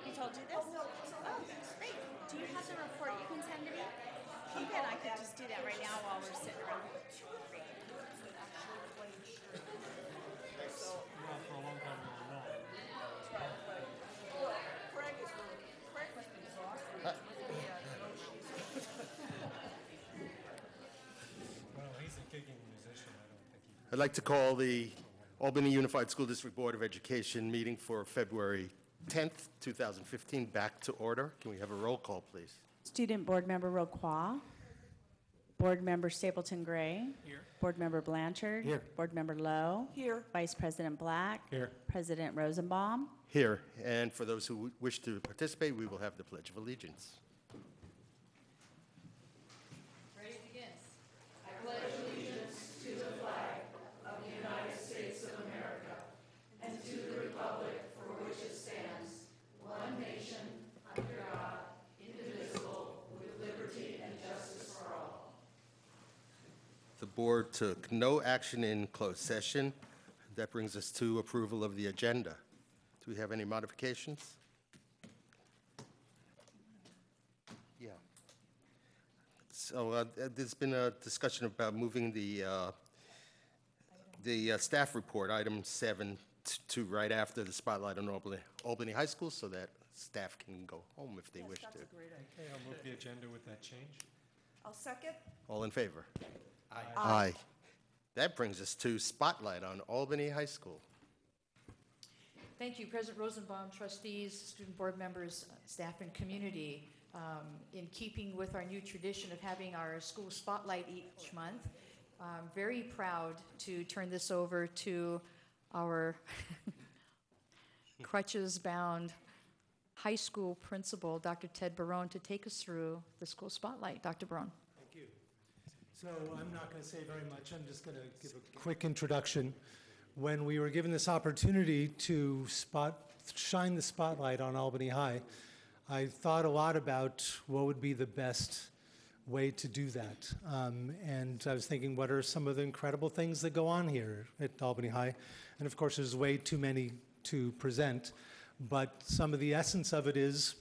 He told you this? Oh, great. Do you have the report you can send to me? Keep it. I could just do that right now while we're sitting around. Well, for a long time, we will not. Well, Craig must be exhausted. Well, he's a gigging musician. I don't think he. I'd like to call the Albany Unified School District Board of Education meeting for February 10th, 2015 back to order. Can we have a roll call, please? Student Board Member Roquois. Board Member Stapleton Gray. Here. Board Member Blanchard. Here. Board Member Lowe. Here. Vice President Black. Here. President Rosenbaum. Here. And for those who wish to participate, we will have the Pledge of Allegiance. Ready begins. I pledge allegiance to the flag of the United States of America and to the republic for which it stands, one nation, under God, indivisible, with liberty and justice for all. The board took no action in closed session. That brings us to approval of the agenda. Do we have any modifications? Yeah. So there's been a discussion about moving the staff report, item 7, to right after the spotlight on Albany High School, so that staff can go home if they wish to. That's a great idea. Okay, I'll move the agenda with that change. I'll second. All in favor? Aye. Aye. That brings us to spotlight on Albany High School. Thank you, President Rosenbaum, trustees, student board members, staff, and community. In keeping with our new tradition of having our school spotlight each month, I'm very proud to turn this over to our crutches-bound high school principal, Dr. Ted Barone, to take us through the school spotlight. Dr. Barone. Thank you. So I'm not going to say very much. I'm just going to give a quick introduction. When we were given this opportunity to shine the spotlight on Albany High, I thought a lot about what would be the best way to do that. And I was thinking, what are some of the incredible things that go on here at Albany High? And of course, there's way too many to present. But some of the essence of it is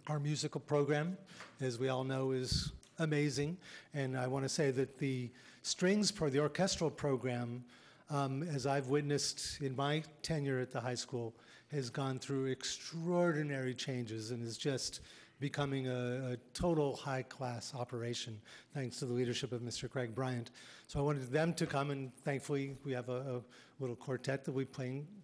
our musical program, as we all know, is amazing. And I want to say that the the orchestral program, as I've witnessed in my tenure at the high school, has gone through extraordinary changes and is just becoming a total high-class operation, thanks to the leadership of Mr. Craig Bryant. So I wanted them to come, and thankfully we have a little quartet that we'll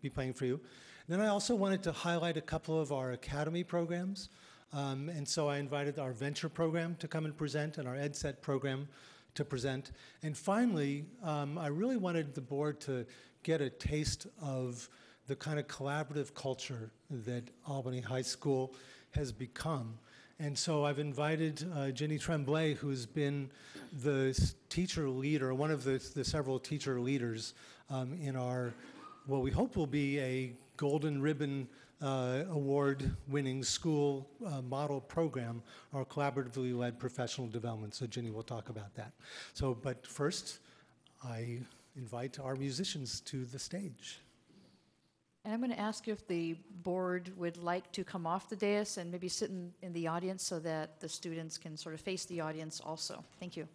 be playing for you. And then I also wanted to highlight a couple of our academy programs. And so I invited our venture program to come and present and our EdSet program to present. And finally, I really wanted the board to get a taste of the kind of collaborative culture that Albany High School has become. And so I've invited Ginny Tremblay, who's been the teacher leader, one of the several teacher leaders in our, what we hope will be a Golden Ribbon award-winning school model program, our collaboratively led professional development. So Ginny will talk about that. So, but first, I invite our musicians to the stage. And I'm going to ask if the board would like to come off the dais and maybe sit in the audience so that the students can sort of face the audience also. Thank you.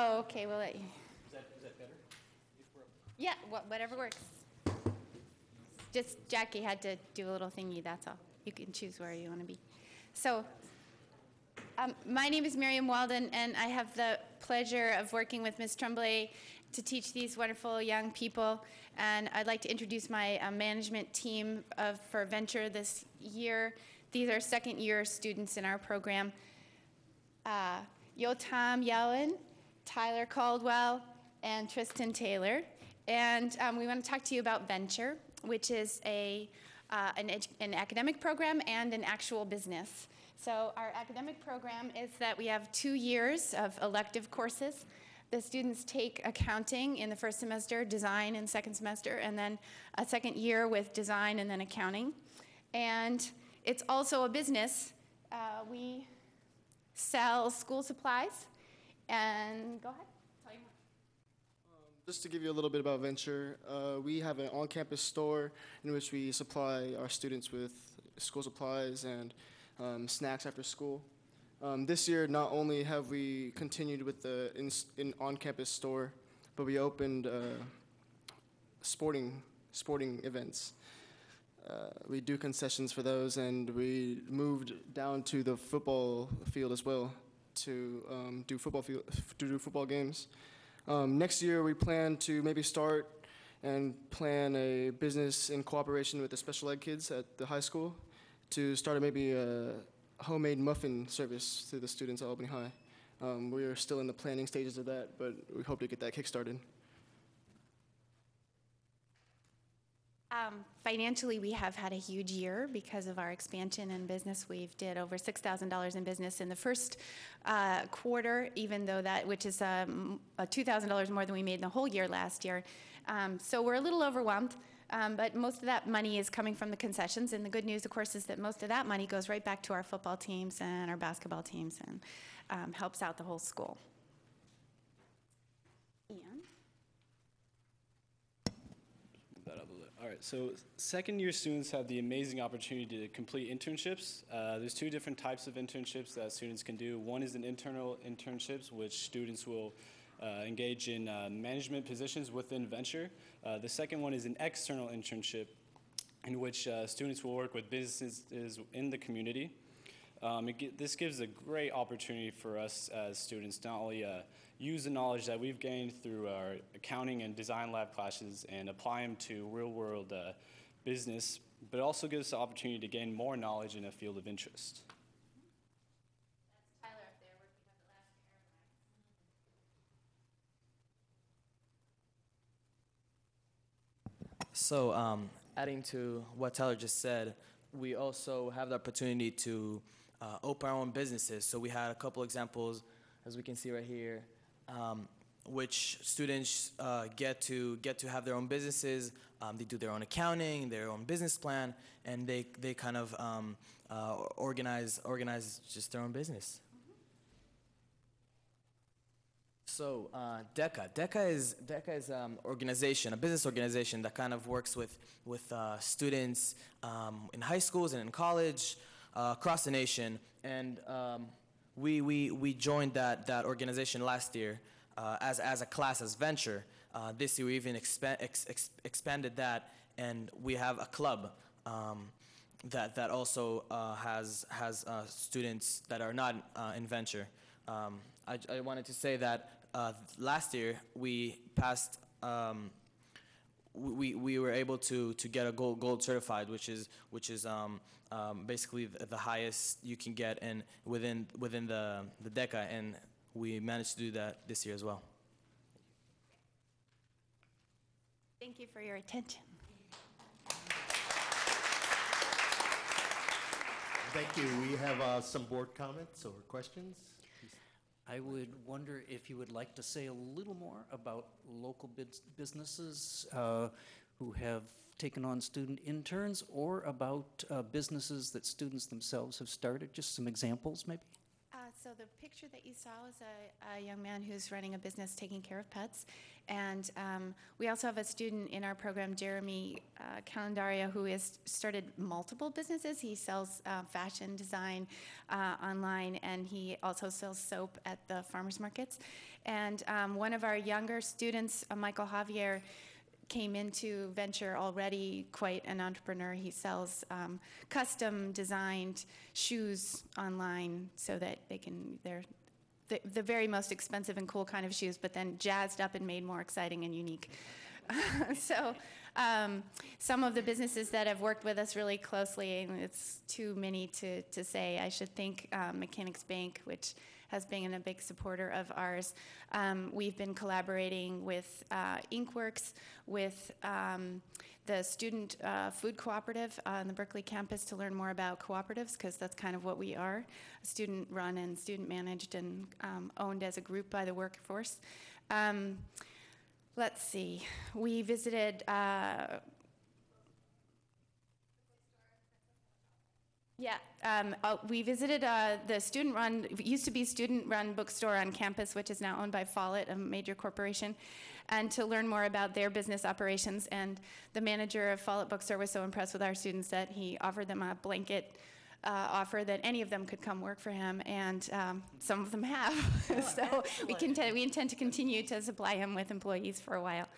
Oh, okay, we'll let you. Is that better? Yeah, whatever works. Just Jackie had to do a little thingy, that's all. You can choose where you want to be. So, my name is Miriam Walden, and I have the pleasure of working with Ms. Tremblay to teach these wonderful young people. And I'd like to introduce my management team for Venture this year. These are second-year students in our program. Yotam Yellen, Tyler Caldwell, and Tristan Taylor. And we want to talk to you about Venture, which is an academic program and an actual business. So our academic program is that we have 2 years of elective courses. The students take accounting in the first semester, design in second semester, and then a second year with design and then accounting. And it's also a business. We sell school supplies. And go ahead. Tell you more. Just to give you a little bit about Venture, we have an on-campus store in which we supply our students with school supplies and snacks after school. This year, not only have we continued with the on-campus store, but we opened sporting events. We do concessions for those, and we moved down to the football field as well to do football games. Next year, we plan to maybe start and plan a business in cooperation with the special ed kids at the high school to start maybe a homemade muffin service to the students at Albany High. We are still in the planning stages of that, but we hope to get that kickstarted. Financially, we have had a huge year because of our expansion in business. We've did over $6,000 in business in the first quarter, even though which is $2,000 more than we made in the whole year last year. So we're a little overwhelmed, but most of that money is coming from the concessions. And the good news, of course, is that most of that money goes right back to our football teams and our basketball teams and helps out the whole school. All right, so second-year students have the amazing opportunity to complete internships. There's 2 different types of internships that students can do. One is an internal internships, which students will engage in management positions within Venture. The second one is an external internship, in which students will work with businesses in the community. This gives a great opportunity for us as students to not only use the knowledge that we've gained through our accounting and design lab classes and apply them to real-world business, but also gives us the opportunity to gain more knowledge in a field of interest. That's Tyler up there working on the last paragraph. So adding to what Tyler just said, we also have the opportunity to open our own businesses. So we had a couple examples, as we can see right here, which students get to have their own businesses. They do their own accounting, their own business plan, and they kind of organize just their own business. So DECA is organization, a business organization that kind of works with students in high schools and in college across the nation, and we joined that organization last year as a class, as Venture. This year we even expanded that, and we have a club that also has students that are not in Venture. I wanted to say that last year we passed. We were able to get a gold certified, which is basically the highest you can get within the DECA, and we managed to do that this year as well. Thank you for your attention. Thank you. We have some board comments or questions. I would wonder if you would like to say a little more about local businesses who have taken on student interns, or about businesses that students themselves have started. Just some examples, maybe? So the picture that you saw is a young man who's running a business taking care of pets. And we also have a student in our program, Jeremy Calendaria, who has started multiple businesses. He sells fashion design online, and he also sells soap at the farmers markets. And one of our younger students, Michael Javier, came into venture already quite an entrepreneur. He sells custom designed shoes online so that they're the very most expensive and cool kind of shoes, but then jazzed up and made more exciting and unique. So some of the businesses that have worked with us really closely, and it's too many to say, I should thank Mechanics Bank, which has been a big supporter of ours. We've been collaborating with Inkworks, with the Student Food Cooperative on the Berkeley campus to learn more about cooperatives, because that's kind of what we are, student-run and student-managed and owned as a group by the workforce. Let's see. We visited we visited the student-run, used to be student-run bookstore on campus, which is now owned by Follett, a major corporation, and to learn more about their business operations. And the manager of Follett Bookstore was so impressed with our students that he offered them a blanket offer that any of them could come work for him, and some of them have. So we intend to continue to supply him with employees for a while.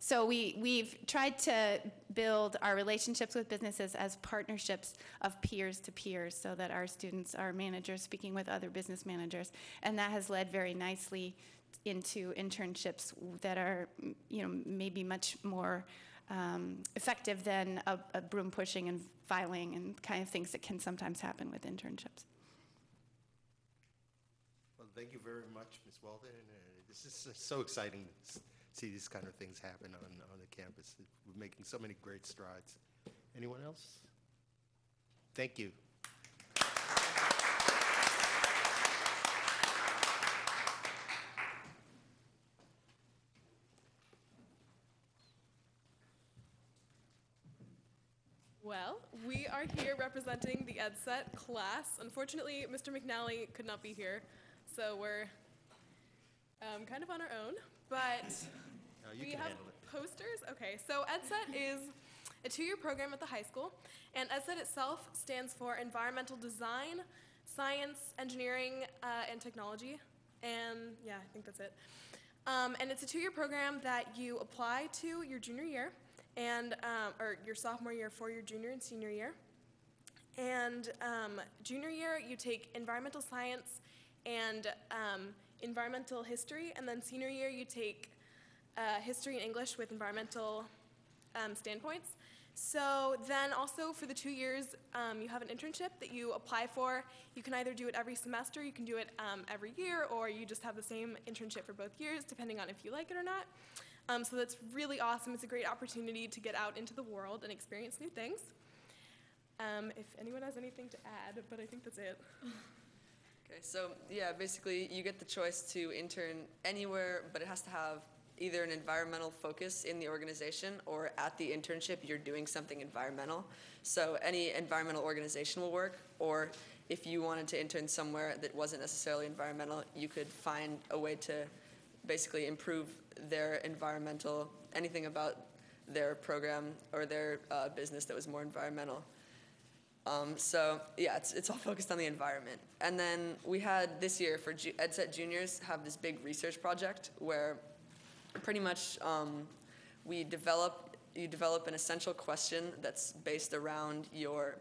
So we've tried to build our relationships with businesses as partnerships of peers to peers, so that our students are managers speaking with other business managers, and that has led very nicely into internships that are, maybe much more effective than a broom pushing and filing and kind of things that can sometimes happen with internships. Well, thank you very much, Ms. Walden. This is so exciting to see these kind of things happen on the campus. We're making so many great strides. Anyone else? Thank you. Well, we are here representing the EdSet class. Unfortunately, Mr. McNally could not be here, so we're kind of on our own, but we have posters. Okay, so EdSet is a 2-year program at the high school, and EdSet itself stands for Environmental Design, Science, Engineering, and Technology, and yeah, I think that's it. And it's a 2-year program that you apply to your junior year, and or your sophomore year for your junior and senior year. And junior year, you take environmental science and environmental history, and then senior year, you take history and English with environmental standpoints. So then also for the 2 years, you have an internship that you apply for. You can either do it every semester, you can do it every year, or you just have the same internship for both years, depending on if you like it or not. So that's really awesome. It's a great opportunity to get out into the world and experience new things. If anyone has anything to add, but I think that's it. Okay, so yeah, basically you get the choice to intern anywhere, but it has to have either an environmental focus in the organization, or at the internship you're doing something environmental. So any environmental organization will work, or if you wanted to intern somewhere that wasn't necessarily environmental, you could find a way to basically improve their environmental, anything about their program or their business that was more environmental. So yeah, it's all focused on the environment. And then we had this year for EdSet juniors have this big research project where pretty much you develop an essential question that's based around your,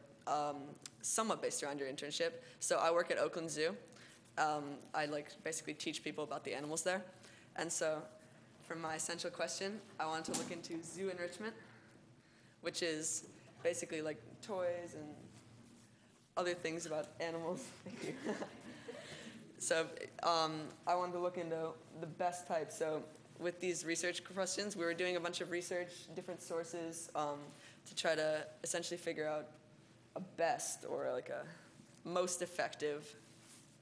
somewhat based around your internship. So I work at Oakland Zoo. I basically teach people about the animals there. And so for my essential question, I wanted to look into zoo enrichment, which is basically like toys and other things about animals. Thank you. So I wanted to look into the best type. So with these research questions, we were doing a bunch of research, different sources, to try to essentially figure out a best or like a most effective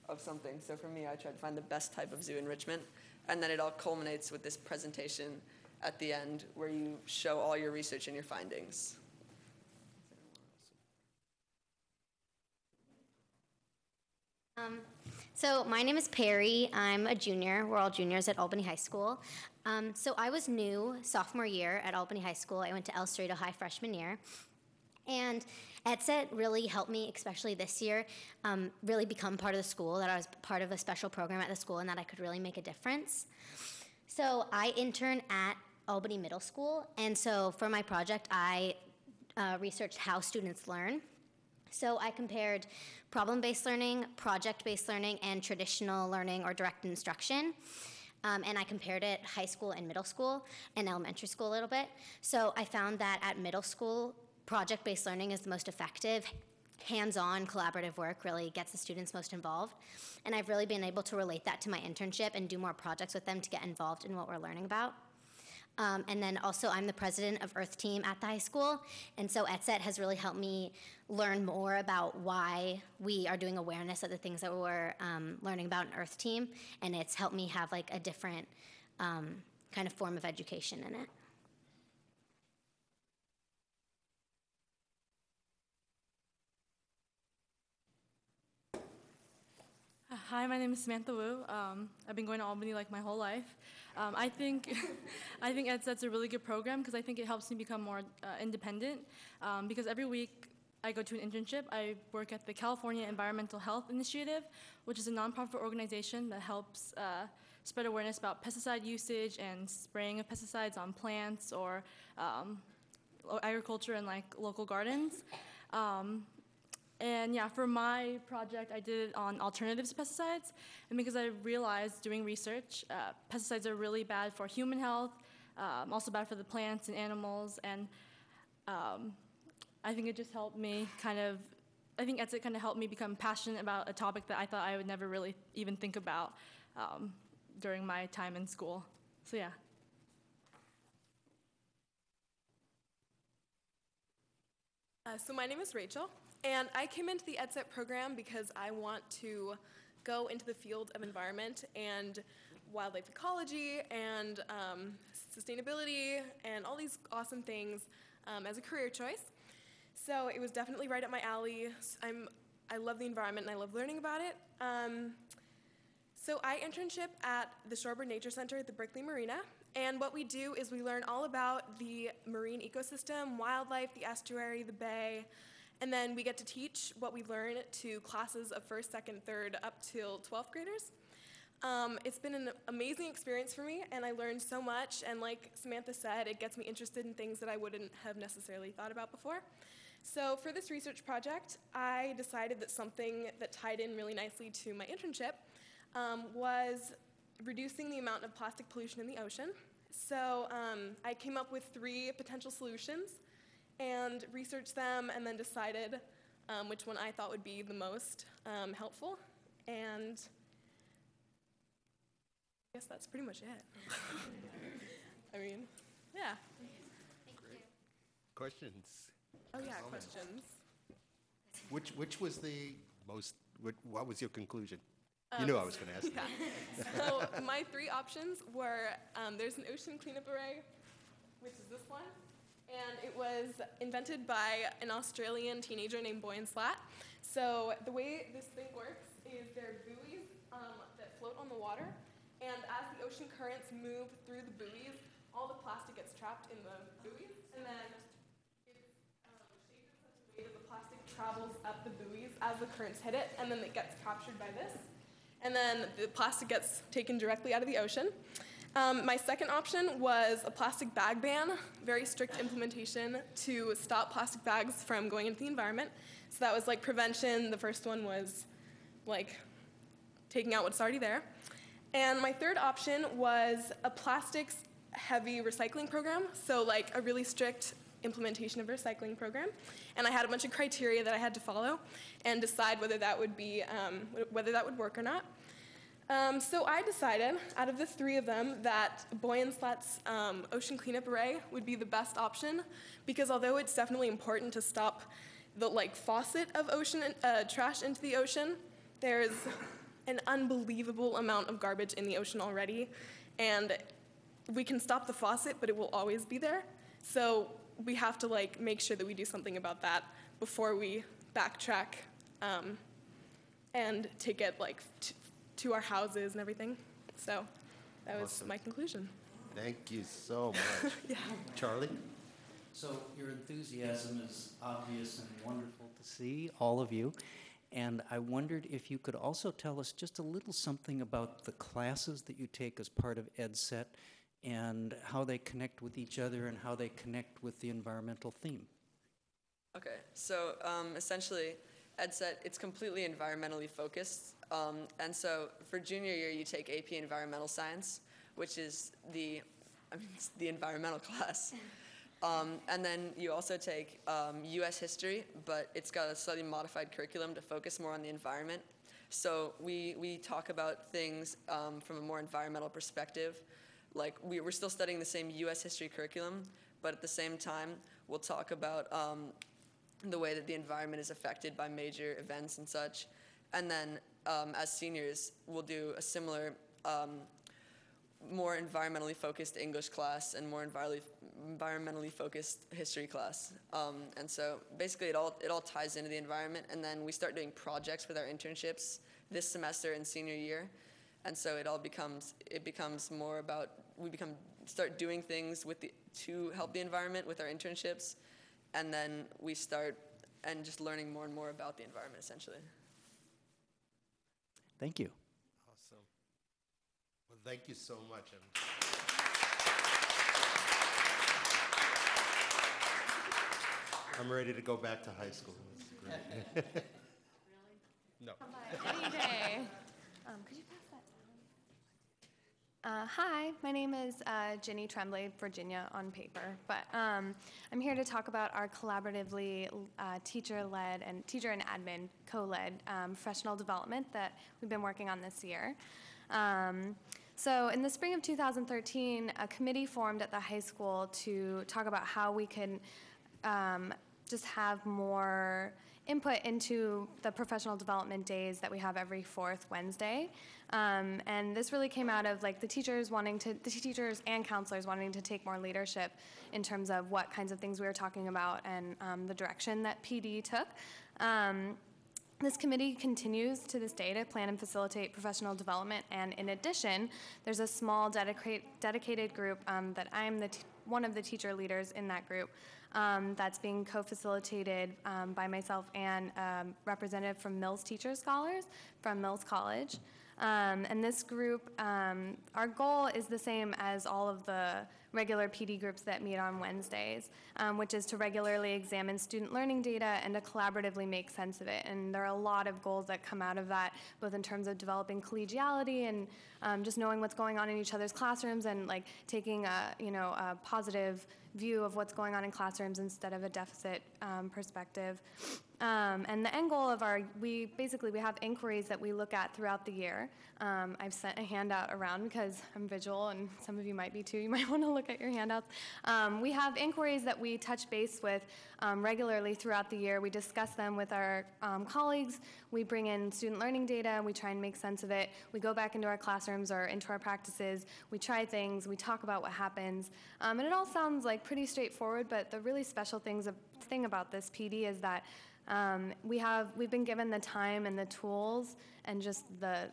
of something. So for me, I tried to find the best type of zoo enrichment. And then it all culminates with this presentation at the end where you show all your research and your findings. So my name is Perry. I'm a junior. We're all juniors at Albany High School. So I was new sophomore year at Albany High School. I went to El Cerrito High freshman year. And EdSet really helped me, especially this year, really become part of the school, that I was part of a special program at the school and that I could really make a difference. So I interned at Albany Middle School. And so for my project, I researched how students learn. So I compared problem-based learning, project-based learning, and traditional learning or direct instruction. And I compared it high school and middle school and elementary school a little bit. So I found that at middle school, project-based learning is the most effective. Hands-on collaborative work really gets the students most involved. And I've really been able to relate that to my internship and do more projects with them to get involved in what we're learning about. And then also I'm the president of Earth Team at the high school. And so EdSet has really helped me learn more about why we are doing awareness of the things that we're learning about in Earth Team. And it's helped me have like a different kind of form of education in it. Hi, my name is Samantha Wu. I've been going to Albany like my whole life. I think EdSet's a really good program because I think it helps me become more independent. Because every week I go to an internship. I work at the California Environmental Health Initiative, which is a nonprofit organization that helps spread awareness about pesticide usage and spraying of pesticides on plants or agriculture and like local gardens. And yeah, for my project, I did it on alternatives to pesticides. And because I realized doing research, pesticides are really bad for human health, also bad for the plants and animals. And I think it just helped me I think EdSet kind of helped me become passionate about a topic that I thought I would never really even think about during my time in school. So yeah. So my name is Rachel. And I came into the EdSet program because I want to go into the field of environment and wildlife ecology and sustainability and all these awesome things as a career choice. So it was definitely right up my alley. I love the environment and I love learning about it. So I internship at the Shorebird Nature Center at the Berkeley Marina. And what we do is we learn all about the marine ecosystem, wildlife, the estuary, the bay. And then we get to teach what we learn to classes of 1st, 2nd, 3rd, up till 12th graders. It's been an amazing experience for me, and I learned so much. And like Samantha said, it gets me interested in things that I wouldn't have necessarily thought about before. So for this research project, I decided that something that tied in really nicely to my internship was reducing the amount of plastic pollution in the ocean. So I came up with 3 potential solutions and researched them and then decided which one I thought would be the most helpful. And I guess that's pretty much it. I mean, yeah. Great. Questions? Oh yeah, questions. Which was the most, what was your conclusion? You knew I was going to ask that. Yeah. So my 3 options were, there's an ocean cleanup array, which is this one. And it was invented by an Australian teenager named Boyan Slat. So the way this thing works is there are buoys that float on the water. And as the ocean currents move through the buoys, all the plastic gets trapped in the buoys. And then it's shaped in such a way that the plastic travels up the buoys as the currents hit it. And then it gets captured by this. And then the plastic gets taken directly out of the ocean. My second option was a plastic bag ban, very strict implementation to stop plastic bags from going into the environment. So that was like prevention. The first one was like taking out what's already there. And my third option was a plastics heavy recycling program, so like a really strict implementation of a recycling program. And I had a bunch of criteria that I had to follow and decide whether that would be, whether that would work or not. So I decided, out of the 3 of them, that Boyan Slat's ocean cleanup array would be the best option, because although it's definitely important to stop the faucet of ocean trash into the ocean, there's an unbelievable amount of garbage in the ocean already, and we can stop the faucet, but it will always be there. So we have to make sure that we do something about that before we backtrack and take it like to our houses and everything. So that was Awesome. my conclusion. Thank you so much. Yeah. Charlie? So your enthusiasm is obvious and wonderful to see, all of you. And I wondered if you could also tell us just a little something about the classes that you take as part of EdSet and how they connect with each other and how they connect with the environmental theme. Okay, so essentially, EdSet, it's completely environmentally focused. And so for junior year, you take AP Environmental Science, which is it's the environmental class. And then you also take US history, but it's got a slightly modified curriculum to focus more on the environment. So we talk about things from a more environmental perspective. Like we're still studying the same US history curriculum, but at the same time, we'll talk about the way that the environment is affected by major events and such. And then as seniors, we'll do a similar more environmentally focused English class and more environmentally focused history class. And so basically it all ties into the environment, and then we start doing projects with our internships this semester in senior year. And so it becomes more about, start doing things to help the environment with our internships, and then we start and just learning more and more about the environment essentially. Thank you. Awesome. Well, thank you so much. I'm ready to go back to high school. Really? No. Any day. Could you pass that down? Hi, my name is Ginny Tremblay, Virginia on paper, but I'm here to talk about our collaboratively teacher-led and teacher and admin co-led professional development that we've been working on this year. So in the spring of 2013, a committee formed at the high school to talk about how we can just have more input into the professional development days that we have every fourth Wednesday. And this really came out of like the teachers and counselors wanting to take more leadership in terms of what kinds of things we were talking about and the direction that PD took. This committee continues to this day to plan and facilitate professional development, and in addition, there's a small dedicated group that I'm one of the teacher leaders in that group that's being co-facilitated by myself and representative from Mills Teacher Scholars from Mills College. And this group, our goal is the same as all of the regular PD groups that meet on Wednesdays, which is to regularly examine student learning data and to collaboratively make sense of it. And there are a lot of goals that come out of that, both in terms of developing collegiality and just knowing what's going on in each other's classrooms and like taking a positive view of what's going on in classrooms instead of a deficit perspective. And the end goal of we have inquiries that we look at throughout the year. I've sent a handout around because I'm visual and some of you might be too. You might want to look at your handouts. We have inquiries that we touch base with regularly throughout the year. We discuss them with our colleagues. We bring in student learning data. We try and make sense of it. We go back into our classrooms or into our practices. We try things. We talk about what happens. And it all sounds like pretty straightforward, but the really special thing about this PD is that we've been given the time and the tools and just the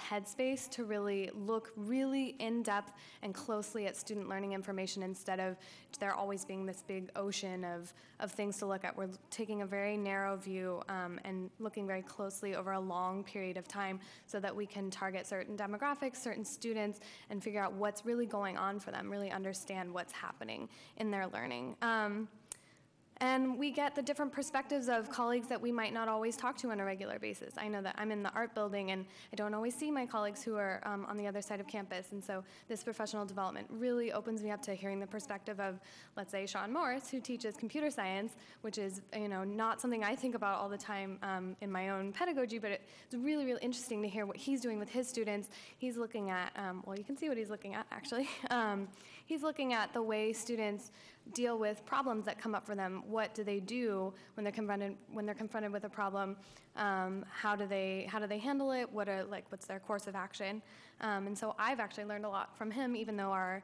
headspace to really look really in-depth and closely at student learning information instead of there always being this big ocean of things to look at. We're taking a very narrow view and looking very closely over a long period of time so that we can target certain demographics, certain students, and figure out what's really going on for them, really understand what's happening in their learning. And we get the different perspectives of colleagues that we might not always talk to on a regular basis. I know that I'm in the art building and I don't always see my colleagues who are on the other side of campus. And so this professional development really opens me up to hearing the perspective of, let's say, Sean Morris, who teaches computer science, which is not something I think about all the time in my own pedagogy, but it's really, really interesting to hear what he's doing with his students. He's looking at, well, you can see what he's looking at, actually. He's looking at the way students deal with problems that come up for them. What do they do when they're confronted with a problem? How do they handle it? What's their course of action? And so I've actually learned a lot from him, even though our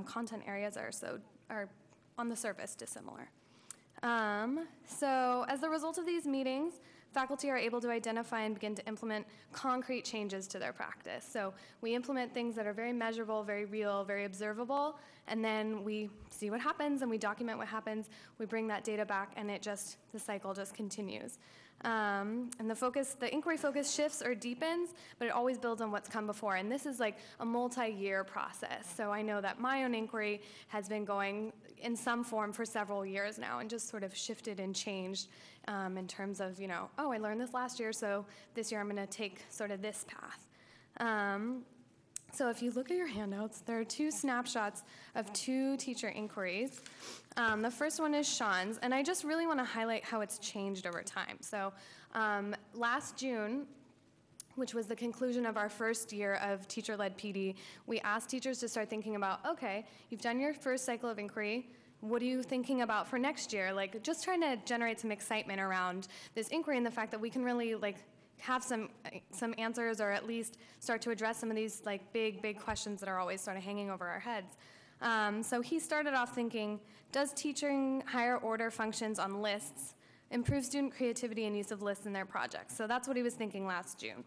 content areas are on the surface dissimilar. So as a result of these meetings, faculty are able to identify and begin to implement concrete changes to their practice. So we implement things that are very measurable, very real, very observable, and then we see what happens and we document what happens. We bring that data back, and the cycle just continues. And the inquiry focus shifts or deepens, but it always builds on what's come before. And this is like a multi-year process. So I know that my own inquiry has been going in some form for several years now and just sort of shifted and changed in terms of, I learned this last year, so this year I'm going to take sort of this path. So if you look at your handouts, there are 2 snapshots of 2 teacher inquiries. The first one is Sean's, and I just really want to highlight how it's changed over time. So last June, which was the conclusion of our first year of teacher-led PD, we asked teachers to start thinking about, okay, you've done your first cycle of inquiry. What are you thinking about for next year? Like, just trying to generate some excitement around this inquiry and the fact that we can really, have some answers, or at least start to address some of these big questions that are always sort of hanging over our heads. So he started off thinking, does teaching higher order functions on lists improve student creativity and use of lists in their projects? So that's what he was thinking last June.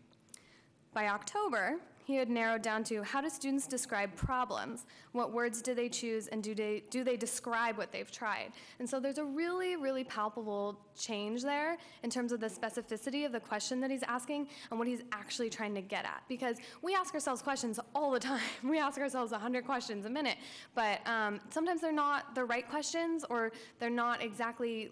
By October, he had narrowed down to, how do students describe problems? What words do they choose, and do they describe what they've tried? And so there's a really, really palpable change there in terms of the specificity of the question that he's asking and what he's actually trying to get at. Because we ask ourselves questions all the time. We ask ourselves 100 questions a minute, but sometimes they're not the right questions, or they're not exactly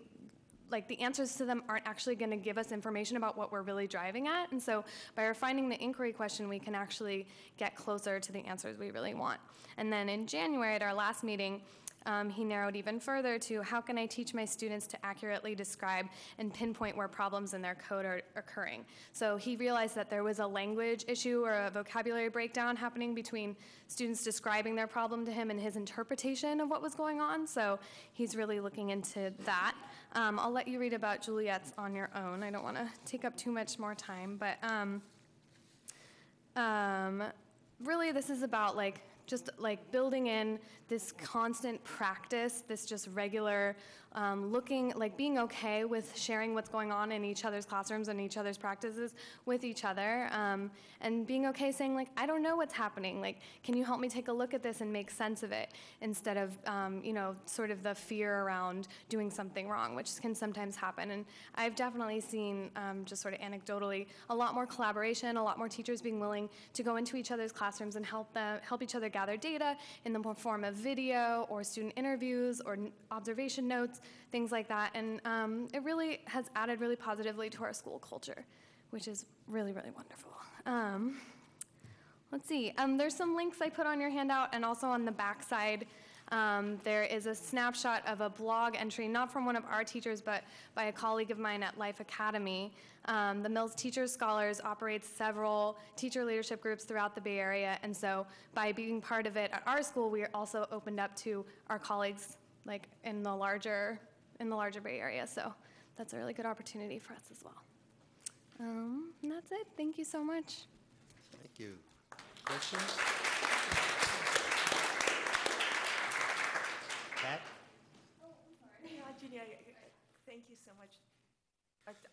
the answers to them aren't actually going to give us information about what we're really driving at. And so by refining the inquiry question, we can actually get closer to the answers we really want. And then in January, at our last meeting, he narrowed even further to, how can I teach my students to accurately describe and pinpoint where problems in their code are occurring? So he realized that there was a language issue or a vocabulary breakdown happening between students describing their problem to him and his interpretation of what was going on. So he's really looking into that. I'll let you read about Juliet's on your own. I don't want to take up too much more time, but really this is about just building in this constant practice, this just regular being okay with sharing what's going on in each other's classrooms and each other's practices with each other, and being okay saying I don't know what's happening, can you help me take a look at this and make sense of it, instead of sort of the fear around doing something wrong, which can sometimes happen. And I've definitely seen, just sort of anecdotally, a lot more collaboration, a lot more teachers being willing to go into each other's classrooms and help each other gather data in the form of video or student interviews or observation notes, things like that. And it really has added really positively to our school culture, which is really, really wonderful. Let's see. There's some links I put on your handout, and also on the back side, there is a snapshot of a blog entry, not from one of our teachers, but by a colleague of mine at Life Academy. The Mills Teachers Scholars operates several teacher leadership groups throughout the Bay Area, and so by being part of it at our school, we are also opened up to our colleagues in the larger Bay Area. So that's a really good opportunity for us as well. And that's it. Thank you so much. Thank you. Questions? Pat? Oh, I'm sorry. Yeah, Ginny, thank you so much.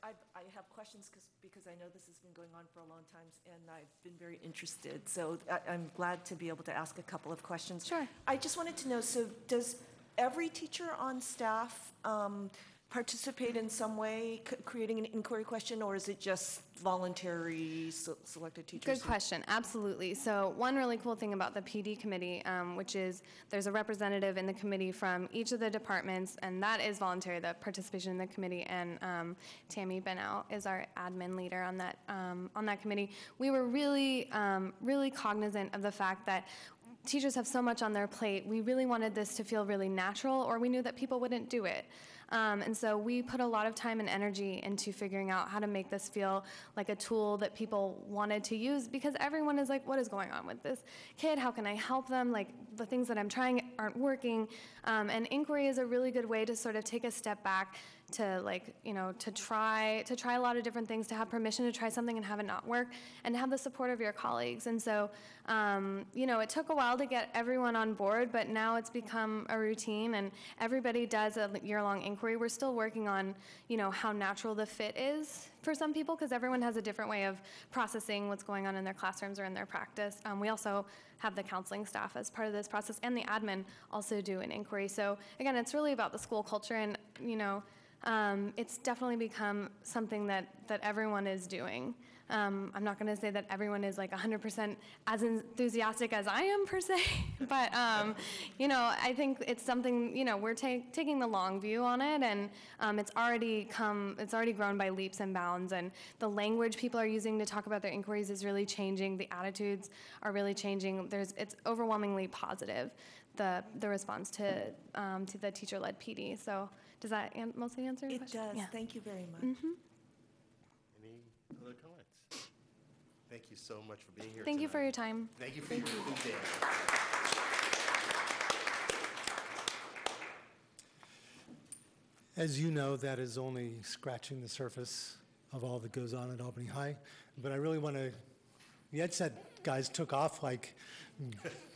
I have questions because I know this has been going on for a long time, and I've been very interested. So I'm glad to be able to ask a couple of questions. Sure. I just wanted to know, so does every teacher on staff participate in some way, creating an inquiry question, or is it just voluntary selected teachers? Good question. Absolutely. So one really cool thing about the PD committee, which is there's a representative in the committee from each of the departments, and that is voluntary, the participation in the committee. And Tammy Benau is our admin leader on that committee. We were really, really cognizant of the fact that teachers have so much on their plate. We really wanted this to feel really natural, or we knew that people wouldn't do it. And so we put a lot of time and energy into figuring out how to make this feel like a tool that people wanted to use, because everyone is like, what is going on with this kid? How can I help them? The things that I'm trying aren't working. And inquiry is a really good way to sort of take a step back, to try a lot of different things, to have permission to try something and have it not work, and to have the support of your colleagues. And so, it took a while to get everyone on board, but now it's become a routine, and everybody does a year-long inquiry. We're still working on, how natural the fit is for some people, because everyone has a different way of processing what's going on in their classrooms or in their practice. We also have the counseling staff as part of this process, and the admin also do an inquiry. So again, it's really about the school culture, and it's definitely become something that everyone is doing. I'm not going to say that everyone is like 100% as enthusiastic as I am per se, but I think it's something, we're taking the long view on it, and it's already grown by leaps and bounds, and the language people are using to talk about their inquiries is really changing. The attitudes are really changing. It's overwhelmingly positive, the response to the teacher-led PD. So does that mostly answer your question? It does. Yeah. Thank you very much. Mm-hmm. Any other comments? Thank you so much for being here Thank you tonight. for your time. Thank you for your enthusiasm. As you know, that is only scratching the surface of all that goes on at Albany High. But I really want to, the EdSet guys took off like,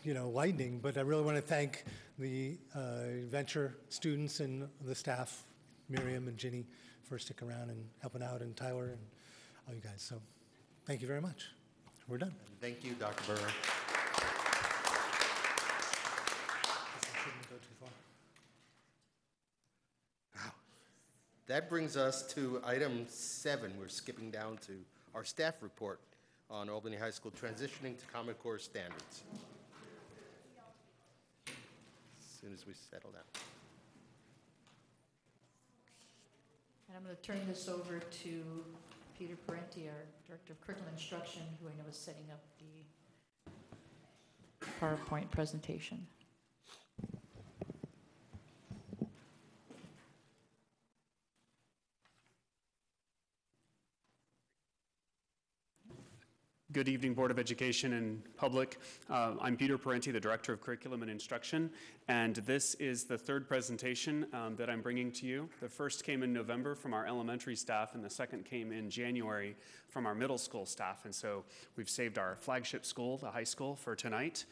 lightning, but I really want to thank the venture students and the staff, Miriam and Ginny, for sticking around and helping out, and Tyler and all you guys. So thank you very much. We're done. And thank you, Dr. Burr. Wow. That brings us to item 7. We're skipping down to our staff report on Albany High School transitioning to Common Core standards. As soon as we settle down. And I'm going to turn this over to Peter Parenti, our Director of Curriculum Instruction, who I know is setting up the PowerPoint presentation. Good evening, Board of Education and public. I'm Peter Parenti, the Director of Curriculum and Instruction, and this is the third presentation that I'm bringing to you. The first came in November from our elementary staff, and the second came in January from our middle school staff, and so we've saved our flagship school, the high school, for tonight.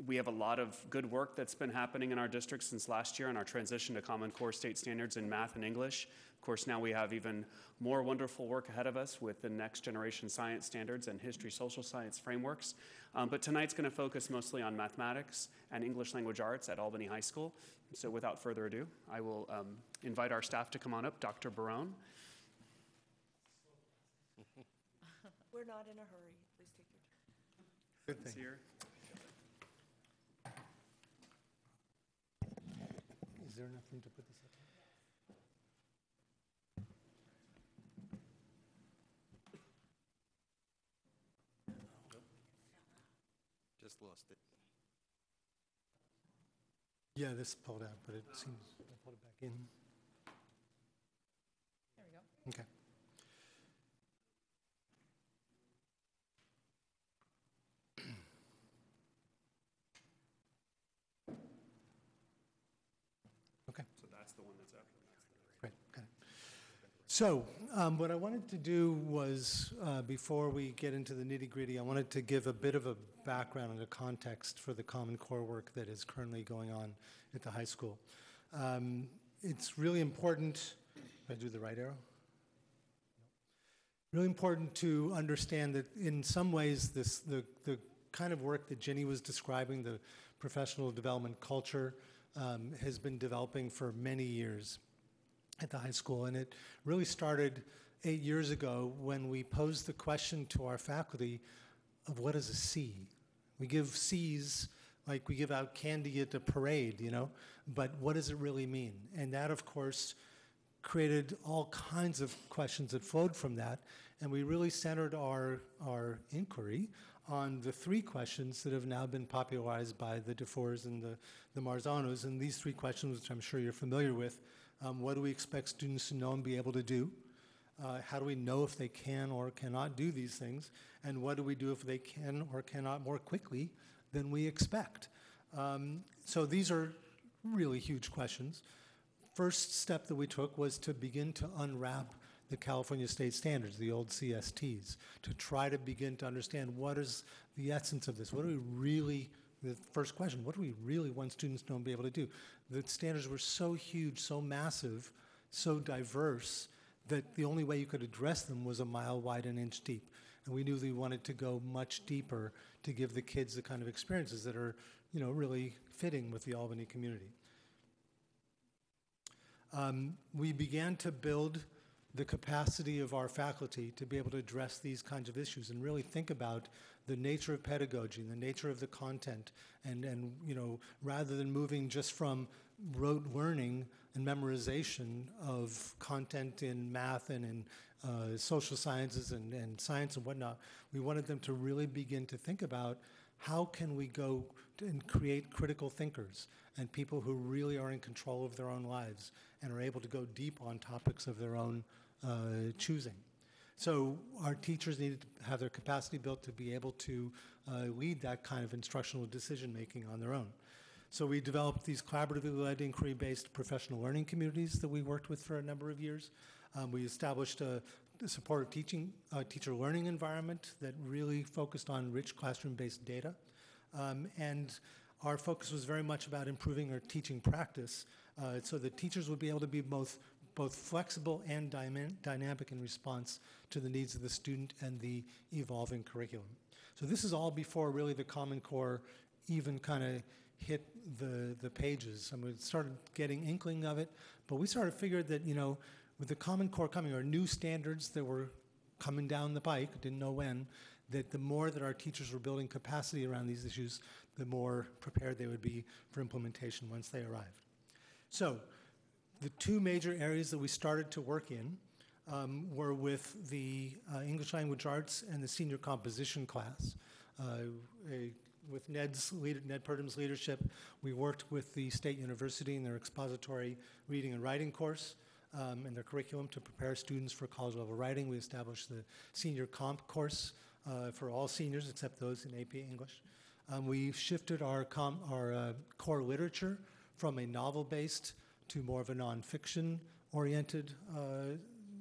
We have a lot of good work that's been happening in our district since last year on our transition to Common Core state standards in math and English. Of course, now we have even more wonderful work ahead of us with the next generation science standards and history social science frameworks. But tonight's going to focus mostly on mathematics and English language arts at Albany High School. So without further ado, I will invite our staff to come on up. Dr. Barone. We're not in a hurry. Please take your time. Good thing. Here. Is there enough room to put this up? Just lost it. Yeah, this pulled out, but it seems I pulled it back in. There we go. Okay. Okay. So that's the one that's up. Great, got it. So what I wanted to do was, before we get into the nitty-gritty, I wanted to give a bit of a background and a context for the Common Core work that is currently going on at the high school. It's really important, if I do the right arrow? Really important to understand that in some ways the kind of work that Jenny was describing, the professional development culture, has been developing for many years at the high school. And it really started 8 years ago when we posed the question to our faculty of what is a C? We give C's like we give out candy at a parade, but what does it really mean? And that, of course, created all kinds of questions that flowed from that. And we really centered our inquiry on the 3 questions that have now been popularized by the Dufours and the Marzanos. And these 3 questions, which I'm sure you're familiar with, what do we expect students to know and be able to do? How do we know if they can or cannot do these things? And what do we do if they can or cannot more quickly than we expect? So these are really huge questions. first step that we took was to begin to unwrap the California state standards, the old CSTs, to try to begin to understand what is the essence of this. What do we really, the first question, what do we really want students to be able to do? The standards were so huge, so massive, so diverse, that the only way you could address them was a mile wide and inch deep. And we knew we wanted to go much deeper to give the kids the kind of experiences that are, really fitting with the Albany community. We began to build the capacity of our faculty to be able to address these kinds of issues and really think about the nature of pedagogy, the nature of the content, and rather than moving just from rote learning and memorization of content in math and in social sciences and science and whatnot, we wanted them to really begin to think about how can we go and create critical thinkers and people who really are in control of their own lives and are able to go deep on topics of their own choosing. So our teachers needed to have their capacity built to be able to lead that kind of instructional decision making on their own. So we developed these collaboratively led inquiry-based professional learning communities that we worked with for a number of years. We established a supportive teacher learning environment that really focused on rich classroom-based data. And our focus was very much about improving our teaching practice so that teachers would be able to be both flexible and dynamic in response to the needs of the student and the evolving curriculum. So this is all before really the Common Core even kind of hit the pages. I mean, we started getting inkling of it, but we sort of figured that, with the Common Core coming, or new standards that were coming down the pike, didn't know when, that the more that our teachers were building capacity around these issues, the more prepared they would be for implementation once they arrived. So the two major areas that we started to work in were with the English Language Arts and the senior composition class. With Ned Purdham's leadership, we worked with the State University in their expository reading and writing course and their curriculum to prepare students for college level writing. We established the senior comp course for all seniors except those in AP English. We shifted our core literature from a novel-based to more of a nonfiction-oriented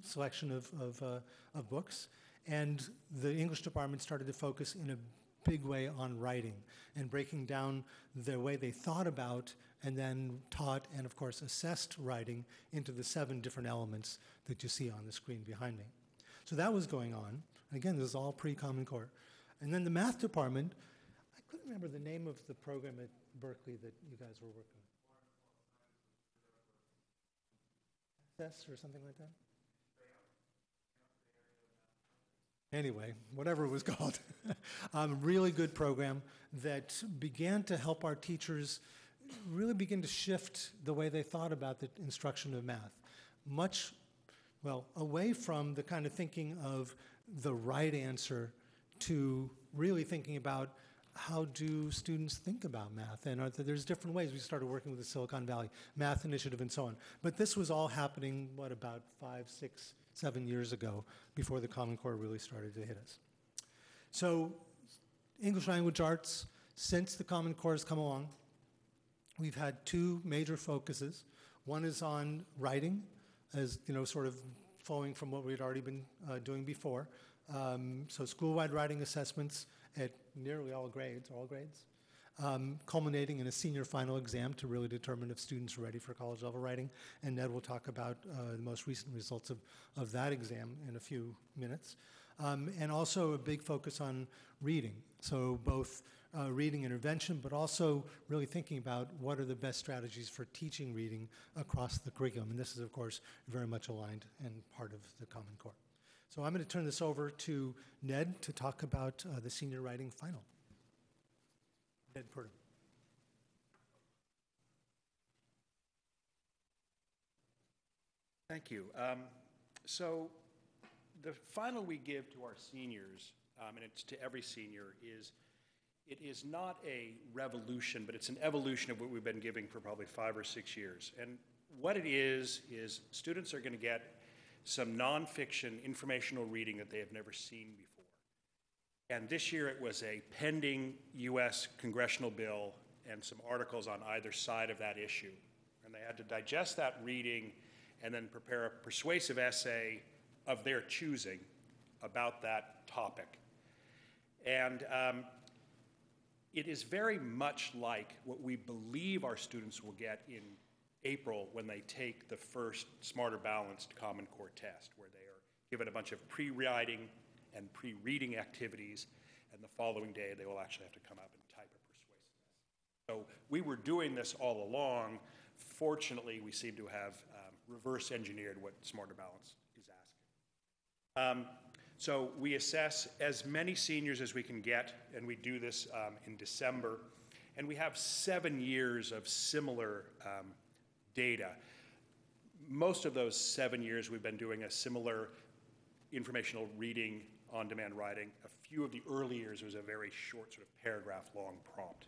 selection of books. And the English department started to focus in a big way on writing and breaking down the way they thought about and then taught and, of course, assessed writing into the 7 different elements that you see on the screen behind me. So that was going on. Again, this is all pre-Common Core. And then the math department, I couldn't remember the name of the program at Berkeley that you guys were working on. Access or something like that? Anyway, whatever it was called. Really good program that began to help our teachers really begin to shift the way they thought about the instruction of math. Away from the kind of thinking of the right answer to really thinking about how do students think about math? And there's different ways. We started working with the Silicon Valley Math Initiative and so on. But this was all happening, about 5, 6, 7 years ago before the Common Core really started to hit us. So English Language Arts, since the Common Core has come along, we've had 2 major focuses. One is on writing, as sort of flowing from what we had already been doing before. So school-wide writing assessments at nearly all grades, culminating in a senior final exam to really determine if students are ready for college level writing. And Ned will talk about the most recent results of that exam in a few minutes. And also a big focus on reading. So both reading intervention, but also really thinking about what are the best strategies for teaching reading across the curriculum. And this is, of course, very much aligned and part of the Common Core. So I'm going to turn this over to Ned to talk about the senior writing final. Ned Purdham. Thank you. So the final we give to our seniors, and it's to every senior, it is not a revolution, but it's an evolution of what we've been giving for probably 5 or 6 years. And what it is students are going to get some nonfiction informational reading that they have never seen before. And this year it was a pending U.S. congressional bill and some articles on either side of that issue. And they had to digest that reading and then prepare a persuasive essay of their choosing about that topic. And it is very much like what we believe our students will get in April when they take the first Smarter Balanced Common Core test, where they are given a bunch of pre-writing and pre-reading activities, and the following day they will actually have to come up and type a persuasive essay. So we were doing this all along. Fortunately, we seem to have reverse engineered what Smarter Balance is asking. So we assess as many seniors as we can get, and we do this in December. And we have 7 years of similar data. Most of those 7 years we've been doing a similar informational reading, on-demand writing. A few of the early years was a very short, sort of paragraph-long prompt.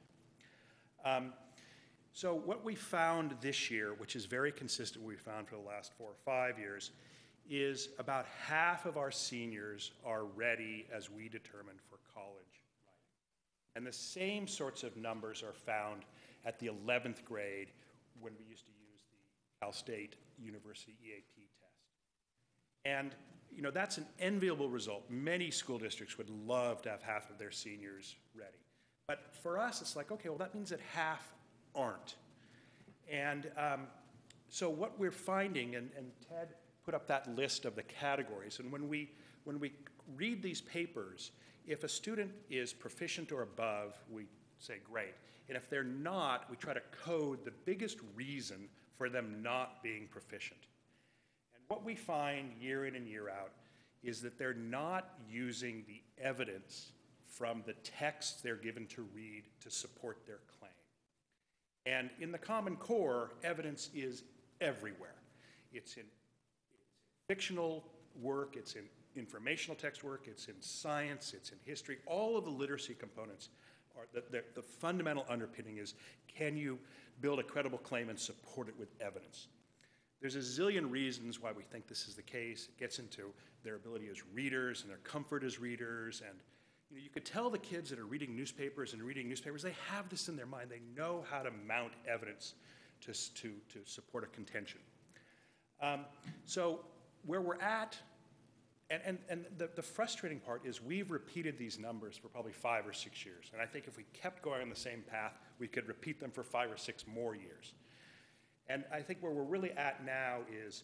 So what we found this year, which is very consistent with what we found for the last 4 or 5 years, is about half of our seniors are ready, as we determined, for college writing. And the same sorts of numbers are found at the 11th grade when we used to use the Cal State University EAP test. And you know, that's an enviable result. Many school districts would love to have half of their seniors ready. But for us, it's like, okay, well, that means that half aren't. And so what we're finding, and Ted put up that list of the categories, and when we read these papers, if a student is proficient or above, we say great. And if they're not, we try to code the biggest reason for them not being proficient. And what we find year in and year out is that they're not using the evidence from the texts they're given to read to support their claim. And in the Common Core, evidence is everywhere. It's in fictional work, it's in informational text work, it's in science, it's in history. All of the literacy components are, the fundamental underpinning is, can you build a credible claim and support it with evidence? There's a zillion reasons why we think this is the case. It gets into their ability as readers and their comfort as readers. And you know, you could tell the kids that are reading newspapers, they have this in their mind. They know how to mount evidence to support a contention. So where we're at, and the frustrating part is we've repeated these numbers for probably 5 or 6 years. And I think if we kept going on the same path, we could repeat them for 5 or 6 more years. And I think where we're really at now is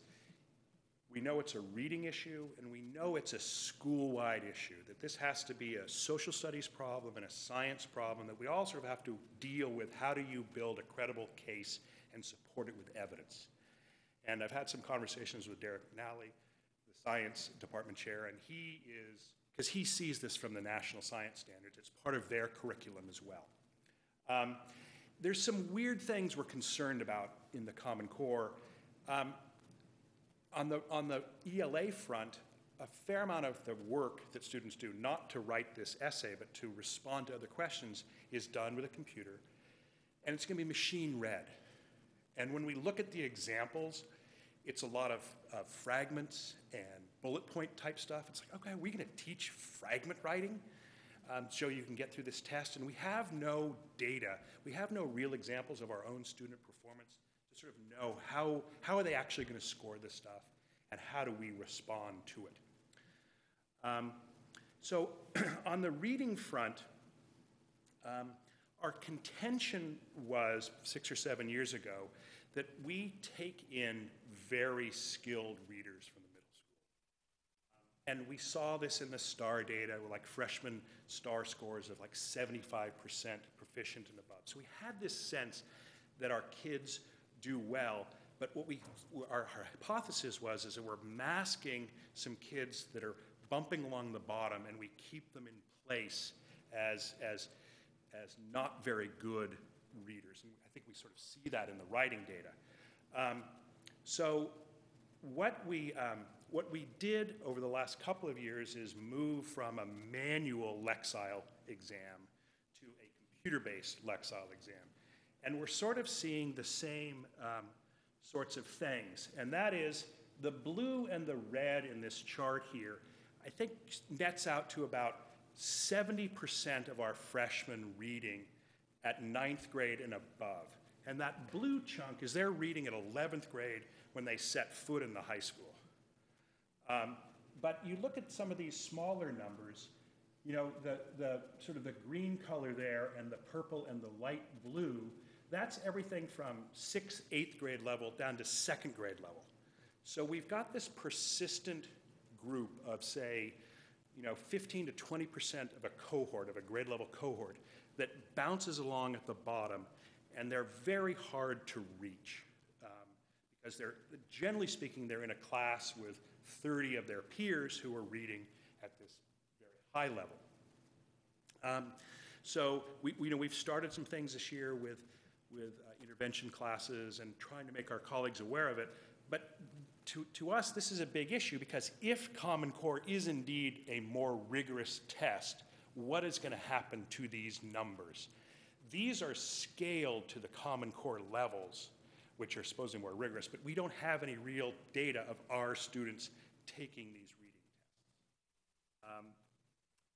we know it's a reading issue, and we know it's a school-wide issue, that this has to be a social studies problem and a science problem that we all sort of have to deal with. How do you build a credible case and support it with evidence? And I've had some conversations with Derek McNally, the science department chair, and he is, because he sees this from the national science standards, it's part of their curriculum as well. There's some weird things we're concerned about in the Common Core. On the ELA front, a fair amount of the work that students do, not to write this essay, but to respond to other questions, is done with a computer, and it's going to be machine read. And when we look at the examples, it's a lot of fragments and bullet point type stuff. It's like, okay, are we going to teach fragment writing so you can get through this test? And we have no data. We have no real examples of our own student performance to sort of know how are they actually going to score this stuff, and how do we respond to it. So on the reading front, our contention was 6 or 7 years ago that we take in very skilled readers from the middle school. And we saw this in the STAR data, like freshman STAR scores of like 75% proficient and above. So we had this sense that our kids do well, but what our hypothesis was is that we're masking some kids that are bumping along the bottom, and we keep them in place as not very good readers. And I think we sort of see that in the writing data. So what we did over the last couple of years is move from a manual Lexile exam to a computer-based Lexile exam. And we're sort of seeing the same sorts of things. And that is the blue and the red in this chart here, I think nets out to about 70% of our freshmen reading at 9th grade and above. And that blue chunk is their reading at 11th grade when they set foot in the high school. But you look at some of these smaller numbers, you know, the sort of the green color there and the purple and the light blue, that's everything from 6th, 8th grade level down to 2nd grade level. So we've got this persistent group of, say, you know, 15 to 20% of a cohort, of a grade level cohort, that bounces along at the bottom, and they're very hard to reach. Because they're, generally speaking, they're in a class with 30 of their peers who are reading at this very high level. So we've started some things this year with intervention classes and trying to make our colleagues aware of it. But to us, this is a big issue, because if Common Core is indeed a more rigorous test, what is going to happen to these numbers? These are scaled to the Common Core levels, which are supposedly more rigorous, but we don't have any real data of our students taking these reading tests.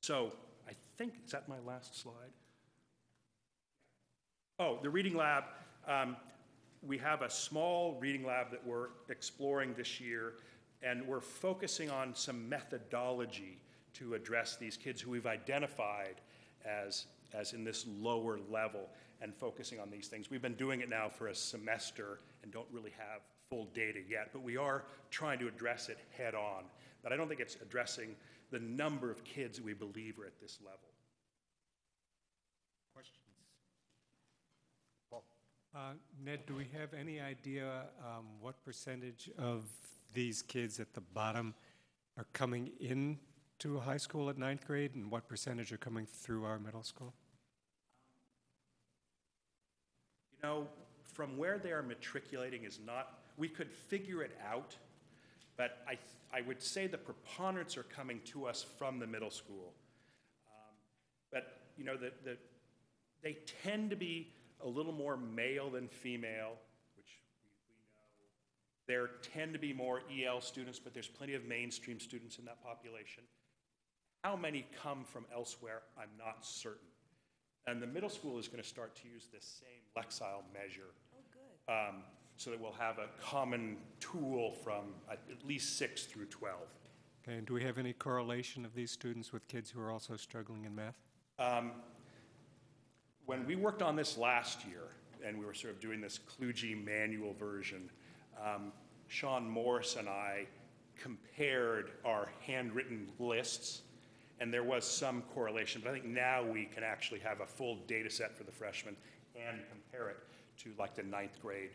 So I think, is that my last slide? Oh, the reading lab. We have a small reading lab that we're exploring this year, and we're focusing on some methodology to address these kids who we've identified as in this lower level, and focusing on these things. We've been doing it now for a semester and don't really have full data yet, but we are trying to address it head on. But I don't think it's addressing the number of kids that we believe are at this level. Questions? Ned, do we have any idea what percentage of these kids at the bottom are coming in to high school at 9th grade, and what percentage are coming through our middle school? You know, from where they are matriculating is not, we could figure it out, but I would say the preponderance are coming to us from the middle school. But, you know, they tend to be a little more male than female, which we know. There tend to be more EL students, but there's plenty of mainstream students in that population. How many come from elsewhere, I'm not certain. And the middle school is going to start to use this same Lexile measure. Oh, good. So that we'll have a common tool from at least 6 through 12. Okay, and do we have any correlation of these students with kids who are also struggling in math? When we worked on this last year, and we were sort of doing this Klugey manual version, Sean Morse and I compared our handwritten lists, and there was some correlation, but I think now we can actually have a full data set for the freshmen and compare it to like the 9th grade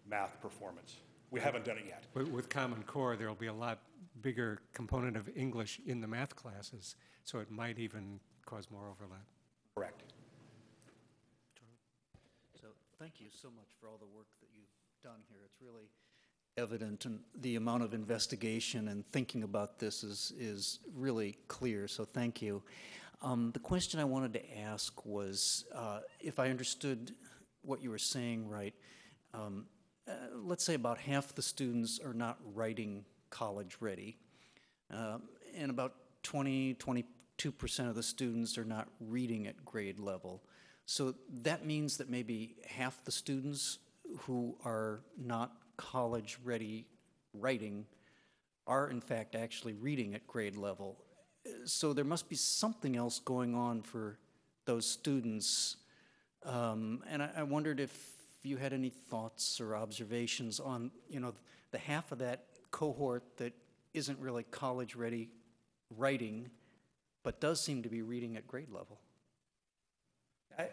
math performance. We haven't done it yet. With Common Core, there will be a lot bigger component of English in the math classes, so it might even cause more overlap. Correct. So thank you so much for all the work that you've done here. It's really evident, and the amount of investigation and thinking about this is really clear, so thank you. The question I wanted to ask was, if I understood what you were saying right, let's say about half the students are not writing college ready, and about 22% of the students are not reading at grade level. So that means that maybe half the students who are not college ready writing are in fact actually reading at grade level. So there must be something else going on for those students. And I wondered if you had any thoughts or observations on, you know, the half of that cohort that isn't really college ready writing, but does seem to be reading at grade level.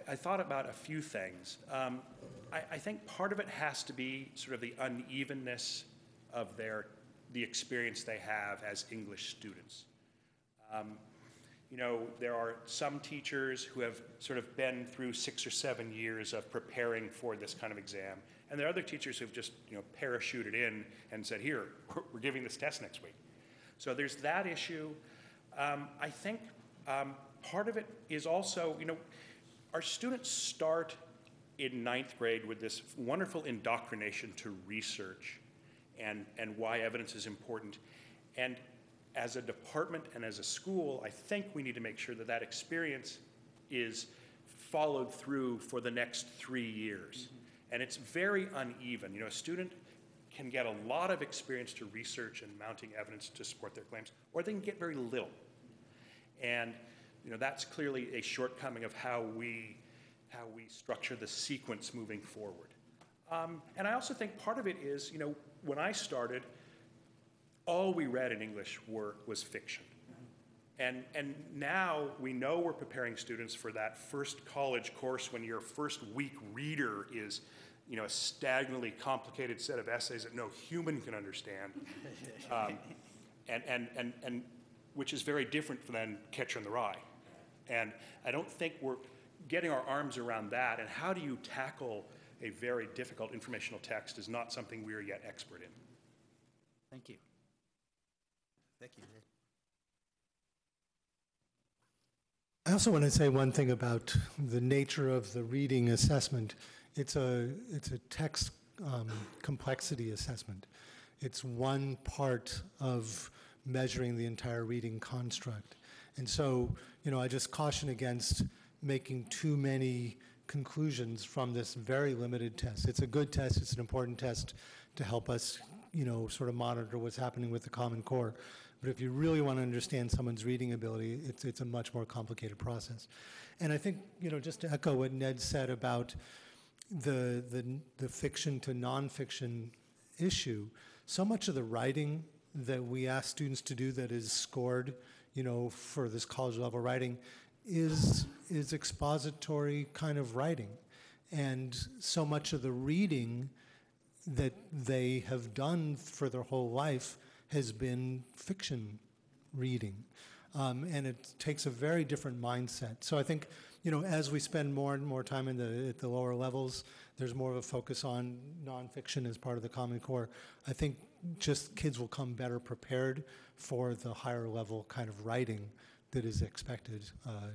I thought about a few things. I think part of it has to be sort of the unevenness of the experience they have as English students. You know, there are some teachers who have sort of been through 6 or 7 years of preparing for this kind of exam, and there are other teachers who've just, you know, parachuted in and said, here, we're giving this test next week. So there's that issue. I think part of it is also, you know, our students start in 9th grade with this wonderful indoctrination to research and why evidence is important. And as a department and as a school, I think we need to make sure that that experience is followed through for the next 3 years. And it's very uneven. You know, a student can get a lot of experience to research and mounting evidence to support their claims, or they can get very little. And you know, that's clearly a shortcoming of how we structure the sequence moving forward. And I also think part of it is, you know, when I started, all we read in English was fiction. And now we know we're preparing students for that first college course when your first week reader is, you know, a stagnantly complicated set of essays that no human can understand, and which is very different than Catcher in the Rye. And I don't think we're getting our arms around that, and how do you tackle a very difficult informational text is not something we are yet expert in. Thank you. Thank you. I also want to say one thing about the nature of the reading assessment. It's a text complexity assessment. It's one part of measuring the entire reading construct. And so, you know, I just caution against making too many conclusions from this very limited test. It's a good test. It's an important test to help us, you know, sort of monitor what's happening with the Common Core. But if you really want to understand someone's reading ability, it's a much more complicated process. And I think, you know, just to echo what Ned said about the fiction to nonfiction issue, so much of the writing that we ask students to do that is scored, you know, for this college level writing is expository kind of writing. And so much of the reading that they have done for their whole life has been fiction reading. And it takes a very different mindset. So I think, you know, as we spend more and more time at the lower levels, there's more of a focus on nonfiction as part of the Common Core. I think just kids will come better prepared for the higher level kind of writing that is expected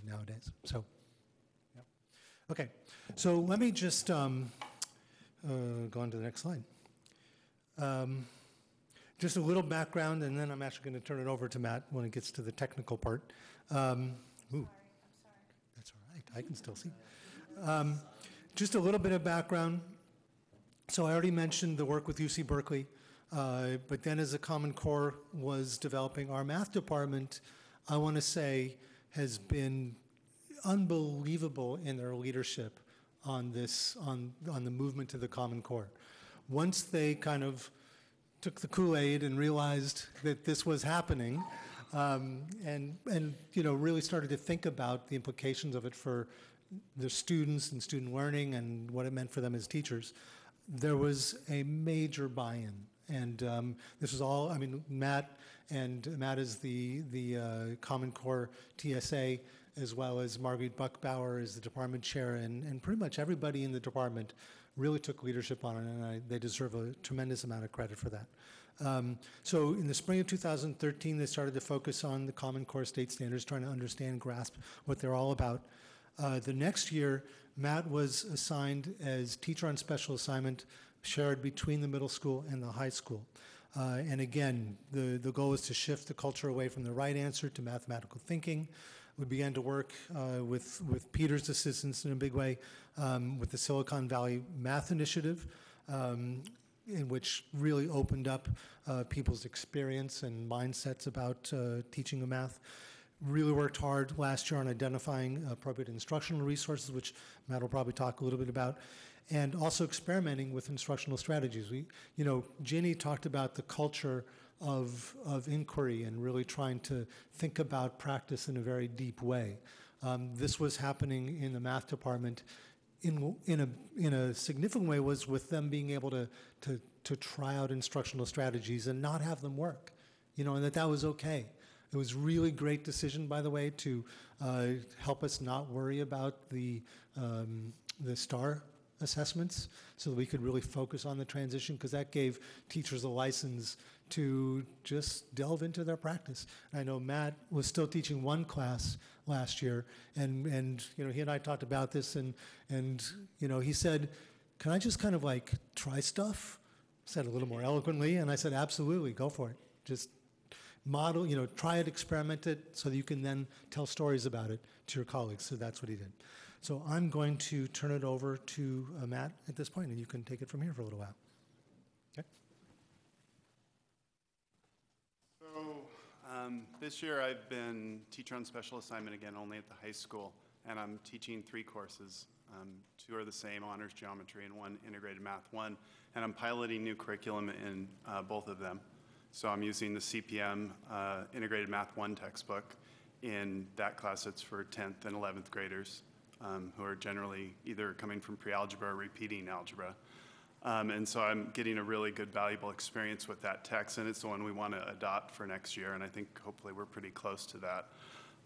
nowadays. So, yeah. Okay, so let me just go on to the next slide. Just a little background, and then I'm actually going to turn it over to Matt when it gets to the technical part. I'm sorry. That's all right. I can still see. Just a little bit of background. So I already mentioned the work with UC Berkeley, but then as the Common Core was developing, our math department, I want to say, has been unbelievable in their leadership on this, on the movement to the Common Core. Once they kind of took the Kool-Aid and realized that this was happening, and you know, really started to think about the implications of it for the students and student learning and what it meant for them as teachers, there was a major buy-in. And this was all, I mean, Matt is the Common Core TSA, as well as Marguerite Buckbauer is the department chair, and pretty much everybody in the department really took leadership on it, and they deserve a tremendous amount of credit for that. So in the spring of 2013, they started to focus on the Common Core state standards, trying to understand, grasp what they're all about. The next year, Matt was assigned as teacher on special assignment, shared between the middle school and the high school. And again, the goal was to shift the culture away from the right answer to mathematical thinking. We began to work with Peter's assistance in a big way with the Silicon Valley Math Initiative, in which really opened up people's experience and mindsets about teaching the math. Really worked hard last year on identifying appropriate instructional resources, which Matt will probably talk a little bit about, and also experimenting with instructional strategies. You know, Ginny talked about the culture of inquiry and really trying to think about practice in a very deep way. This was happening in the math department in a significant way, was with them being able to try out instructional strategies and not have them work, you know, and that was okay. It was really great decision, by the way, to help us not worry about the STAR assessments so that we could really focus on the transition, because that gave teachers a license to just delve into their practice. And I know Matt was still teaching one class last year, and you know, he and I talked about this, and you know, he said, "Can I just kind of like try stuff?" Said a little more eloquently, and I said, "Absolutely, go for it. Just model, you know, try it, experiment it, so that you can then tell stories about it to your colleagues." So that's what he did. So I'm going to turn it over to Matt at this point, and you can take it from here for a little while. Okay. So this year I've been teacher on special assignment again, only at the high school, and I'm teaching 3 courses. 2 are the same, honors geometry, and 1 integrated math 1, and I'm piloting new curriculum in both of them. So I'm using the CPM integrated math 1 textbook. In that class, it's for 10th and 11th graders who are generally either coming from pre-algebra or repeating algebra. And so I'm getting a really good, valuable experience with that text, and it's the one we want to adopt for next year, and I think hopefully we're pretty close to that.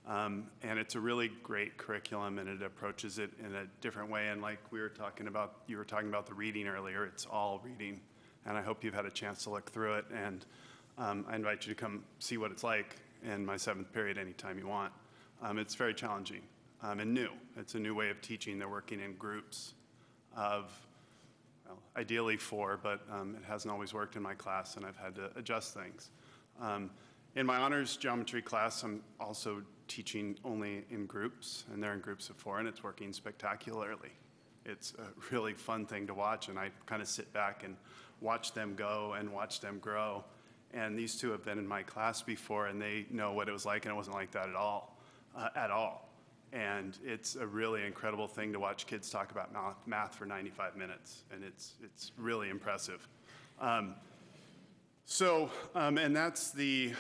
And it's a really great curriculum, and it approaches it in a different way, and like we were talking about, you were talking about the reading earlier, it's all reading, and I hope you've had a chance to look through it, and I invite you to come see what it's like in my 7th period anytime you want. It's very challenging and new. It's a new way of teaching. They're working in groups of, well, ideally 4, but it hasn't always worked in my class, and I've had to adjust things. In my honors geometry class, I'm also teaching only in groups, and they're in groups of 4, and it's working spectacularly. It's a really fun thing to watch, and I kind of sit back and watch them go and watch them grow. And these 2 have been in my class before, and they know what it was like, and it wasn't like that at all, And it's a really incredible thing to watch kids talk about math for 95 minutes, and it's really impressive. And that's the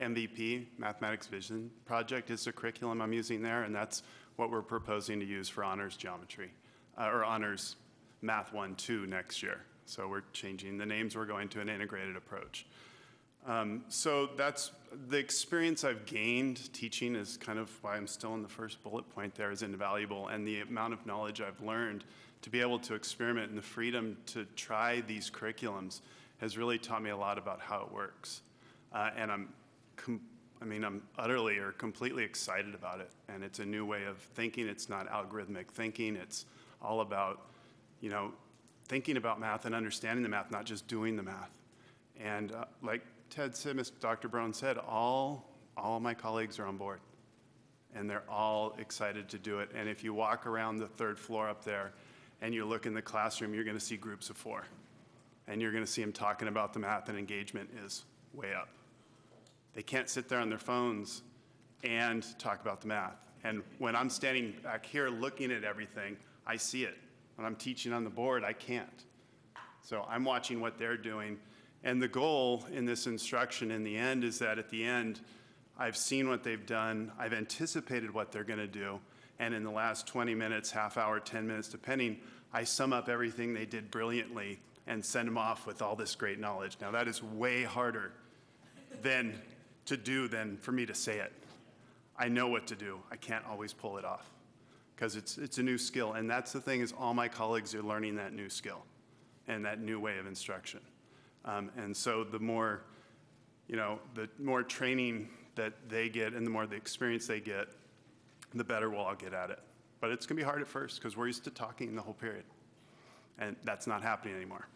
MVP, Mathematics Vision Project, is the curriculum I'm using there, and that's what we're proposing to use for honors geometry, or honors math 1-2 next year. So we're changing the names, we're going to an integrated approach. So that's the experience I've gained teaching is kind of why I'm still in the first bullet point there, is invaluable, and the amount of knowledge I've learned to be able to experiment and the freedom to try these curriculums has really taught me a lot about how it works. And I'm utterly or completely excited about it, and it's a new way of thinking. It's not algorithmic thinking. It's all about, thinking about math and understanding the math, not just doing the math. And like Ted said, Dr. Brown said, all my colleagues are on board, and they're all excited to do it. And if you walk around the 3rd floor up there and you look in the classroom, you're going to see groups of 4, and you're going to see them talking about the math, and engagement is way up. They can't sit there on their phones and talk about the math. And when I'm standing back here looking at everything, I see it. When I'm teaching on the board, I can't. So I'm watching what they're doing. And the goal in this instruction in the end is that at the end, I've seen what they've done, I've anticipated what they're going to do, and in the last 20 minutes, half hour, 10 minutes, depending, I sum up everything they did brilliantly and send them off with all this great knowledge. Now that is way harder to do than for me to say it. I know what to do. I can't always pull it off because it's a new skill. And that's the thing, is all my colleagues are learning that new skill and that new way of instruction. And so the more training that they get and the more the experience they get, the better we'll all get at it. But it's going to be hard at first because we're used to talking the whole period. And that's not happening anymore.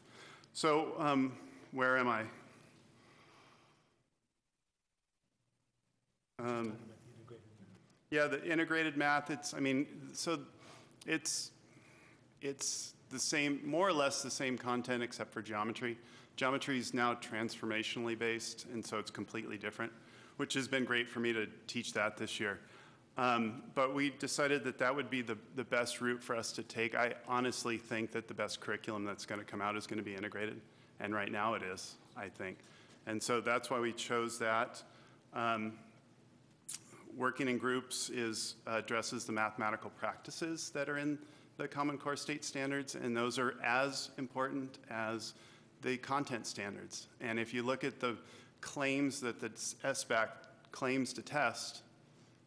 So where am I? Yeah, the integrated math, it's the same, more or less the same content except for geometry. Geometry is now transformationally based, and so it's completely different, which has been great for me to teach that this year. But we decided that that would be the best route for us to take. I honestly think that the best curriculum that's going to come out is going to be integrated, and right now it is, I think. And so that's why we chose that. Working in groups addresses the mathematical practices that are in the Common Core State Standards, and those are as important as the content standards. And if you look at the claims that the SBAC claims to test,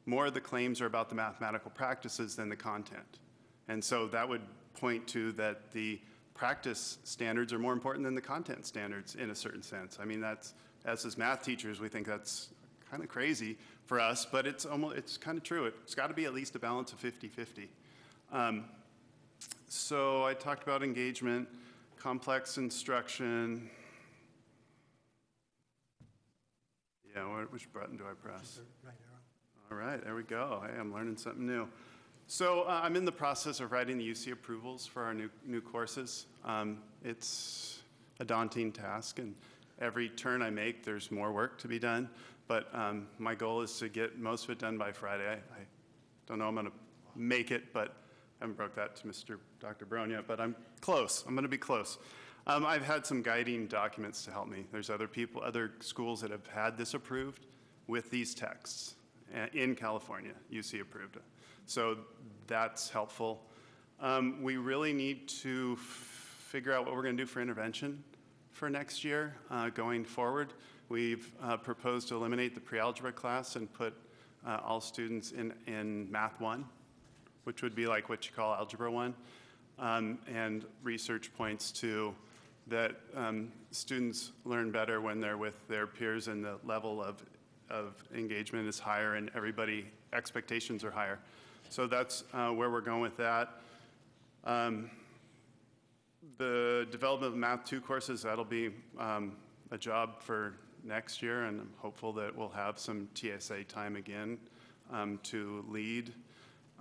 more of the claims are about the mathematical practices than the content. And so that would point to that the practice standards are more important than the content standards in a certain sense. I mean, that's, as math teachers, we think that's kind of crazy for us, but it's kind of true. It's got to be at least a balance of 50-50. So I talked about engagement, complex instruction. Yeah, which button do I press? Right arrow. All right, there we go. Hey, I'm learning something new. So I'm in the process of writing the UC approvals for our new courses. It's a daunting task, and every turn I make, there's more work to be done. But my goal is to get most of it done by Friday. I don't know I'm going to make it, but I haven't broke that to Dr. Brown yet, but I'm close. I'm going to be close. I've had some guiding documents to help me. There's other schools that have had this approved with these texts in California. UC approved it. So that's helpful. We really need to figure out what we're going to do for intervention for next year going forward. We've proposed to eliminate the pre-algebra class and put all students in Math 1, which would be like what you call Algebra 1. And research points to that students learn better when they're with their peers and the level of engagement is higher and expectations are higher. So that's where we're going with that. The development of Math 2 courses, that'll be a job for next year, and I'm hopeful that we'll have some TSA time again to lead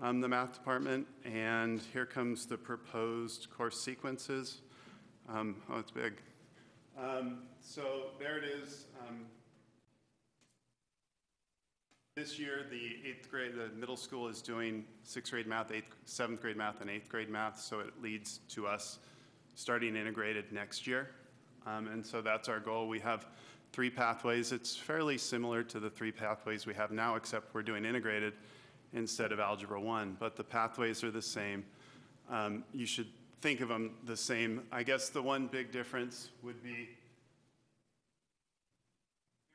the math department. And here comes the proposed course sequences. Oh, it's big. So there it is. This year, the middle school is doing 6th grade math, 7th grade math, and 8th grade math, so it leads to us starting integrated next year. And so that's our goal. We have 3 pathways. It's fairly similar to the 3 pathways we have now, except we're doing integrated instead of Algebra 1, but the pathways are the same. You should think of them the same. I guess the one big difference would be here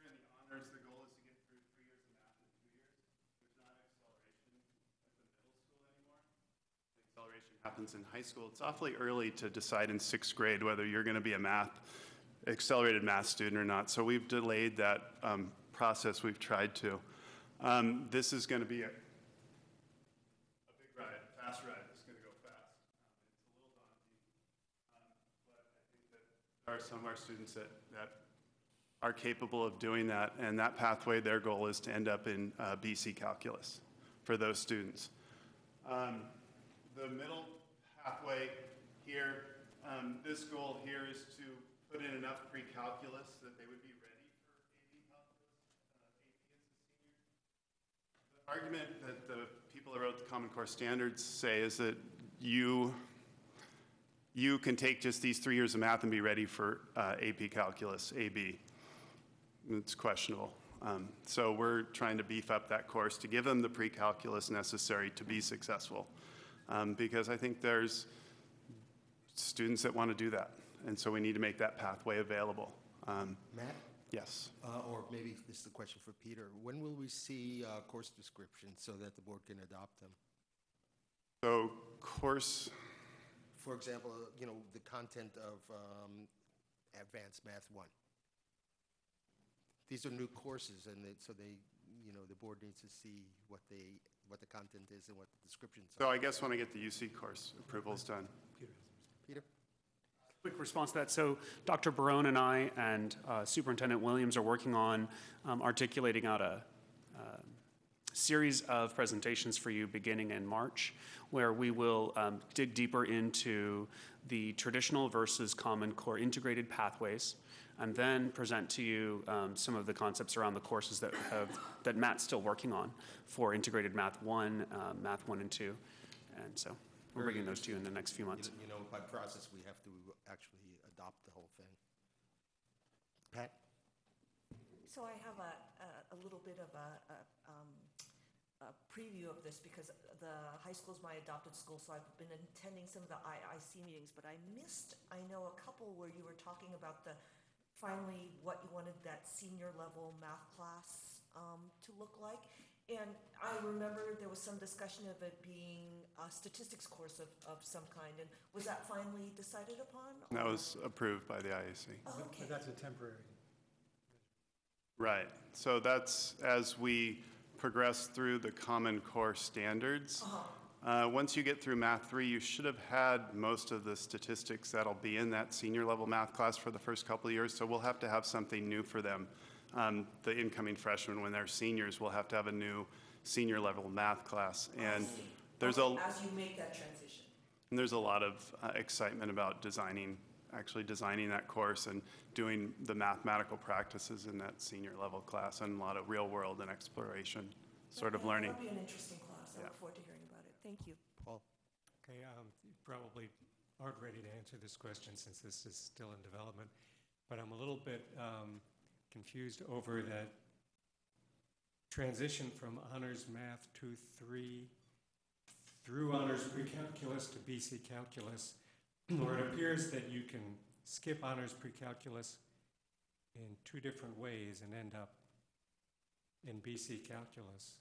in the honors, the goal is to get through 3 years of math in 2 years. There's not acceleration at the middle school anymore. The acceleration happens in high school. It's awfully early to decide in 6th grade whether you're going to be a accelerated math student or not. So we've delayed that process. We've tried to. This is going to be a big ride, fast ride. It's going to go fast. It's a little daunting, but I think that there are some of our students that are capable of doing that, and that pathway, their goal is to end up in BC calculus for those students. The middle pathway here, this goal here is to put in enough pre-calculus that they would be ready for AP calculus, AP as a senior. The argument that the people that wrote the Common Core Standards say is that you can take just these 3 years of math and be ready for AP calculus, AB. It's questionable. So we're trying to beef up that course to give them the pre-calculus necessary to be successful. Because I think there's students that want to do that. And so we need to make that pathway available. Matt? Yes. Or maybe this is the question for Peter. When will we see course descriptions so that the board can adopt them? So course... For example, the content of Advanced Math 1. These are new courses, and so the board needs to see what the content is and what the descriptions are. So I guess when I get the UC course approvals done. Peter? Quick response to that. So Dr. Barone and I and Superintendent Williams are working on articulating out a series of presentations for you beginning in March, where we will dig deeper into the traditional versus Common Core integrated pathways, and then present to you some of the concepts around the courses that Matt's still working on for integrated Math 1, Math 1 and 2. And so we're bringing those to you in the next few months. By process, we have to actually adopt the whole thing. Pat? So I have a little bit of a preview of this because the high school is my adopted school, so I've been attending some of the IIC meetings, but I know a couple where you were talking about finally what you wanted that senior level math class to look like. And I remember there was some discussion of it being a statistics course of some kind. And was that finally decided upon? That was approved by the IAC. Oh, okay. But that's a temporary. Right. So that's as we progress through the Common Core standards. Once you get through Math 3, you should have had most of the statistics that'll be in that senior level math class for the first couple of years. So we'll have to have something new for them. The incoming freshmen, when they're seniors, will have to have a new senior level math class. And There's as you make that transition? And there's a lot of excitement about actually designing that course and doing the mathematical practices in that senior level class, and a lot of real world and exploration sort of learning. That'll be an interesting class. I look forward to hearing about it. Thank you. Paul? Okay, you probably aren't ready to answer this question since this is still in development, but I'm a little bit confused over that transition from Honors Math 2-3 through Honors Pre-Calculus to BC Calculus, where it appears that you can skip Honors Pre-Calculus in two different ways and end up in BC Calculus.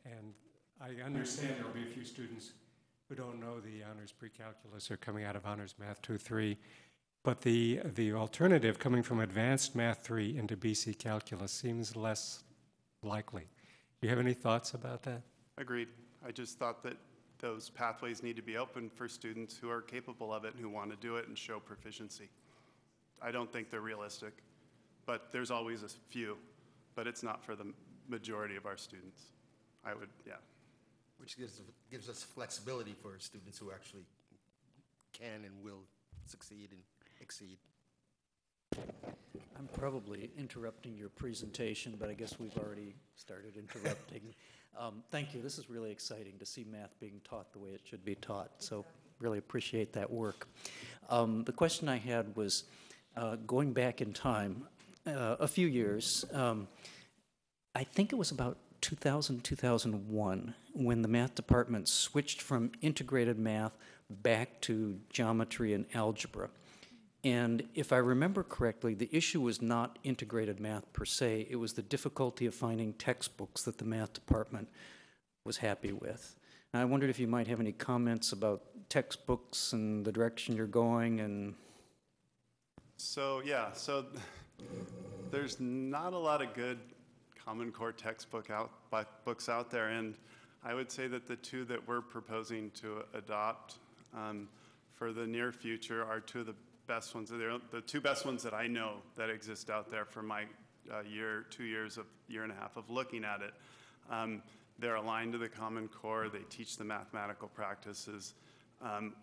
And I understand there will be a few students who don't know the Honors Pre-Calculus are coming out of Honors Math 2-3, but the alternative coming from Advanced Math 3 into BC Calculus seems less likely. Do you have any thoughts about that? Agreed. I just thought that those pathways need to be open for students who are capable of it and who want to do it and show proficiency. I don't think they're realistic, but there's always a few, but it's not for the majority of our students. I would, yeah. Which gives us flexibility for students who actually can and will succeed and exceed. I'm probably interrupting your presentation, but I guess we've already started interrupting. Thank you. This is really exciting to see math being taught the way it should be taught, so really appreciate that work. The question I had was, going back in time, a few years, I think it was about 2000, 2001, when the math department switched from integrated math back to geometry and algebra. And if I remember correctly, the issue was not integrated math per se, it was the difficulty of finding textbooks that the math department was happy with. And I wondered if you might have any comments about textbooks and the direction you're going. And So yeah, so there's not a lot of good Common Core textbook books out there, and I would say that the two that we're proposing to adopt for the near future are two of the best ones. They're the two best ones that I know that exist out there for my year and a half of looking at it. They're aligned to the Common Core. They teach the mathematical practices.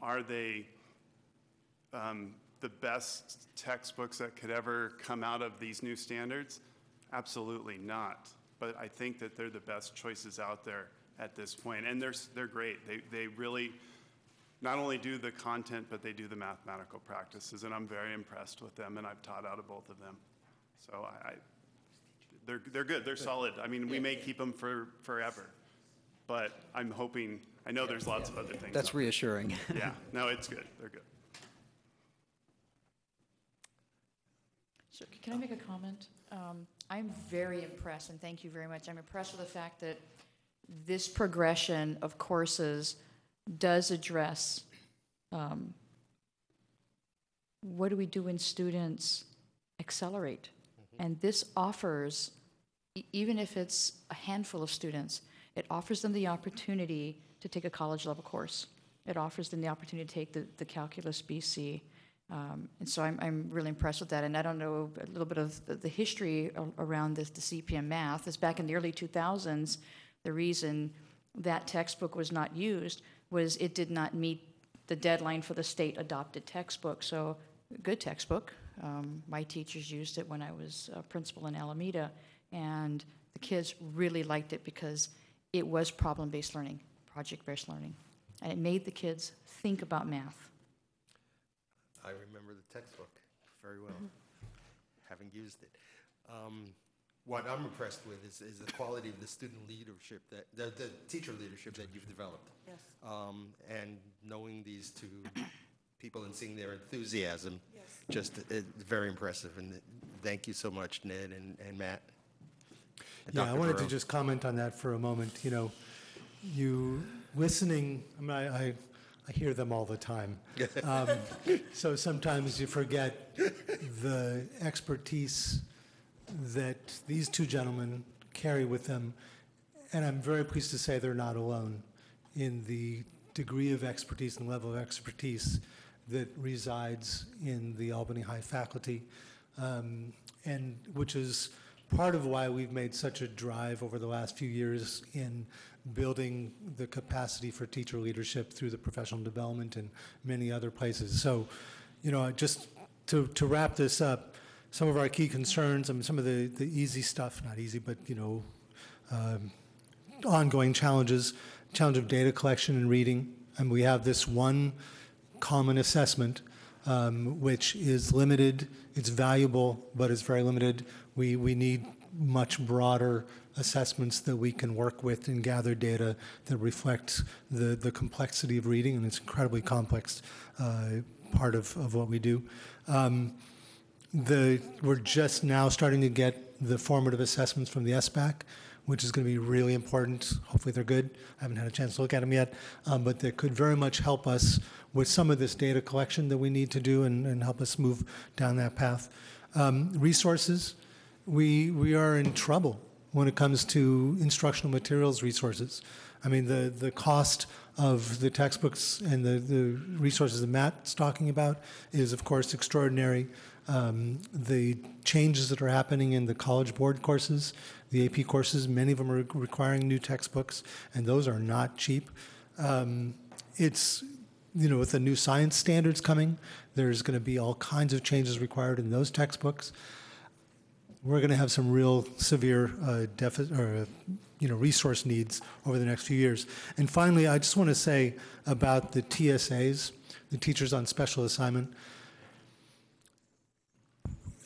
Are they the best textbooks that could ever come out of these new standards? Absolutely not. But I think that they're the best choices out there at this point. And they're great. They really not only do the content, but they do the mathematical practices. And I'm very impressed with them, and I've taught out of both of them. So they're good. They're solid. I mean, we may keep them for forever. But I'm hoping, I know there's lots of other things. that's reassuring. Yeah, no, it's good. They're good. So can I make a comment? I'm very impressed, and thank you very much. I'm impressed with the fact that this progression of courses does address what do we do when students accelerate? And this offers, even if it's a handful of students, it offers them the opportunity to take a college level course. It offers them the opportunity to take the Calculus BC. And so I'm really impressed with that. And I don't know a little bit of the history around this, the CPM math. Is back in the early 2000s, the reason that textbook was not used was it did not meet the deadline for the state adopted textbook. So good textbook. My teachers used it when I was a principal in Alameda, and the kids really liked it because it was problem-based learning, project-based learning, and it made the kids think about math. I remember the textbook very well, having used it. What I'm impressed with is the quality of the student leadership, the teacher leadership that you've developed. Yes. And knowing these two people and seeing their enthusiasm, Yes. just very impressive. And thank you so much, Ned and Matt. And Yeah, Dr. I wanted Burrow. to just comment on that for a moment. You know, you listening, I mean, I hear them all the time. So sometimes you forget the expertise that these two gentlemen carry with them. And I'm very pleased to say they're not alone in the degree of expertise and level of expertise that resides in the Albany High faculty, and which is part of why we've made such a drive over the last few years in building the capacity for teacher leadership through the professional development and many other places. So, just to wrap this up, some of our key concerns, some of the easy stuff, not easy, but, ongoing challenges, challenge of data collection and reading. And we have this one common assessment, which is limited, it's valuable, but it's very limited. We need much broader assessments that we can work with and gather data that reflect the complexity of reading, and it's incredibly complex part of what we do. We're just now starting to get the formative assessments from the SBAC, which is going to be really important. Hopefully they're good. I haven't had a chance to look at them yet, but they could very much help us with some of this data collection that we need to do and help us move down that path. Resources, we are in trouble when it comes to instructional materials resources. I mean, the cost of the textbooks and the resources that Matt's talking about is, of course, extraordinary. The changes that are happening in the College Board courses, the AP courses, many of them are requiring new textbooks, and those are not cheap. It's, with the new science standards coming, there's going to be all kinds of changes required in those textbooks. We're going to have some real severe deficit or resource needs over the next few years. And finally, I just want to say about the TSAs, the Teachers on Special Assignment.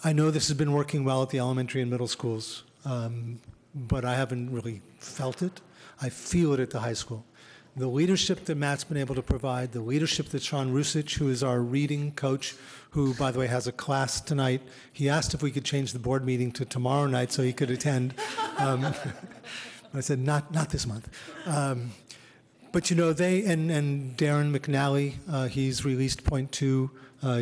I know this has been working well at the elementary and middle schools, but I haven't really felt it. I feel it at the high school. The leadership that Matt's been able to provide, the leadership that Sean Rusich, who is our reading coach, who, by the way, has a class tonight, he asked if we could change the board meeting to tomorrow night so he could attend. I said, not this month. But they, and Darren McNally, he's released Point 2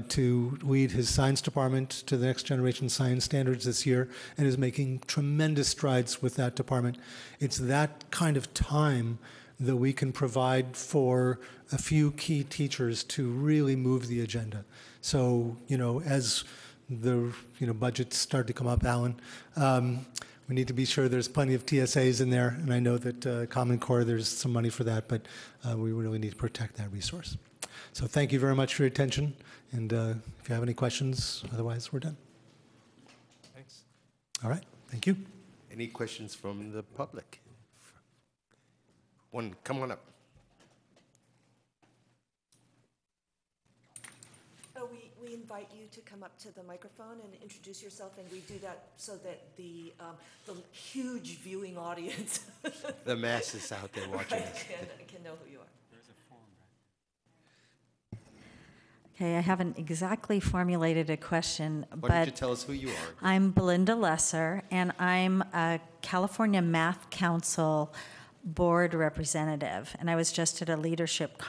to lead his science department to the next generation science standards this year and is making tremendous strides with that department. It's that kind of time that we can provide for a few key teachers to really move the agenda. So, as the budgets start to come up, Alan, we need to be sure there's plenty of TSAs in there, and I know that Common Core, there's some money for that, but we really need to protect that resource. So thank you very much for your attention, and if you have any questions, otherwise we're done. Thanks. All right, thank you. Any questions from the public? Come on up. We invite you to come up to the microphone and introduce yourself, and we do that so that the huge viewing audience, The masses out there watching us. can know who you are. Okay, I haven't exactly formulated a question, Why but don't you tell us who you are? I'm Belinda Lesser, and I'm a California Math Council board representative, and I was just at a leadership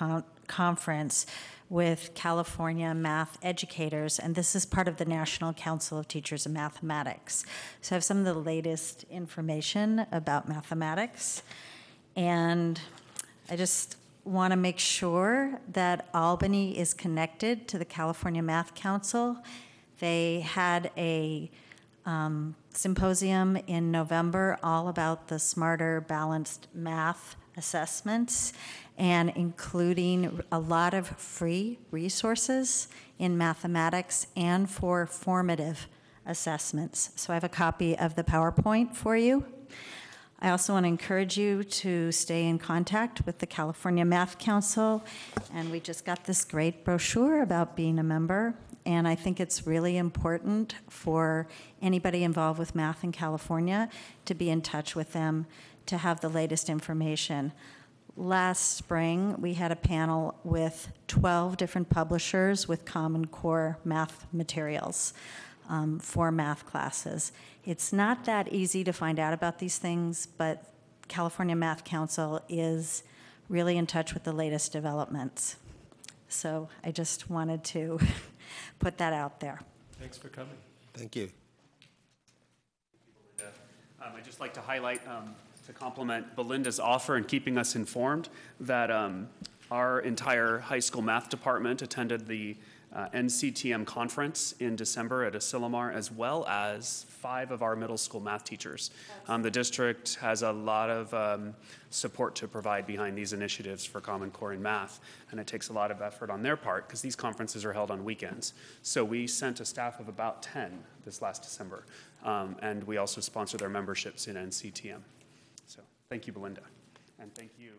conference with California math educators, and this is part of the National Council of Teachers of Mathematics. So I have some of the latest information about mathematics, and I just want to make sure that Albany is connected to the California Math Council. They had a symposium in November all about the smarter, balanced math assessments, and including a lot of free resources in mathematics and for formative assessments. So I have a copy of the PowerPoint for you. I also want to encourage you to stay in contact with the California Math Council, and we just got this great brochure about being a member, and I think it's really important for anybody involved with math in California to be in touch with them to have the latest information. Last spring, we had a panel with 12 different publishers with Common Core math materials for math classes. It's not that easy to find out about these things, but California Math Council is really in touch with the latest developments. So I just wanted to put that out there. Thanks for coming. Thank you. I'd just like to highlight, to compliment Belinda's offer in keeping us informed, that our entire high school math department attended the NCTM conference in December at Asilomar, as well as 5 of our middle school math teachers. The district has a lot of support to provide behind these initiatives for Common Core in math, and it takes a lot of effort on their part because these conferences are held on weekends. So we sent a staff of about 10 this last December, and we also sponsor their memberships in NCTM. So thank you, Belinda, and thank you,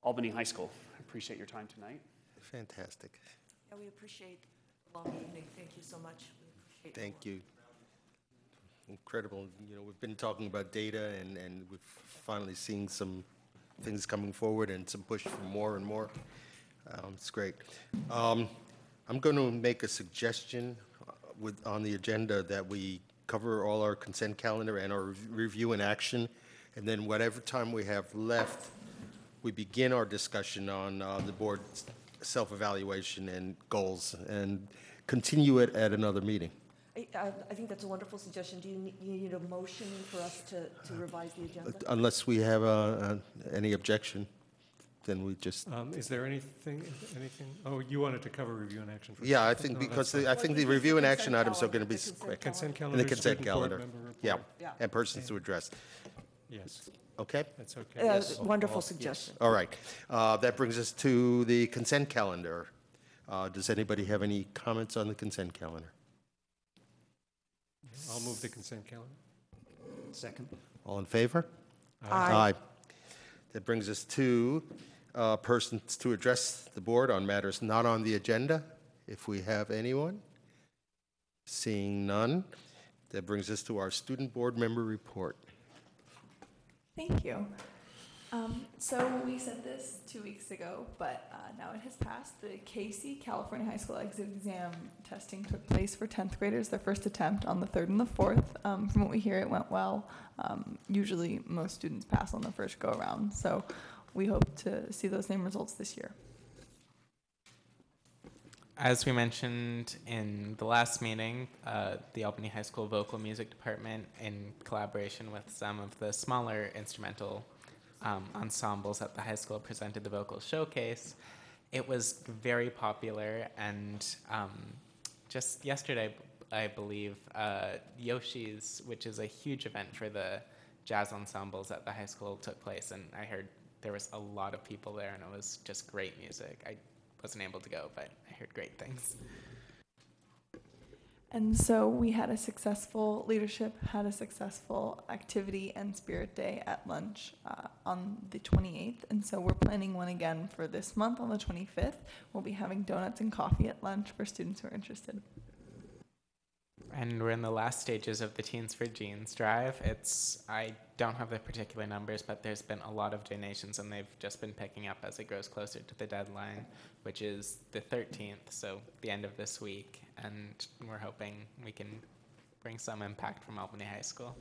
Albany High School. I appreciate your time tonight. Fantastic. Yeah, we appreciate the long evening. Thank you so much. We appreciate Thank you. Incredible. You know, we've been talking about data, and we've finally seen some things coming forward and some push for more and more. It's great. I'm going to make a suggestion on the agenda that we cover all our consent calendar and our review in action, and then whatever time we have left, we begin our discussion on the board's self-evaluation and goals, and continue it at another meeting. I think that's a wonderful suggestion. Do you need a motion for us to revise the agenda? Unless we have any objection, then we just. Is there anything? Oh, you wanted to cover review and action first? Yeah, I think No, because that's I fine. think the review and action items are going to be quick. Consent And the calendar, consent student board calendar. member Yeah, report. and persons to address. Yes. Okay? That's okay. Yes. Wonderful suggestion. All right. That brings us to the consent calendar. Does anybody have any comments on the consent calendar? I'll move the consent calendar. Second. All in favor? Aye. That brings us to persons to address the board on matters not on the agenda, if we have anyone. Seeing none, that brings us to our student board member report. Thank you. So we said this 2 weeks ago, but now it has passed. The Casey California High School exit exam testing took place for 10th graders, their first attempt on the 3rd and the 4th. From what we hear, it went well. Usually most students pass on the first go around, so we hope to see those same results this year. As we mentioned in the last meeting, the Albany High School Vocal Music Department, in collaboration with some of the smaller instrumental ensembles at the high school, presented the vocal showcase. It was very popular, and just yesterday, I believe, Yoshi's, which is a huge event for the jazz ensembles at the high school, took place, and I heard there was a lot of people there, and it was just great music. I wasn't able to go, but I heard great things. And so we had a successful leadership, had a successful activity and spirit day at lunch on the 28th. And so we're planning one again for this month on the 25th. We'll be having donuts and coffee at lunch for students who are interested. And we're in the last stages of the Teens for Genes drive. I don't have the particular numbers, but there's been a lot of donations, and they've just been picking up as it grows closer to the deadline, which is the 13th, so the end of this week. And we're hoping we can bring some impact from Albany High School.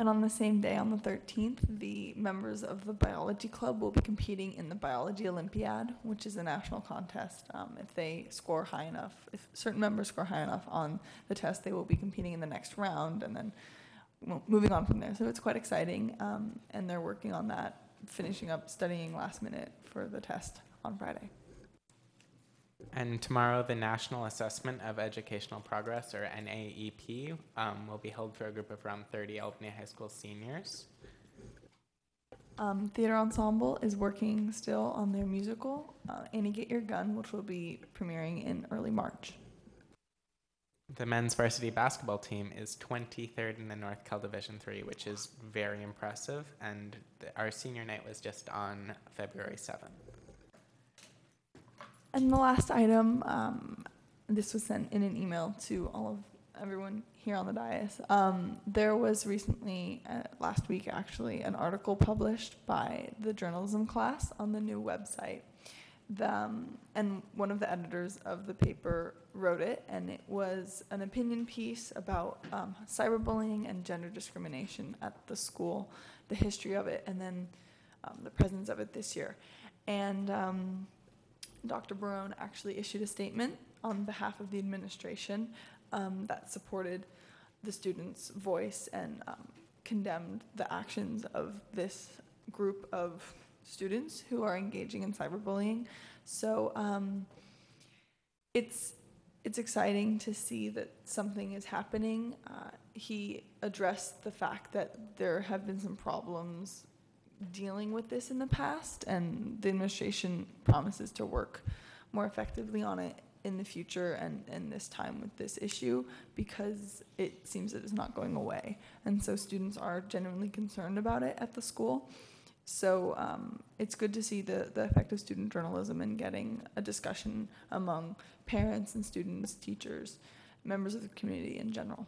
And on the same day, on the 13th, the members of the biology club will be competing in the Biology Olympiad, which is a national contest. If they score high enough, if certain members score high enough on the test, they will be competing in the next round and then moving on from there. So it's quite exciting, and they're working on that, finishing up studying last minute for the test on Friday. And tomorrow, the National Assessment of Educational Progress, or NAEP, will be held for a group of around 30 Albany High School seniors. Theater Ensemble is working still on their musical, Annie Get Your Gun, which will be premiering in early March. The men's varsity basketball team is 23rd in the North Cal Division III, which is very impressive, and our senior night was just on February 7th. And the last item, this was sent in an email to everyone here on the dais. There was recently, last week actually, an article published by the journalism class on the new website. And one of the editors of the paper wrote it, and it was an opinion piece about cyberbullying and gender discrimination at the school, the history of it, and then the presence of it this year. And Dr. Barone actually issued a statement on behalf of the administration that supported the students' voice and condemned the actions of this group of students who are engaging in cyberbullying. So it's exciting to see that something is happening. He addressed the fact that there have been some problems dealing with this in the past, and the administration promises to work more effectively on it in the future and this time with this issue, because it seems that it's not going away. And so students are genuinely concerned about it at the school. So it's good to see the effect of student journalism in getting a discussion among parents and students, teachers, members of the community in general.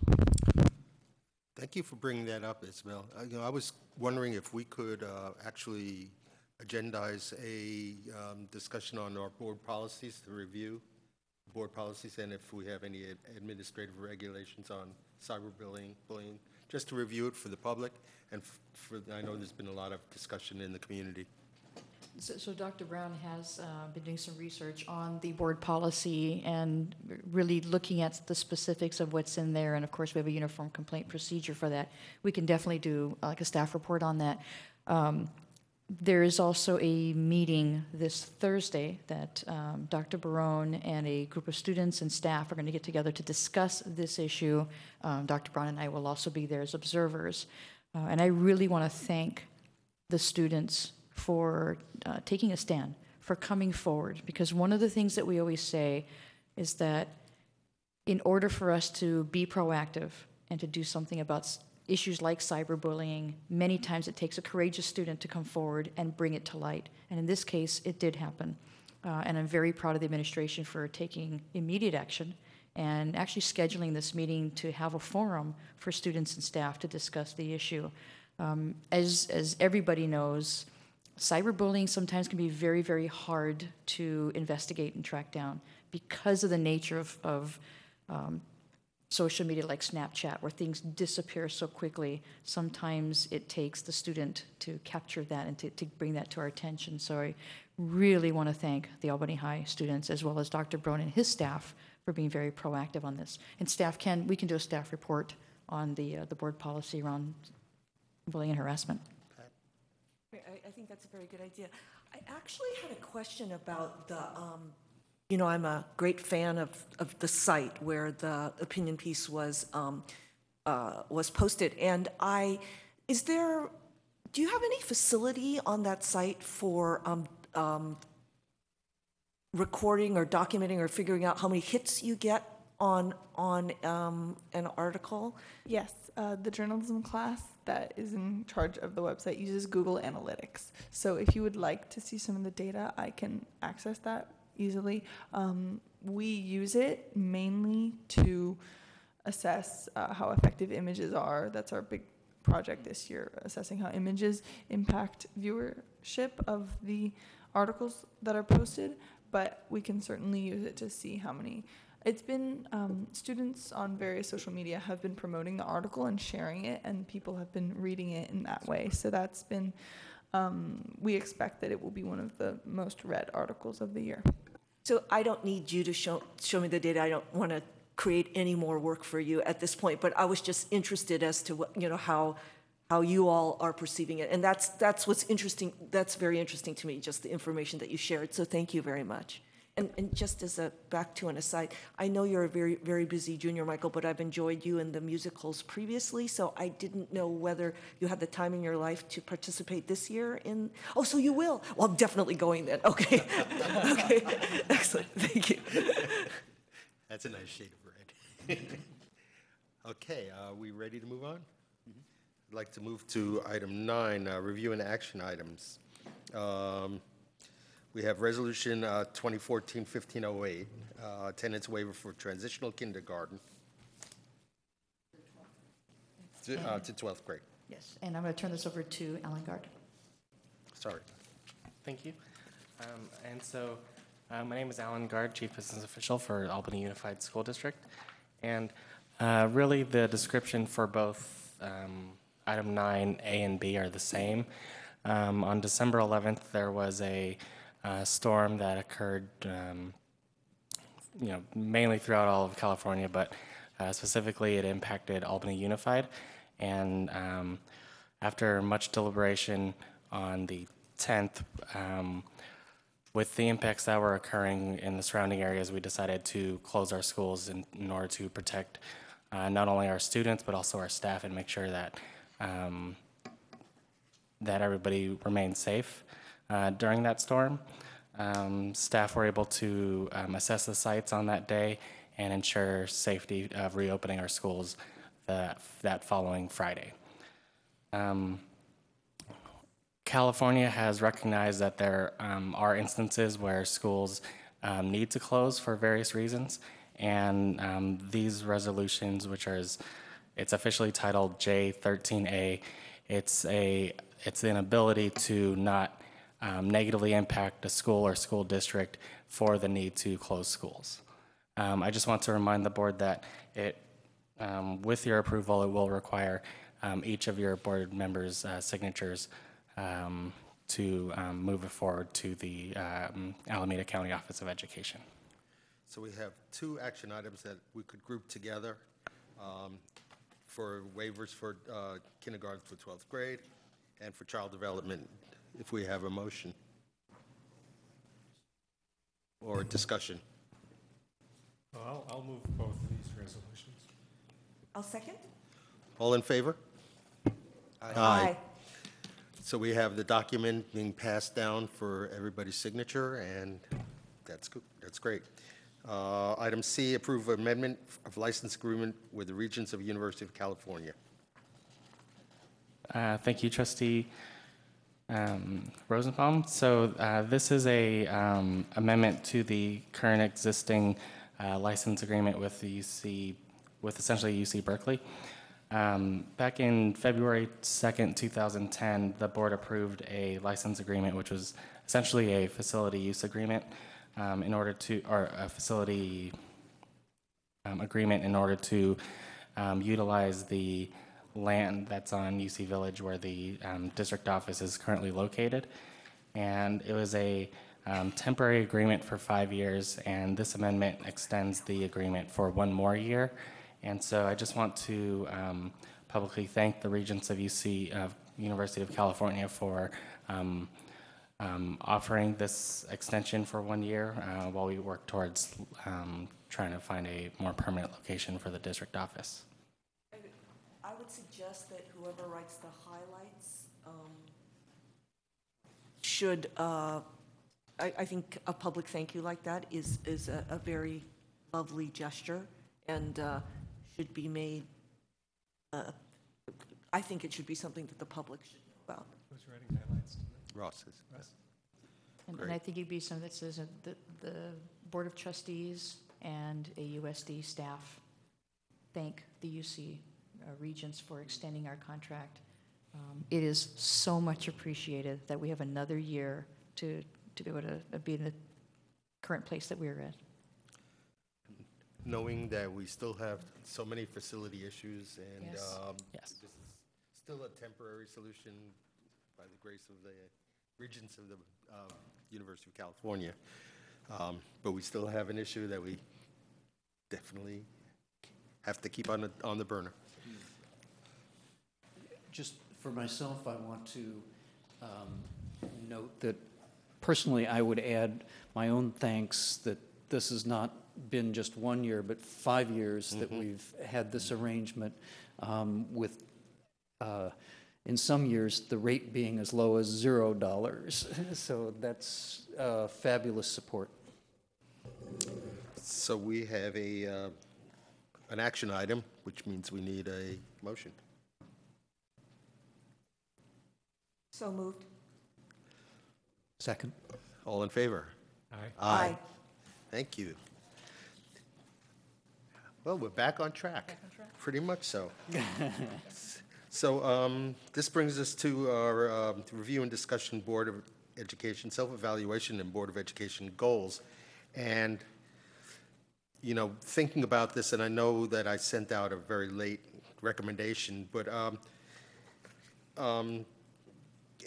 Thank you for bringing that up, Isabel. I was wondering if we could actually agendize a discussion on our board policies to review board policies, and if we have any administrative regulations on cyberbullying, just to review it for the public, and I know there's been a lot of discussion in the community. So Dr. Brown has been doing some research on the board policy and really looking at the specifics of what's in there, and of course we have a uniform complaint procedure for that. We can definitely do like a staff report on that. There is also a meeting this Thursday that Dr. Barone and a group of students and staff are going to get together to discuss this issue. Dr. Brown and I will also be there as observers. And I really want to thank the students for taking a stand, for coming forward, because one of the things that we always say is that in order for us to be proactive and to do something about issues like cyberbullying, many times it takes a courageous student to come forward and bring it to light. And in this case, it did happen. And I'm very proud of the administration for taking immediate action and actually scheduling this meeting to have a forum for students and staff to discuss the issue. As everybody knows, cyberbullying sometimes can be very, very hard to investigate and track down because of the nature of social media like Snapchat, where things disappear so quickly. Sometimes it takes the student to capture that and to bring that to our attention. So I really want to thank the Albany High students as well as Dr. Brown and his staff for being very proactive on this. And we can do a staff report on the board policy around bullying and harassment. I think that's a very good idea. I actually had a question about the, I'm a great fan of the site where the opinion piece was posted. And do you have any facility on that site for recording or documenting or figuring out how many hits you get on an article? Yes, the journalism class that is in charge of the website uses Google Analytics. So if you would like to see some of the data, I can access that easily. We use it mainly to assess how effective images are. That's our big project this year, assessing how images impact viewership of the articles that are posted, but we can certainly use it to see how many. It's been, students on various social media have been promoting the article and sharing it, and people have been reading it in that way. So that's been, we expect that it will be one of the most read articles of the year. So I don't need you to show me the data. I don't want to create any more work for you at this point, but I was just interested as to what, how you all are perceiving it. And that's what's interesting. That's very interesting to me, just the information that you shared. So thank you very much. And just as back to an aside, I know you're a very, very busy junior, Michael, but I've enjoyed you in the musicals previously, so I didn't know whether you had the time in your life to participate this year in. Oh, so you will? Well, I'm definitely going then. Okay. Okay. Excellent. Thank you. That's a nice shade of red. Okay, are we ready to move on? I'd like to move to item 9, review and action items. We have Resolution 2014-1508, attendance waiver for transitional kindergarten to 12th grade. Yes, and I'm going to turn this over to Alan Gard. Sorry. Thank you. My name is Alan Gard, Chief Business Official for Albany Unified School District. And really the description for both item 9A and B are the same. On December 11th, there was a storm that occurred, mainly throughout all of California, but specifically it impacted Albany Unified. And after much deliberation on the 10th, with the impacts that were occurring in the surrounding areas, we decided to close our schools in order to protect not only our students but also our staff and make sure that that everybody remained safe during that storm. Staff were able to assess the sites on that day and ensure safety of reopening our schools that following Friday. California has recognized that there are instances where schools need to close for various reasons, and these resolutions, which it's officially titled J13A, it's an ability to not negatively impact a school or school district for the need to close schools. I just want to remind the board that with your approval, it will require each of your board members' signatures to move it forward to the Alameda County Office of Education. So we have two action items that we could group together for waivers for kindergarten to 12th grade and for child development, if we have a motion or discussion. Well, I'll move both of these resolutions. I'll second. All in favor? Aye. So we have the document being passed down for everybody's signature, and that's good. That's great. Item C, approve amendment of license agreement with the Regents of University of California. Thank you, Trustee Rosenbaum. So this is a amendment to the current existing license agreement with the UC, with essentially UC Berkeley. Back in February 2nd, 2010, the board approved a license agreement, which was essentially a facility use agreement in order to, or a facility agreement in order to utilize the land that's on UC Village where the district office is currently located. And it was a temporary agreement for 5 years, and this amendment extends the agreement for 1 more year. And so I just want to publicly thank the Regents of University of California for offering this extension for 1 year while we work towards trying to find a more permanent location for the district office. I would suggest that whoever writes the highlights should, I think a public thank you like that is a very lovely gesture and should be made, I think it should be something that the public should know about. Who's writing highlights tonight? Ross is. And I think it'd be something that says that the Board of Trustees and AUSD staff thank the UC Regents for extending our contract. It is so much appreciated that we have another year to be able to be in the current place that we're at. Knowing that we still have so many facility issues and Yes. this is still a temporary solution by the grace of the Regents of the University of California. But we still have an issue that we definitely have to keep on the burner. Just for myself, I want to note that personally I would add my own thanks that this has not been just 1 year, but 5 years that we've had this arrangement with, in some years, the rate being as low as $0. So that's fabulous support. So we have an action item, which means we need a motion. So moved. Second. All in favor? Aye. Aye. Thank you. Well, we're back on track. Pretty much so. So this brings us to our review and discussion Board of Education, self-evaluation and Board of Education goals. And, you know, thinking about this, and I know that I sent out a very late recommendation, but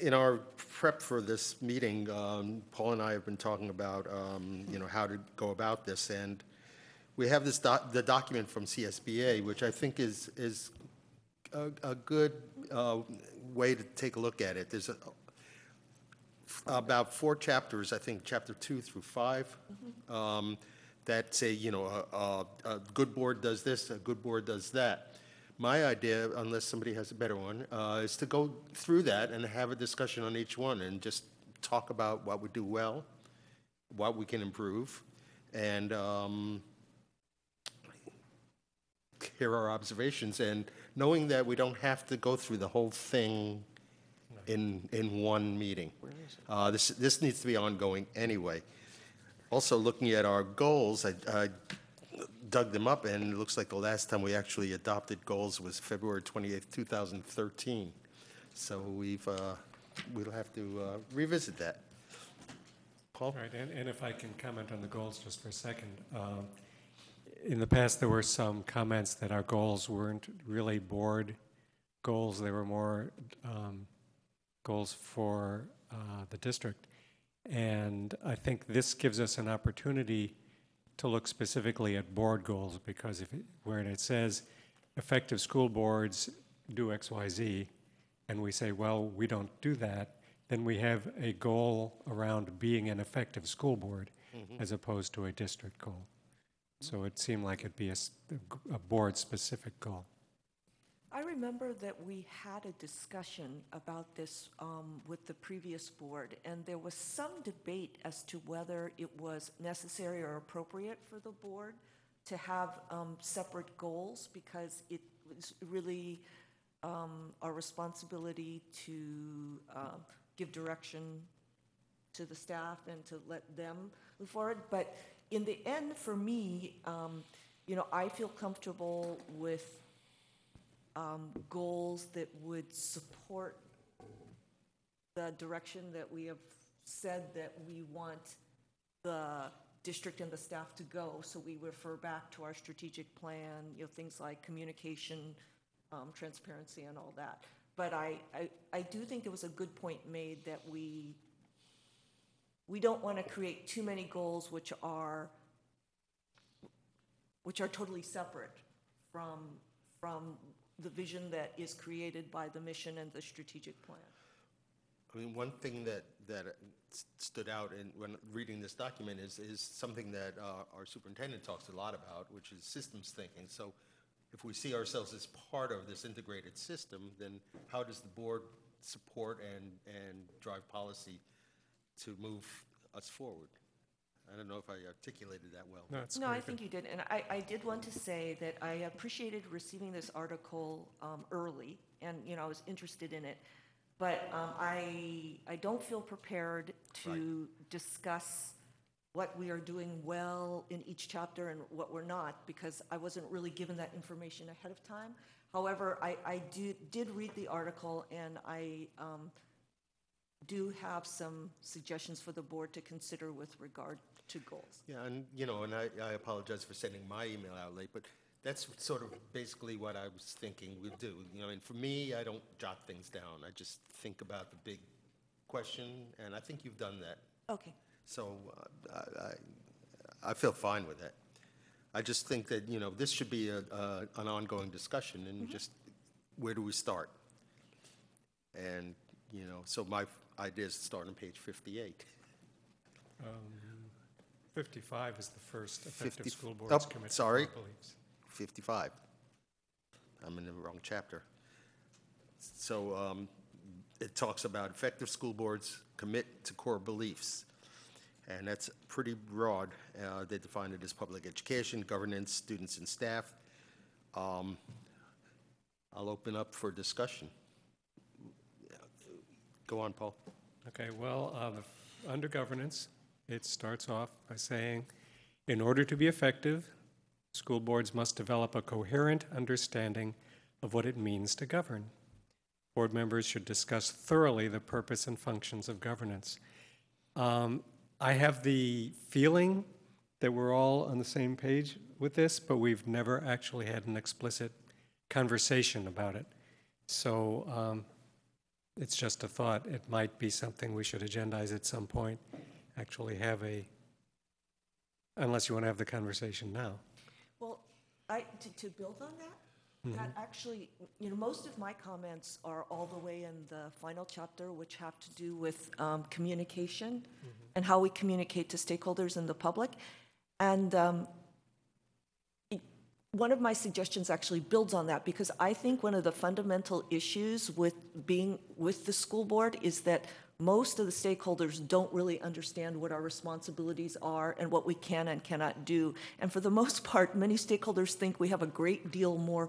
in our prep for this meeting, Paul and I have been talking about, you know, how to go about this, and we have this the document from CSBA, which I think is a good way to take a look at it. There's about 4 chapters, I think, chapter 2 through 5, that say, you know, a good board does this, a good board does that. My idea, unless somebody has a better one, is to go through that and have a discussion on each one and just talk about what we do well, what we can improve, and hear our observations, and knowing that we don't have to go through the whole thing in one meeting. This needs to be ongoing anyway. Also, looking at our goals, I dug them up, and it looks like the last time we actually adopted goals was February 28th, 2013. So we'll have to revisit that. Paul? Right, and if I can comment on the goals just for a second. In the past, there were some comments that our goals weren't really board goals. They were more goals for the district. And I think this gives us an opportunity to look specifically at board goals, because where it says effective school boards do X, Y, Z, and we say, well, we don't do that, then we have a goal around being an effective school board as opposed to a district goal. So it seemed like it'd be a board-specific goal. I remember that we had a discussion about this with the previous board, and there was some debate as to whether it was necessary or appropriate for the board to have separate goals, because it was really our responsibility to give direction to the staff and to let them move forward. But in the end, for me, you know, I feel comfortable with goals that would support the direction that we have said that we want the district and the staff to go. So we refer back to our strategic plan, you know, things like communication, transparency, and all that. But I do think there was a good point made that we don't want to create too many goals which are totally separate from the vision that is created by the mission and the strategic plan. I mean, one thing that stood out when reading this document is something that our superintendent talks a lot about, which is systems thinking. So if we see ourselves as part of this integrated system, then how does the board support and drive policy to move us forward? I don't know if I articulated that well. No, I think you did. And I did want to say that I appreciated receiving this article early, and, you know, I was interested in it. But I don't feel prepared to discuss what we are doing well in each chapter and what we're not, because I wasn't really given that information ahead of time. However, I did read the article, and I do have some suggestions for the board to consider with regard to goals. Yeah, and, you know, and I apologize for sending my email out late, but that's sort of basically what I was thinking we'd do. You know, and for me, I don't jot things down. I just think about the big question, and I think you've done that. Okay. So I feel fine with that. I just think that, you know, this should be an ongoing discussion, and just where do we start? And, you know, so my idea is to start on page 58. 55 is the first effective school boards commit to core beliefs. 55. I'm in the wrong chapter. So it talks about effective school boards commit to core beliefs. And that's pretty broad. They define it as public education, governance, students, and staff. I'll open up for discussion. Go on, Paul. Okay, well, under governance, it starts off by saying, in order to be effective, school boards must develop a coherent understanding of what it means to govern. Board members should discuss thoroughly the purpose and functions of governance. I have the feeling that we're all on the same page with this, but we've never actually had an explicit conversation about it. So it's just a thought. It might be something we should agendize at some point, actually have unless you want to have the conversation now. Well, to build on that, that actually, most of my comments are all the way in the final chapter, which have to do with communication and how we communicate to stakeholders and the public. And one of my suggestions actually builds on that, because I think one of the fundamental issues with being with the school board is that most of the stakeholders don't really understand what our responsibilities are and what we can and cannot do. And for the most part, many stakeholders think we have a great deal more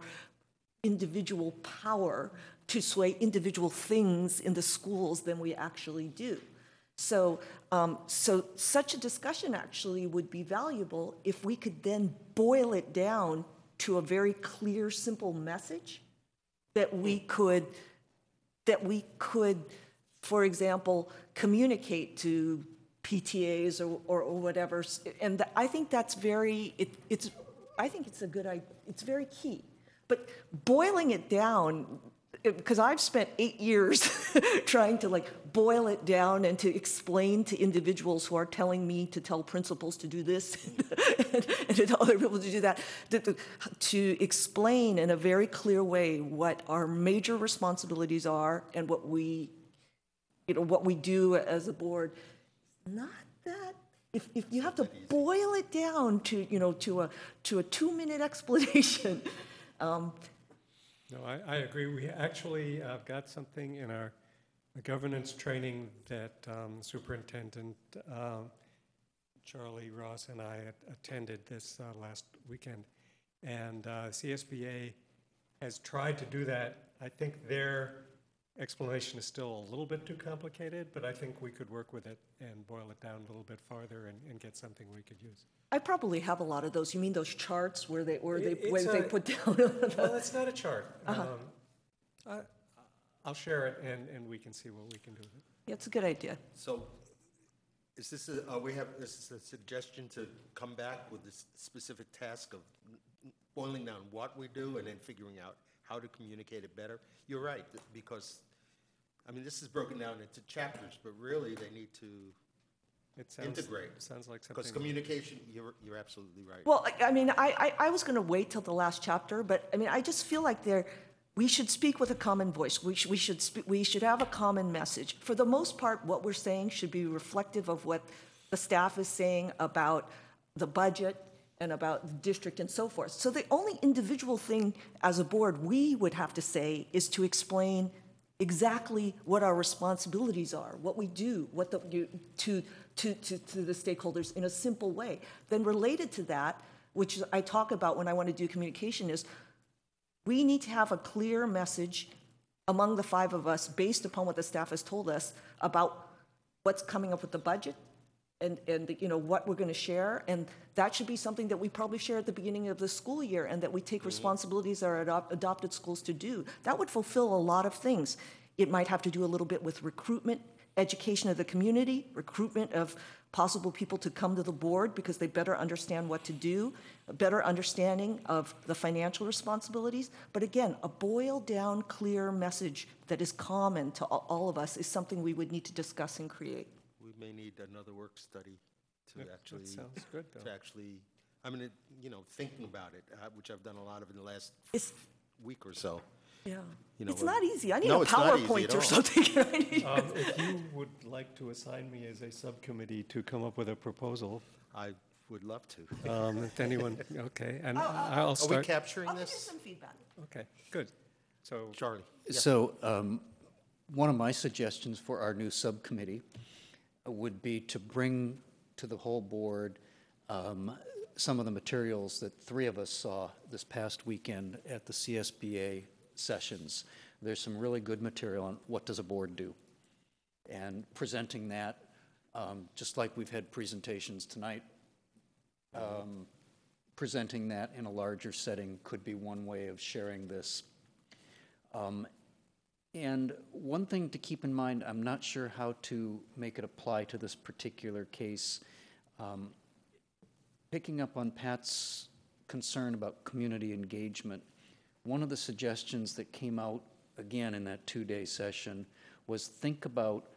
individual power to sway individual things in the schools than we actually do. So, such a discussion actually would be valuable if we could then boil it down to a very clear, simple message that we could, for example, communicate to PTAs or whatever. And I think that's I think it's a good idea. It's very key. But boiling it down, because I've spent 8 years trying to boil it down and to explain to individuals who are telling me to tell principals to do this and to tell other people to do that, to explain in a very clear way what our major responsibilities are and what we do as a board. Not that. If you have to boil it down to a 2-minute explanation. No, I agree. We actually got something in our governance training that Superintendent Charlie Ross and I attended this last weekend. And CSBA has tried to do that. I think their explanation is still a little bit too complicated, but I think we could work with it and boil it down a little bit farther and get something we could use. I probably have a lot of those. You mean those charts where they put down? Well, it's not a chart. I'll share it and we can see what we can do with it. Yeah, it's a good idea. So, is this a suggestion to come back with this specific task of boiling down what we do and then figuring out how to communicate it better? You're right, because this is broken down into chapters, but really they need to integrate. Sounds like something. Because communication, you're absolutely right. Well, I was going to wait till the last chapter, but I just feel like we should speak with a common voice. We should have a common message. For the most part, what we're saying should be reflective of what the staff is saying about the budget and about the district and so forth. So the only individual thing as a board we would have to say is to explain exactly what our responsibilities are, what we do, to the stakeholders in a simple way. Then related to that, which I talk about when I want to do communication, is we need to have a clear message among the 5 of us based upon what the staff has told us about what's coming up with the budget and what we're going to share. And that should be something that we probably share at the beginning of the school year, and that we take responsibilities that are adopted schools to do. That would fulfill a lot of things. It might have to do a little bit with recruitment, education of the community, recruitment of possible people to come to the board because they better understand what to do, a better understanding of the financial responsibilities. But again, a boiled down, clear message that is common to all of us is something we would need to discuss and create. We may need another work study to actually. That sounds good, though. To actually, thinking about it, which I've done a lot of in the last week or so. Yeah, it's not easy. I need a PowerPoint or something. If you would like to assign me as a subcommittee to come up with a proposal, I would love to. If anyone, okay, and I'll start. Are we capturing I'll this? give you some feedback. Okay, good. So, Charlie. Yeah. So, one of my suggestions for our new subcommittee would be to bring to the whole board some of the materials that 3 of us saw this past weekend at the CSBA sessions. There's some really good material on what does a board do, and presenting that, just like we've had presentations tonight, presenting that in a larger setting could be one way of sharing this. And one thing to keep in mind, I'm not sure how to make it apply to this particular case. Picking up on Pat's concern about community engagement, one of the suggestions that came out again in that 2-day session was think about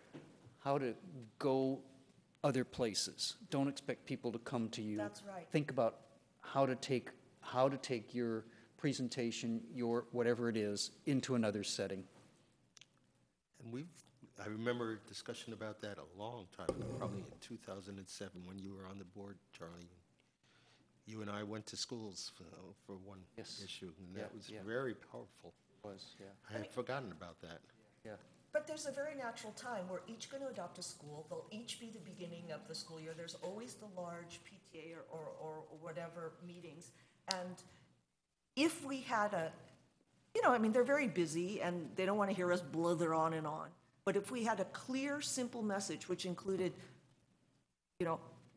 how to go other places. Don't expect people to come to you. That's right. Think about how to take your presentation, your whatever it is, into another setting. And I remember a discussion about that a long time ago, probably in 2007 when you were on the board, Charlie. You and I went to schools for one issue, and that was very powerful. It was, yeah. I had forgotten about that. Yeah. But there's a very natural time. We're each going to adopt a school. They'll each be the beginning of the school year. There's always the large PTA or whatever meetings. And if we had they're very busy and they don't want to hear us blither on and on. But if we had a clear, simple message which included,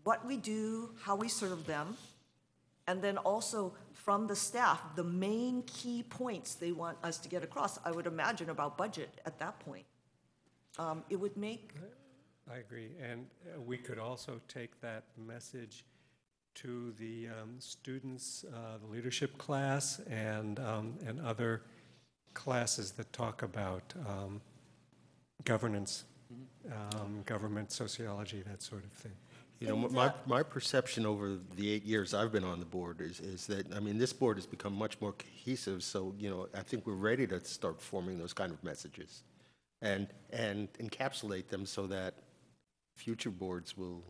what we do, how we serve them, and then also from the staff, the main key points they want us to get across, I would imagine about budget at that point. It would make... I agree. And we could also take that message to the students, the leadership class, and other classes that talk about governance, government sociology, that sort of thing. My perception over the 8 years I've been on the board is that, this board has become much more cohesive, so, I think we're ready to start forming those kind of messages and encapsulate them so that future boards will,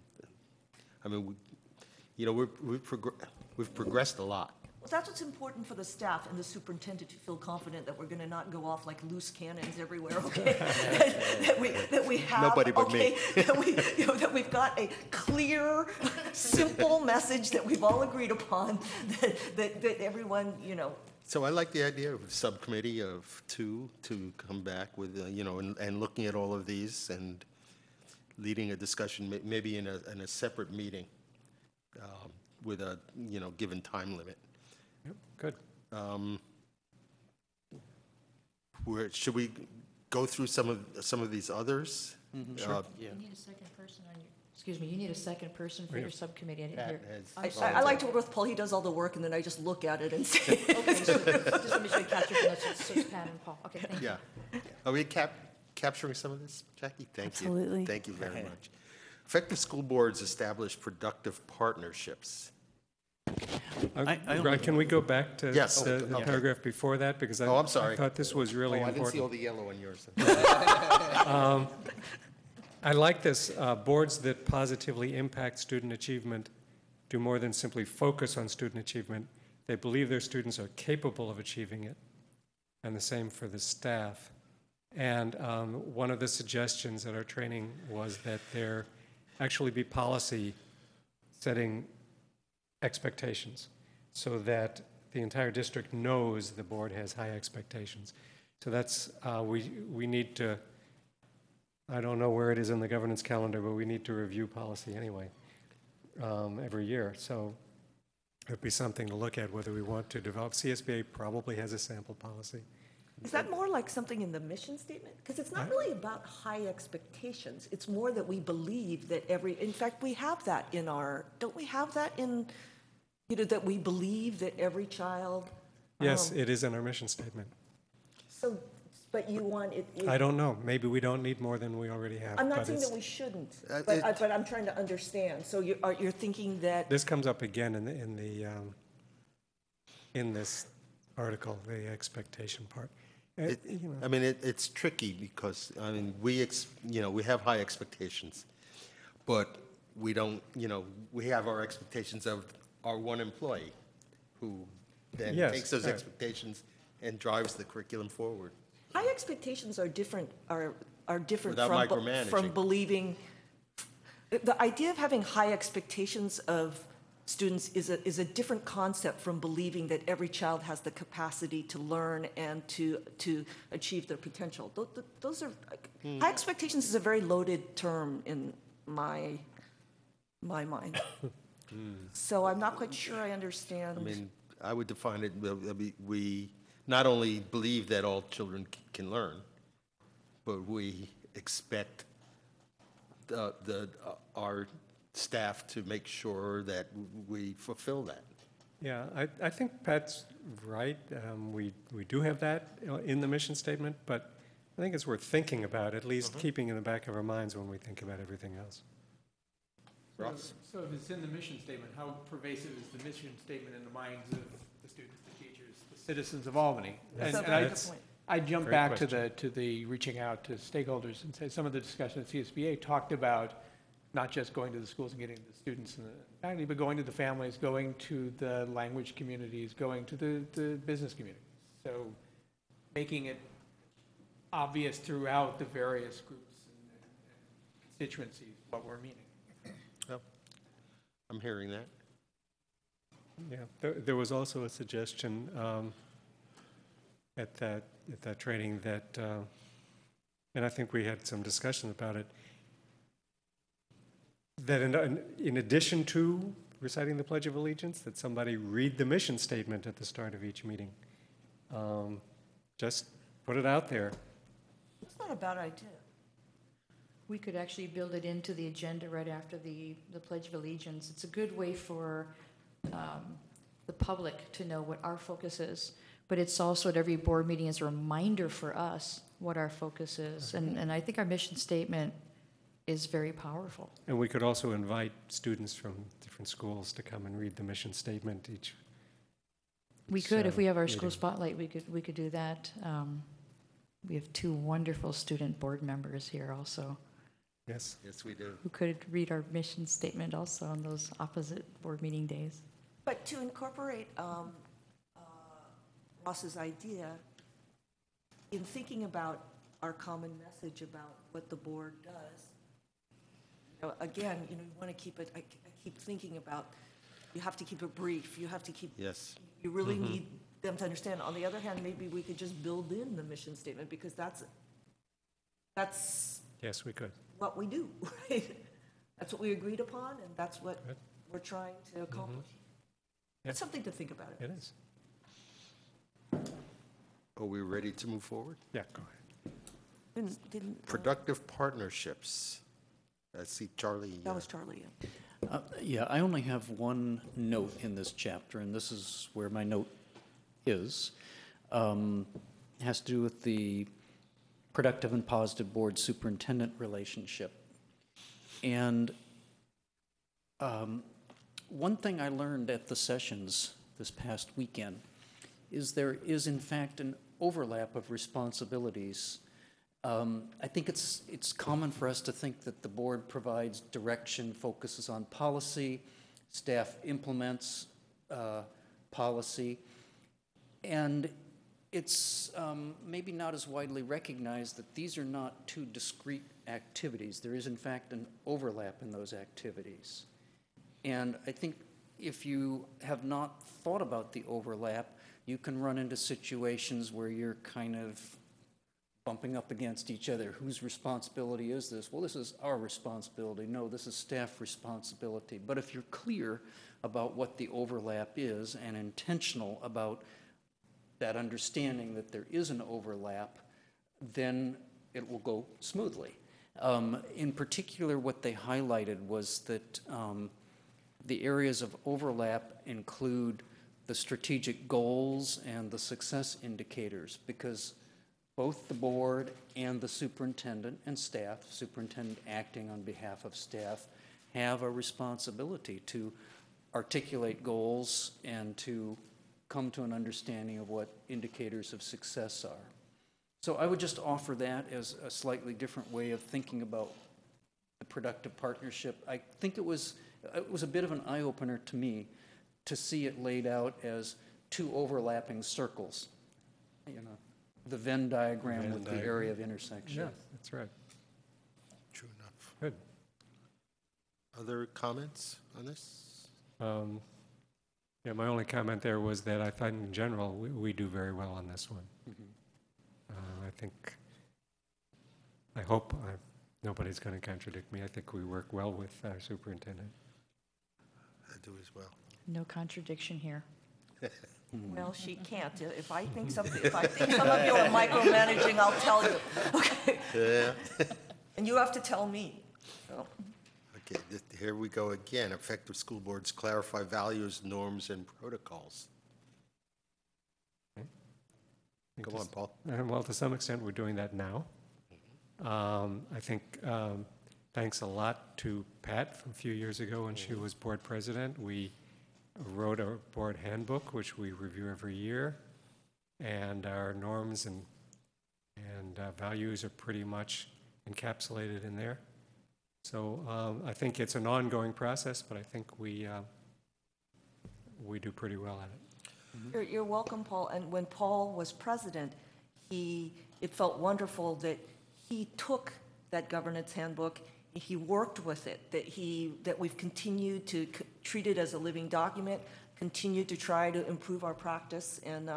we've progressed a lot. Well, that's what's important for the staff and the superintendent to feel confident that we're going to not go off like loose cannons everywhere, okay? that we have, nobody but me. That we've got a clear, simple message that we've all agreed upon, that everyone, So I like the idea of a subcommittee of two to come back with, and looking at all of these and leading a discussion, maybe in a separate meeting with a, given time limit. Yep, good. Should we go through some of these others? Sure. You need a second person on your, excuse me, you need a second person for your subcommittee. I didn't hear. I like to work with Paul. He does all the work, and then I just look at it and say. Okay, so just let me sure you capture the notes. So it's Pat and Paul. Okay, thank you. Yeah. Are we capturing some of this, Jackie? Thank you. Absolutely. Thank you very much. Effective school boards establish productive partnerships. Can we go back to Yes. the paragraph before that? Because I'm sorry. I thought this was really I important. didn't see all the yellow on yours. I like this. Boards that positively impact student achievement do more than simply focus on student achievement. They believe their students are capable of achieving it, and the same for the staff. And one of the suggestions at our training was that there actually be policy setting expectations so that the entire district knows the board has high expectations. So that's, we need to, I don't know where it is in the governance calendar, but we need to review policy anyway every year. So it'd be something to look at whether we want to develop. CSBA probably has a sample policy. Is that more like something in the mission statement? Because it's not really about high expectations. It's more that we believe that in fact, we have that in don't we have that in, that we believe that every child. Yes, it is in our mission statement. So, but you want it. I don't know. Maybe we don't need more than we already have. I'm not saying that we shouldn't, but I'm trying to understand. So you're thinking that. This comes up again in this article, the expectation part. It's tricky because we have high expectations, but we don't. We have our expectations of our one employee, who then takes those expectations and drives the curriculum forward. High expectations are different. Are different Without from believing. The idea of having high expectations of students is a different concept from believing that every child has the capacity to learn and to achieve their potential. Those are high expectations is a very loaded term in my mind. So I'm not quite sure I understand. I would define it. We not only believe that all children can learn, but we expect our staff to make sure that we fulfill that. Yeah, I think Pat's right. We do have that in the mission statement, but I think it's worth thinking about, at least keeping in the back of our minds when we think about everything else. Ross? So if it's in the mission statement, how pervasive is the mission statement in the minds of the students, the teachers, the citizens of Albany. And That's- and I- that's I jump great back question. to the reaching out to stakeholders and say some of the discussion at CSBA talked about not just going to the schools and getting the students and the faculty, but going to the families, going to the language communities, going to the business communities. So making it obvious throughout the various groups and constituencies what we're meaning. Well, I'm hearing that. Yeah, there was also a suggestion at that training that, and I think we had some discussion about it, that in addition to reciting the Pledge of Allegiance, that somebody read the mission statement at the start of each meeting. Just put it out there. It's not a bad idea. We could actually build it into the agenda right after the Pledge of Allegiance. It's a good way for the public to know what our focus is, but it's also at every board meeting as a reminder for us what our focus is. And I think our mission statement is very powerful. And we could also invite students from different schools to come and read the mission statement each. We could, if we have our meeting. school spotlight, we could do that. We have two wonderful student board members here also. Yes. Yes, we do. Who could read our mission statement also on those opposite board meeting days. But to incorporate Ross's idea, in thinking about our common message about what the board does, again, you want to keep it, I keep thinking about, you have to keep it brief, you have to keep, Yes. you really need them to understand. On the other hand, maybe we could just build in the mission statement, because that's Yes, we could. what we do, right? That's what we agreed upon, and that's what we're trying to accomplish. It's something to think about. It is. Are we ready to move forward? Yeah, go ahead. Productive partnerships. I see Charlie. That was Charlie, yeah. Yeah, I only have one note in this chapter, and this is where my note is. It has to do with the productive and positive board superintendent relationship. And one thing I learned at the sessions this past weekend is there is in fact an overlap of responsibilities. I think it's common for us to think that the board provides direction, focuses on policy, staff implements policy, and it's maybe not as widely recognized that these are not two discrete activities. There is in fact an overlap in those activities. And I think if you have not thought about the overlap, you can run into situations where you're kind of bumping up against each other. Whose responsibility is this? Well, this is our responsibility. No, this is staff responsibility. But if you're clear about what the overlap is and intentional about that understanding that there is an overlap, then it will go smoothly. In particular, what they highlighted was that the areas of overlap include the strategic goals and the success indicators, because both the board and the superintendent and staff, superintendent acting on behalf of staff, have a responsibility to articulate goals and to come to an understanding of what indicators of success are. So I would just offer that as a slightly different way of thinking about the productive partnership. I think it was a bit of an eye-opener to me to see it laid out as two overlapping circles, the Venn diagram with the area of intersection. Yeah, that's right. True enough. Good. Other comments on this? Yeah, my only comment there was that I find in general we do very well on this one. I hope nobody's going to contradict me. I think we work well with our superintendent. I do as well. No contradiction here. Well, she can't. If I think some of you are micromanaging, I'll tell you. Okay. Yeah. And you have to tell me. So. Okay, here we go again. Effective school boards clarify values, norms, and protocols. Go on, Paul. Well, to some extent, we're doing that now. I think thanks a lot to Pat from a few years ago when she was board president. We wrote a board handbook, which we review every year. and our norms and values are pretty much encapsulated in there. So I think it's an ongoing process, but I think we do pretty well at it. You're welcome, Paul. And when Paul was president, it felt wonderful that he took that governance handbook, he worked with it, that we've continued to treat it as a living document, continue to try to improve our practice. And,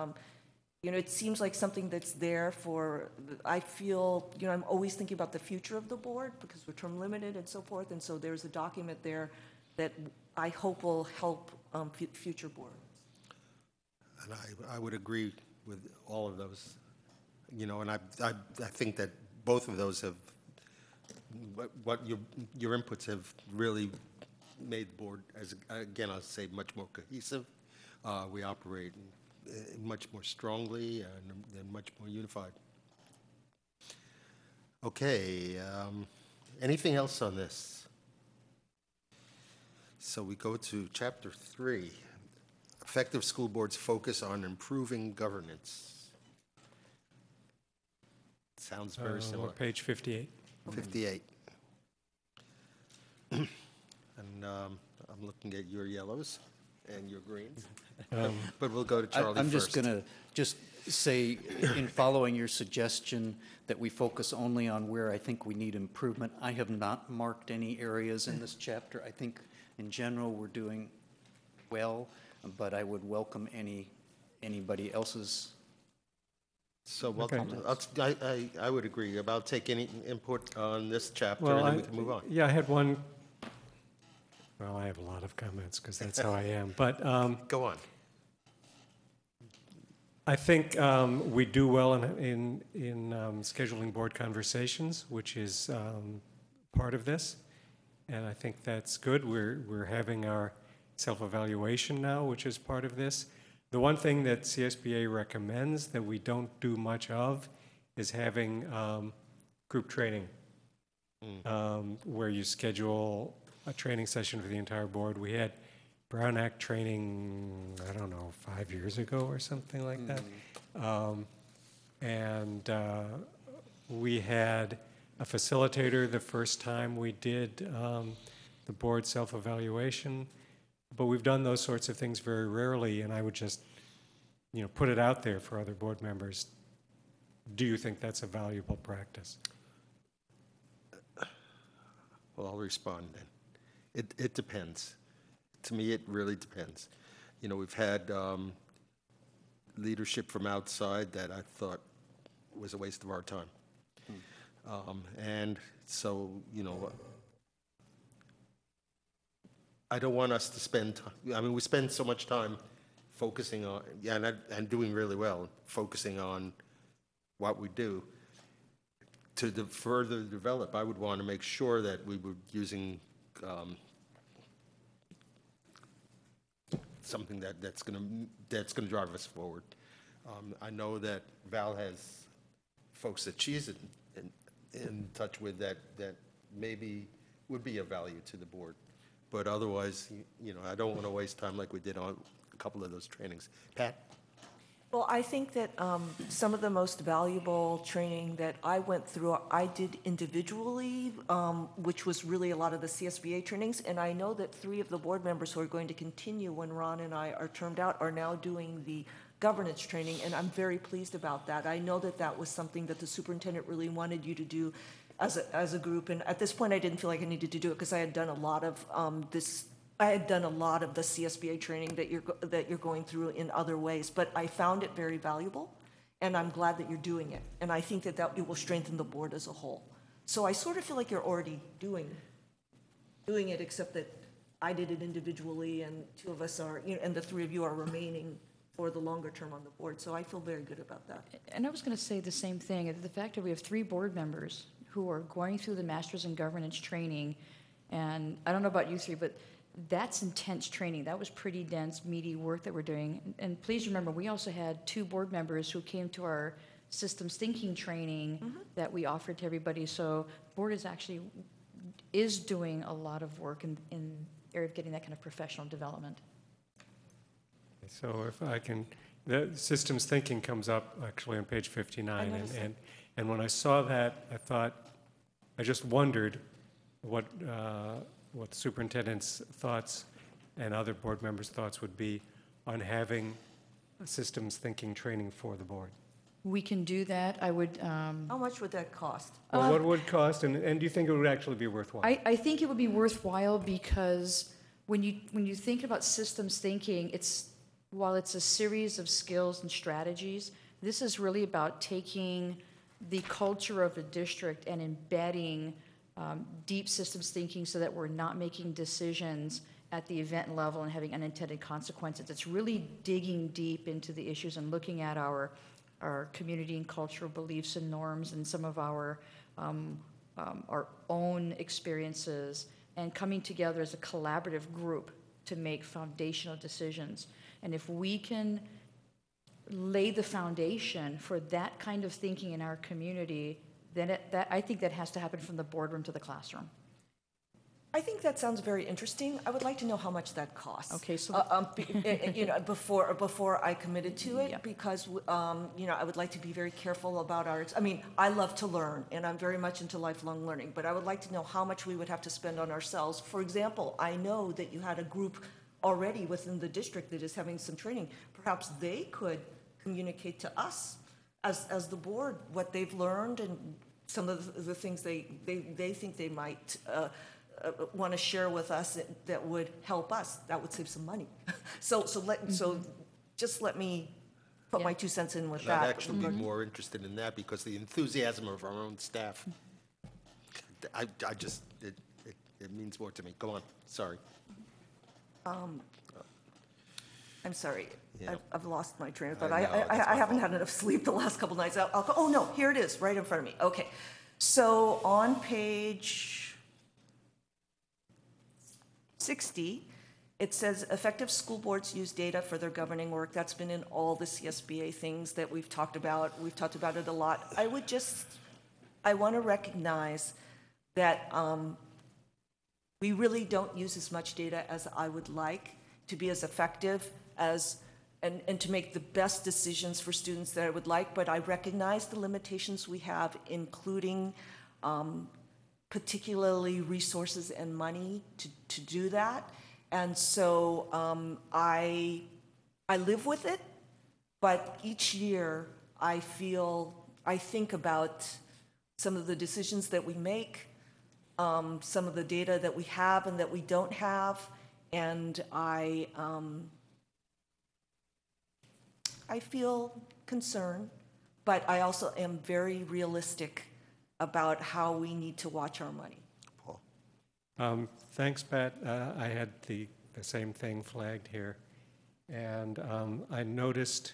it seems like something that's there I feel, I'm always thinking about the future of the board because we're term limited and so forth. And so there's a document there that I hope will help future boards. And I would agree with all of those, and I think that both of those have, what your inputs have really made the board, again, I'll say much more cohesive. We operate much more strongly and much more unified. Okay, anything else on this? So we go to Chapter 3. Effective school boards focus on improving governance. Sounds very similar. Page 58. 58. And I'm looking at your yellows and your greens. But we'll go to Charlie I'm first. just going to say, in following your suggestion that we focus only on where I think we need improvement, I have not marked any areas in this chapter. I think in general we're doing well, but I would welcome anybody else's. So Okay. I would agree about taking any input on this chapter, Well, and then we can move on. Yeah, I had one. Well, I have a lot of comments because that's how I am. But go on. I think we do well in scheduling board conversations, which is part of this, and I think that's good. We're having our self-evaluation now, which is part of this. The one thing that CSBA recommends that we don't do much of is having group training, where you schedule a training session for the entire board. We had Brown Act training, I don't know, 5 years ago or something like that. We had a facilitator the first time we did the board self-evaluation, but we've done those sorts of things very rarely, and I would just, put it out there for other board members. Do you think that's a valuable practice? Well, I'll respond then. It depends. To me, it really depends. We've had leadership from outside that I thought was a waste of our time. And so, I don't want us to spend time. We spend so much time focusing on, and doing really well, focusing on what we do. To further develop, I would want to make sure that we were using something that's going to drive us forward. I know that Val has folks that she's in touch with that maybe would be of value to the board, but otherwise, I don't want to waste time like we did on a couple of those trainings. Pat? Well, I think that some of the most valuable training that I went through, I did individually, which was really a lot of the CSBA trainings. And I know that 3 of the board members who are going to continue when Ron and I are termed out are now doing the governance training, and I'm very pleased about that. I know that that was something that the superintendent really wanted you to do as a group. And at this point, I didn't feel like I needed to do it because I had done a lot of I had done a lot of the CSBA training that you're going through in other ways, but I found it very valuable, and I'm glad that you're doing it. And I think that it will strengthen the board as a whole. So I sort of feel like you're already doing it, except that I did it individually, and 2 of us are, and the 3 of you are remaining for the longer term on the board. So I feel very good about that. And I was going to say the same thing. The fact that we have 3 board members who are going through the Masters in Governance training, and I don't know about you 3, but that's intense training. That was pretty dense, meaty work that we're doing. And please remember, we also had 2 board members who came to our systems thinking training that we offered to everybody. So board is doing a lot of work in area of getting that kind of professional development. So if I can the systems thinking comes up actually on page 59. noticed that. And when I saw that, I thought, I just wondered what the superintendent's thoughts and other board members' thoughts would be on having a systems thinking training for the board. We can do that. I would. How much would that cost? Well, what would it cost, and do you think it would actually be worthwhile? I think it would be worthwhile because when you think about systems thinking, while it's a series of skills and strategies, this is really about taking the culture of the district and embedding deep systems thinking so that we're not making decisions at the event level and having unintended consequences. It's really digging deep into the issues and looking at our community and cultural beliefs and norms and some of our own experiences and coming together as a collaborative group to make foundational decisions. And if we can lay the foundation for that kind of thinking in our community, then I think that has to happen from the boardroom to the classroom. I think that sounds very interesting. I would like to know how much that costs. Okay, so before I committed to it, because I would like to be very careful about our. I mean, I love to learn, and I'm very much into lifelong learning. But I would like to know how much we would have to spend on ourselves. For example, I know that you had a group already within the district that is having some training. Perhaps they could communicate to us as the board what they've learned and some of the things they think they might want to share with us that would help us. That would save some money. So just let me put my 2 cents in with that. I'd actually be more interested in that because the enthusiasm of our own staff, it means more to me. Go on, sorry. I'm sorry. Yeah. I've lost my train of thought. I know, I haven't had enough sleep the last couple nights. Oh, no, here it is, right in front of me. Okay. So on page 60, it says effective school boards use data for their governing work. That's been in all the CSBA things that we've talked about. We've talked about it a lot. I want to recognize that we really don't use as much data as I would like to be as effective as and to make the best decisions for students that I would like, but I recognize the limitations we have, including particularly resources and money to do that. And so I live with it, but each year I think about some of the decisions that we make, some of the data that we have and that we don't have, and I feel concerned, but I also am very realistic about how we need to watch our money. Paul. Thanks, Pat. I had the same thing flagged here. And I noticed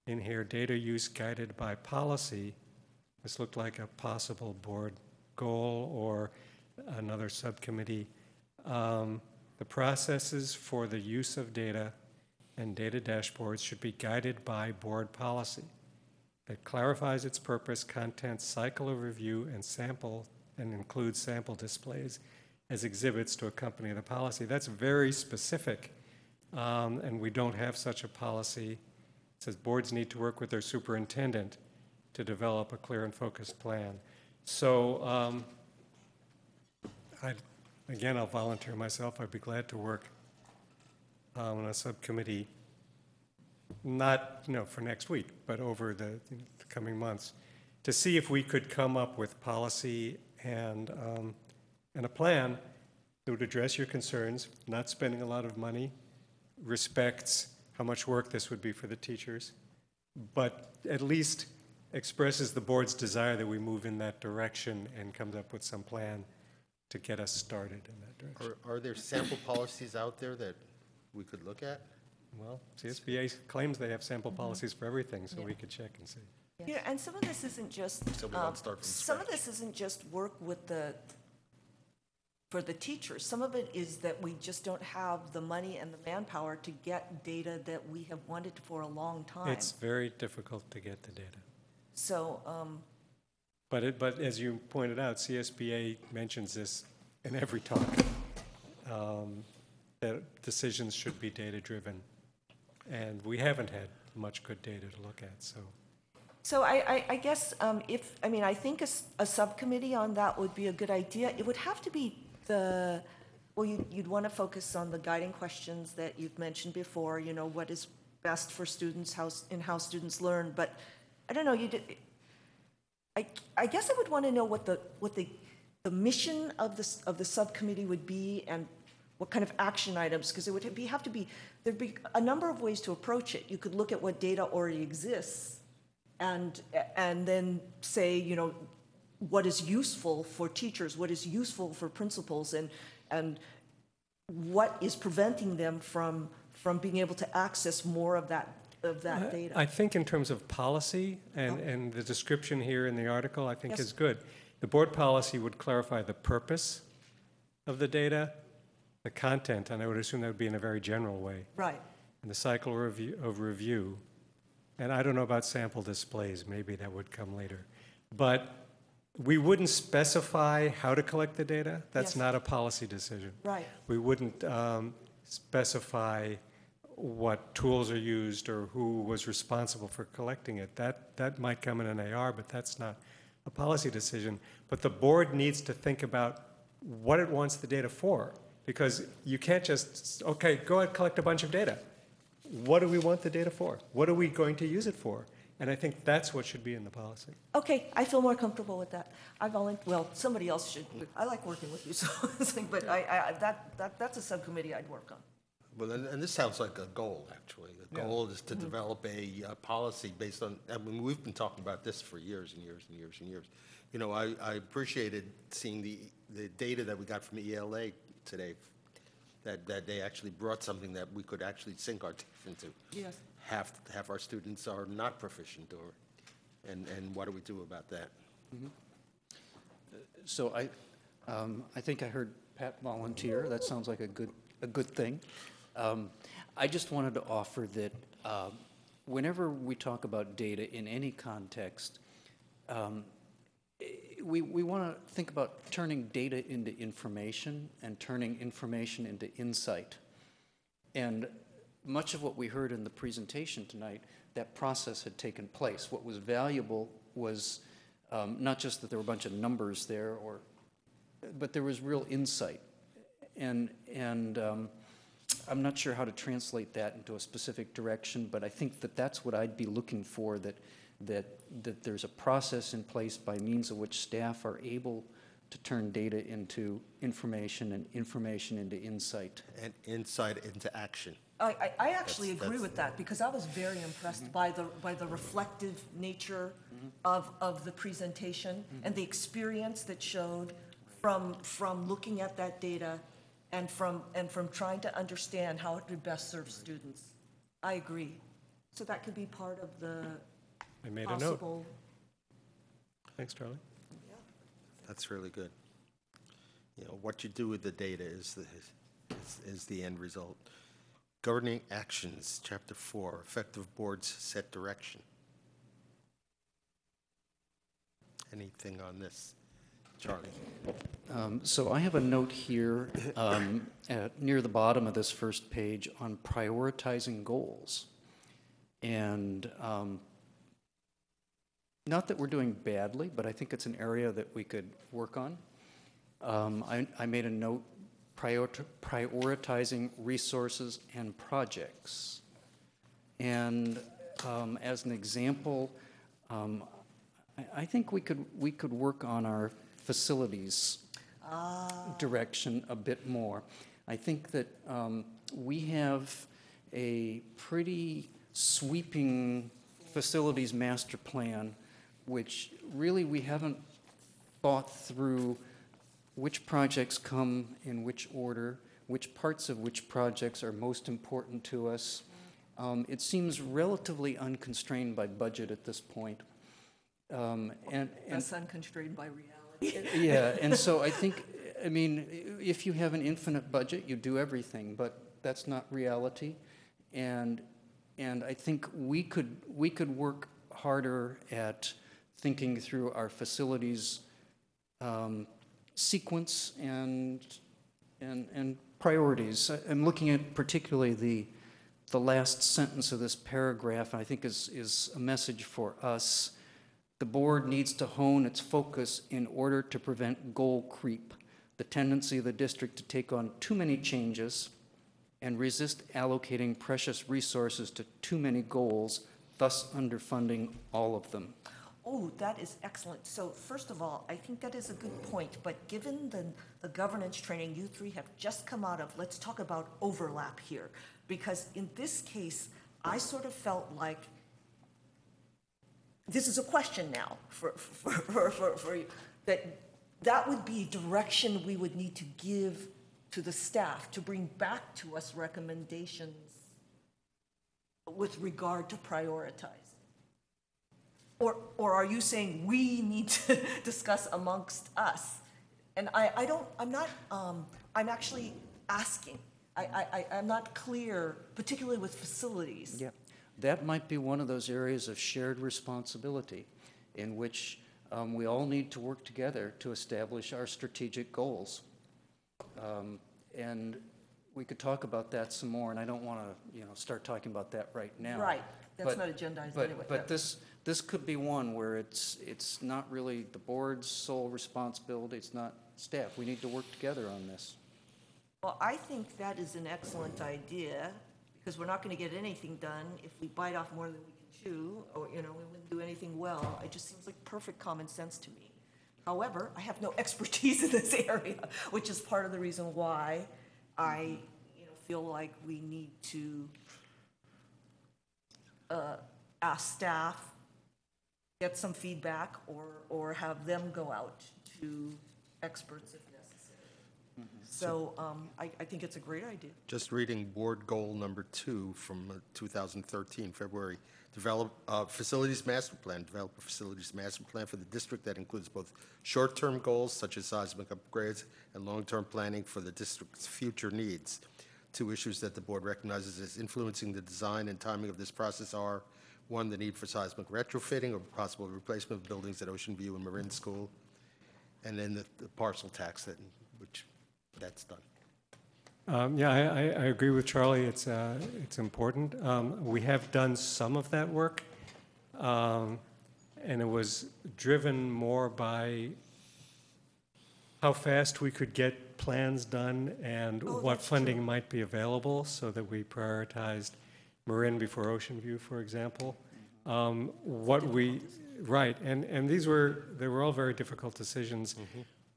in here, data use guided by policy. This looked like a possible board goal or another subcommittee. The processes for the use of data and data dashboards should be guided by board policy that clarifies its purpose, content, cycle of review, and includes sample displays as exhibits to accompany the policy. That's very specific, and we don't have such a policy. It says boards need to work with their superintendent to develop a clear and focused plan. So again, I'll volunteer myself. I'd be glad to work on a subcommittee, not for next week, but over the coming months, to see if we could come up with policy and a plan that would address your concerns, not spending a lot of money, respects how much work this would be for the teachers, but at least expresses the board's desire that we move in that direction and comes up with some plan to get us started in that direction. Are there sample policies out there that we could look at? Well, CSBA claims they have sample policies for everything, so we could check and see. Yeah, and some of this isn't just So we don't start from some of scratch. this isn't just work with for the teachers. Some of it is that we just don't have the money and the manpower to get data that we have wanted for a long time. It's very difficult to get the data. So, But as you pointed out, CSBA mentions this in every talk, that decisions should be data-driven. And we haven't had much good data to look at, so. So I guess I think a subcommittee on that would be a good idea. It would have to be you'd want to focus on the guiding questions that you've mentioned before, what is best for students, how students learn, but I don't know, I guess I would want to know what the mission of the subcommittee would be and what kind of action items, because there'd be a number of ways to approach it. You could look at what data already exists and then say, what is useful for teachers, what is useful for principals, and what is preventing them from being able to access more of that data. I think in terms of policy, and the description here in the article, I think is good. The board policy would clarify the purpose of the data, the content, and I would assume that would be in a very general way. Right. And the cycle of review. And I don't know about sample displays, maybe that would come later. But we wouldn't specify how to collect the data. That's not a policy decision. Right. We wouldn't specify what tools are used or who was responsible for collecting it. That might come in an AR, but that's not a policy decision. But the board needs to think about what it wants the data for, because you can't just, okay, go ahead, collect a bunch of data. What do we want the data for? What are we going to use it for? And I think that's what should be in the policy. Okay, I feel more comfortable with that. Somebody else should. I like working with you, so but that's a subcommittee I'd work on. Well, and this sounds like a goal, actually. The goal is to develop a policy based on, we've been talking about this for years and years and years and years. I appreciated seeing the data that we got from ELA today, that they actually brought something that we could actually sink our teeth into. Yes. Half our students are not proficient, and what do we do about that? Mm-hmm. So I think I heard Pat volunteer. That sounds like a good thing. I just wanted to offer that whenever we talk about data in any context, we want to think about turning data into information and turning information into insight. And much of what we heard in the presentation tonight, that process had taken place. What was valuable was not just that there were a bunch of numbers there, but there was real insight. And I'm not sure how to translate that into a specific direction, but I think that that's what I'd be looking for, that there's a process in place by means of which staff are able to turn data into information and information into insight. And insight into action. I actually agree with that, because I was very impressed by the reflective nature of the presentation and the experience that showed from looking at that data and from trying to understand how it would best serve students. I agree. So that could be part of the I made possible. A note. Thanks, Charlie. That's really good. What you do with the data is the end result. Governing actions, Chapter 4, effective boards set direction. Anything on this, Charlie? So I have a note here near the bottom of this first page on prioritizing goals. And not that we're doing badly, but I think it's an area that we could work on. I made a note, prioritizing resources and projects. And as an example, I think we could work on our facilities direction a bit more. I think that we have a pretty sweeping facilities master plan, which really we haven't thought through which projects come in which order, which parts of which projects are most important to us. It seems relatively unconstrained by budget at this point. That's unconstrained by reality. Yeah, and so I think, if you have an infinite budget, you do everything, but that's not reality. And I think we could work harder at thinking through our facilities sequence and priorities. I'm looking at particularly the last sentence of this paragraph, I think is a message for us. The board needs to hone its focus in order to prevent goal creep, the tendency of the district to take on too many changes and resist allocating precious resources to too many goals, thus underfunding all of them. Oh, that is excellent. So first of all, I think that is a good point, but given the governance training you three have just come out of, let's talk about overlap here. Because in this case, I sort of felt like, this is a question now for you, that would be direction we would need to give to the staff to bring back to us recommendations with regard to prioritizing. Or are you saying we need to discuss amongst us? And I'm actually asking. I'm not clear, particularly with facilities. Yeah, that might be one of those areas of shared responsibility in which we all need to work together to establish our strategic goals. And we could talk about that some more, and I don't want to, start talking about that right now. Right, that's not agendized anyway. But this could be one where it's not really the board's sole responsibility, it's not staff. We need to work together on this. Well, I think that is an excellent idea, because we're not going to get anything done if we bite off more than we can chew, or, we wouldn't do anything well. It just seems like perfect common sense to me. However, I have no expertise in this area, which is part of the reason why I feel like we need to ask staff, get some feedback, or have them go out to experts if necessary. So I think it's a great idea. Just reading board goal number 2 from 2013, February. Develop a facilities master plan. Develop a facilities master plan for the district that includes both short-term goals such as seismic upgrades and long-term planning for the district's future needs. 2 issues that the board recognizes as influencing the design and timing of this process are: 1, the need for seismic retrofitting or possible replacement of buildings at Ocean View and Marin School, and then the parcel tax, which that's done. Yeah, I agree with Charlie. It's important. We have done some of that work, and it was driven more by how fast we could get plans done and what funding might be available, so that we prioritized Marin before Ocean View, for example. Right, and they were all very difficult decisions.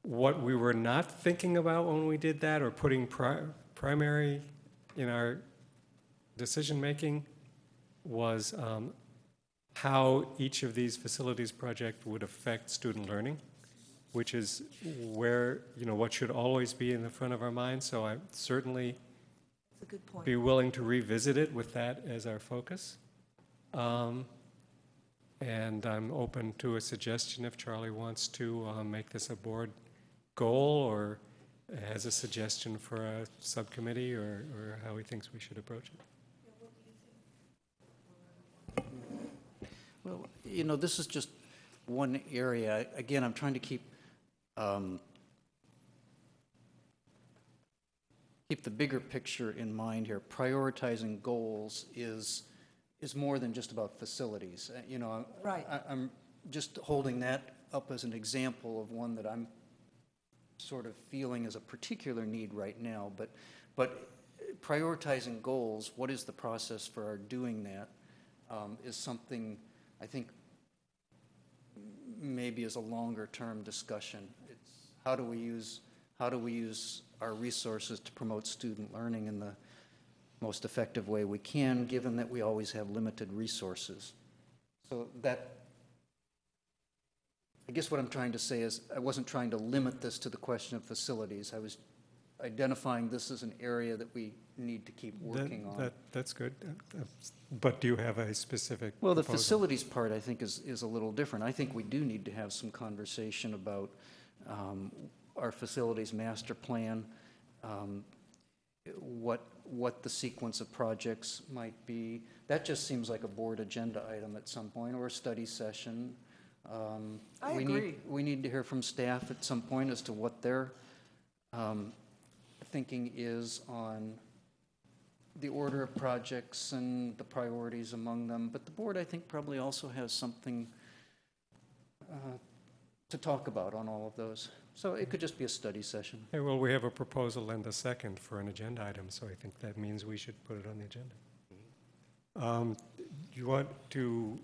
What we were not thinking about when we did that, or putting primary in our decision-making, was how each of these facilities projects would affect student learning, which is where, what should always be in the front of our minds. So I certainly be willing to revisit it with that as our focus. And I'm open to a suggestion if Charlie wants to make this a board goal, or has a suggestion for a subcommittee, or how he thinks we should approach it. Well, this is just one area. Again, I'm trying to keep the bigger picture in mind here. Prioritizing goals is more than just about facilities. Right. I'm just holding that up as an example of one that I'm sort of feeling as a particular need right now. But prioritizing goals, what is the process for our doing that, is something I think maybe is a longer term discussion. It's how do we use our resources to promote student learning in the most effective way we can, given that we always have limited resources. So that, I guess what I'm trying to say is, I wasn't trying to limit this to the question of facilities. I was identifying this as an area that we need to keep working on. That's good. But do you have a specific Well, the proposal? facilities part, I think, is a little different. I think we do need to have some conversation about our facilities master plan, what the sequence of projects might be. That just seems like a board agenda item at some point, or a study session. I agree. We need to hear from staff at some point as to what their thinking is on the order of projects and the priorities among them, but the board, I think, probably also has something to talk about on all of those. So it could just be a study session. Okay, well, we have a proposal and a second for an agenda item, so I think that means we should put it on the agenda. Do you want to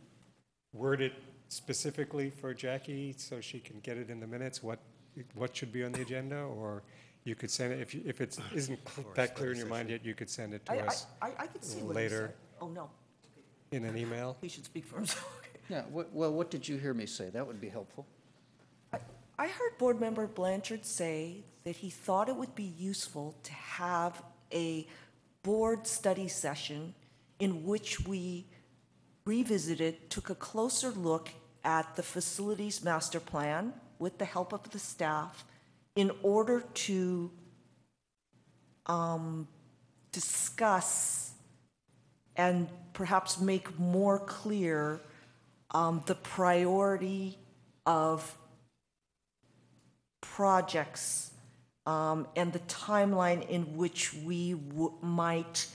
word it specifically for Jackie so she can get it in the minutes, what should be on the agenda? Or you could send it, if it isn't that clear in your mind yet, you could send it to us I could see what he later said. Oh, no. in an email. He should speak for himself. Yeah, well, what did you hear me say? That would be helpful. I heard Board Member Blanchard say that he thought it would be useful to have a board study session in which we revisited, took a closer look at the facilities master plan with the help of the staff in order to discuss and perhaps make more clear the priority of projects and the timeline in which we might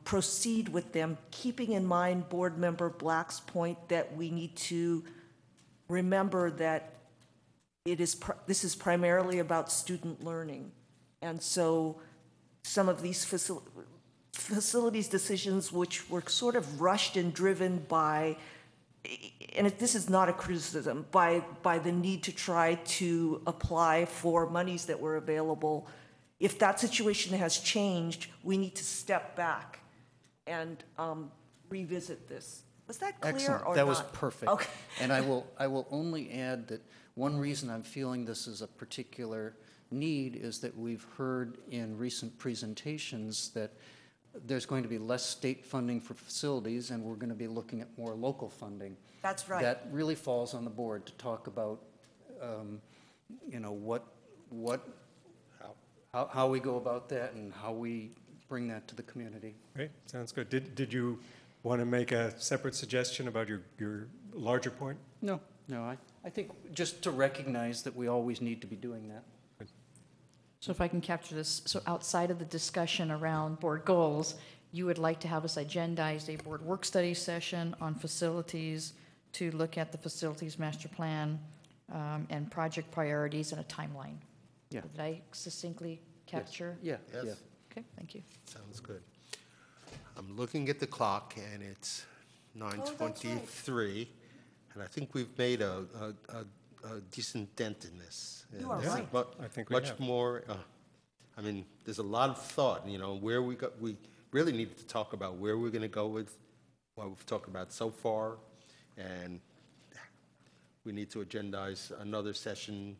proceed with them, keeping in mind Board Member Black's point that we need to remember that this is primarily about student learning. And so some of these facilities decisions which were sort of rushed and driven by, and this is not a criticism, by the need to try to apply for monies that were available. If that situation has changed, we need to step back and revisit this. Was that clear Excellent. or That not? was perfect. Okay. And I will only add that one reason I'm feeling this is a particular need is that we've heard in recent presentations that there's going to be less state funding for facilities, and we're going to be looking at more local funding. That's right. That really falls on the board to talk about, how we go about that and how we bring that to the community. Great, sounds good. Did you want to make a separate suggestion about your larger point? No, I think just to recognize that we always need to be doing that. So if I can capture this, so outside of the discussion around board goals, you would like to have us agendize a board work study session on facilities to look at the facilities master plan and project priorities and a timeline. Yeah. Did I succinctly capture? Yeah. Yes. Yeah. Okay, thank you. Sounds good. I'm looking at the clock, and it's 9:23, and I think we've made a decent dent in this. You are This is right. mu- I think we much have. more. I mean, there's a lot of thought. Where we got. We really needed to talk about where we're going to go with what we've talked about so far, and we need to agendize another session,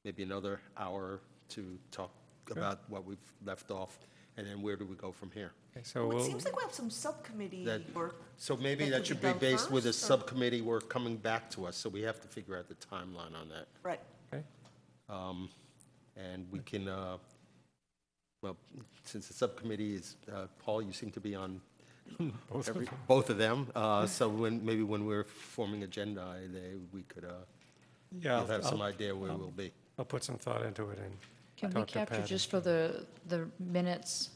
maybe another hour to talk about what we've left off, and then where do we go from here? Okay, so Well, it seems like we have some subcommittee work. So maybe that that could should be be done based with a first, or- subcommittee work coming back to us, so we have to figure out the timeline on that. Right. Okay. And we can, well, since the subcommittee is, Paul, you seem to be on both of them, so maybe when we're forming agenda, we could, Yeah, you'll have some I'll- idea where we'll be. I'll put some thought into it and Can we talk to capture Patty. just for the minutes,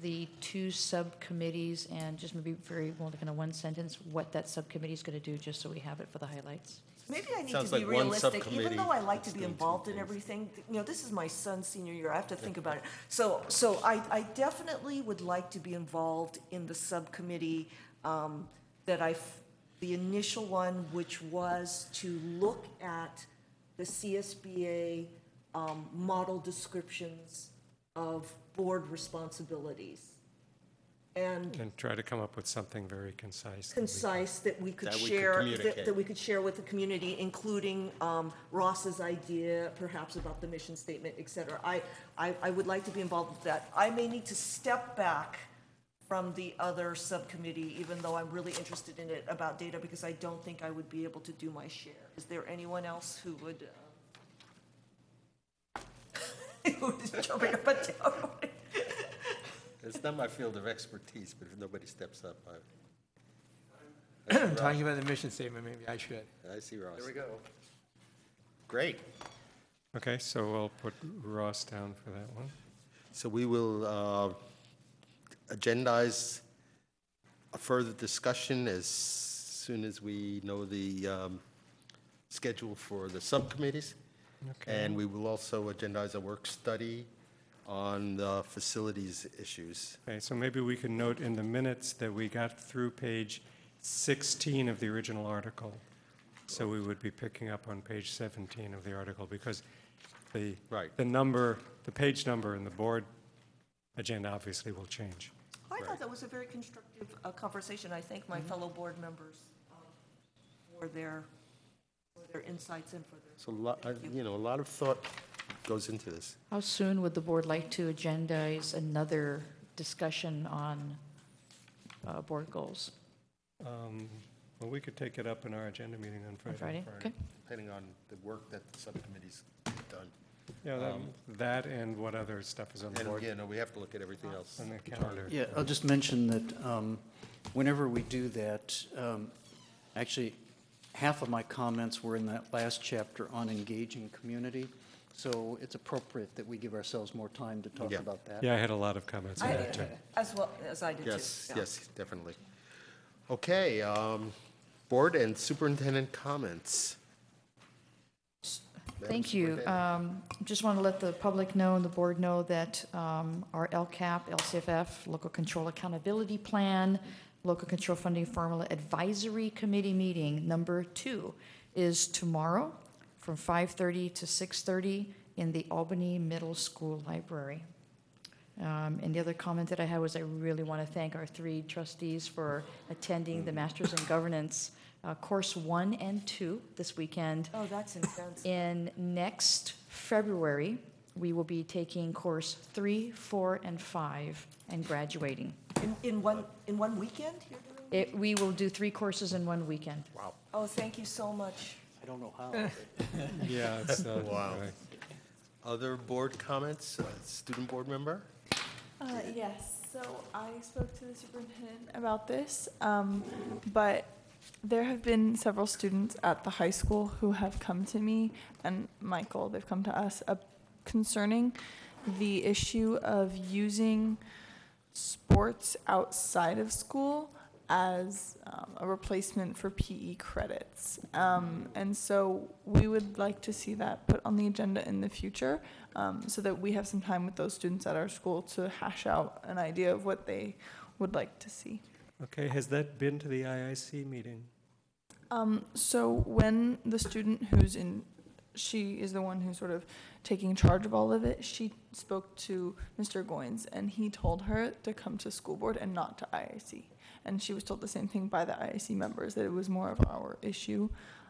the two subcommittees and just maybe very, well, kind of one sentence, what that subcommittee is going to do, just so we have it for the highlights? Maybe I need Sounds to be like one realistic, even subcommittee though I like to is be doing two involved in things. everything. This is my son's senior year. I have to think about it. So I definitely would like to be involved in the subcommittee the initial one, which was to look at the CSBA model descriptions of board responsibilities. And try to come up with something very concise. That we could That we could share, communicate. that we could share with the community, including Ross's idea, perhaps about the mission statement, et cetera. I would like to be involved with that. I may need to step back from the other subcommittee, even though I'm really interested in it about data, because I don't think I would be able to do my share. Is there anyone else who would? Who is jumping up and down? It's not my field of expertise, but if nobody steps up, Talking about the mission statement, maybe I should. I see Ross. There we go. Great. Okay, so we'll put Ross down for that one. So we will agendize a further discussion as soon as we know the schedule for the subcommittees. Okay. And we will also agendize a work study on the facilities issues. Okay, so maybe we can note in the minutes that we got through page 16 of the original article. So we would be picking up on page 17 of the article, because the page number in the board agenda obviously will change. I thought that was a very constructive conversation. I thank my fellow board members for their insights and for their. So, a lot of thought goes into this. How soon would the board like to agendize another discussion on board goals? Well, we could take it up in our agenda meeting on Friday. Friday, okay. Depending on the work that the subcommittee's done. Yeah, that and what other stuff is on the board. And, we have to look at everything else. On the calendar. Yeah, I'll just mention that whenever we do that, actually, half of my comments were in that last chapter on engaging community. So it's appropriate that we give ourselves more time to talk about that. Yeah, I had a lot of comments on that too. As well as I did too. Yes, yeah. yes, definitely. Okay, board and superintendent comments. Thank you. Just want to let the public know and the board know that our LCAP, LCFF, Local Control Accountability Plan, Local Control Funding Formula Advisory Committee meeting number 2 is tomorrow from 5:30 to 6:30 in the Albany Middle School Library. And the other comment that I had was I really want to thank our 3 trustees for attending the Masters in Governance course 1 and 2 this weekend. Oh, that's intense. In next February, we will be taking course 3, 4, and 5 and graduating. In one weekend you're doing? We will do 3 courses in 1 weekend. Wow. Oh, thank you so much. I don't know how. Yeah, it's wow. right. Other board comments? Student board member? Yes, so I spoke to the superintendent about this, but there have been several students at the high school who have come to me, and Michael, they've come to us concerning the issue of using sports outside of school as a replacement for PE credits. And so we would like to see that put on the agenda in the future, so that we have some time with those students at our school to hash out an idea of what they would like to see. Okay, has that been to the IIC meeting? So when the student she is the one who's sort of taking charge of all of it, she spoke to Mr. Goins, and he told her to come to school board and not to IIC. And she was told the same thing by the IIC members, that it was more of our issue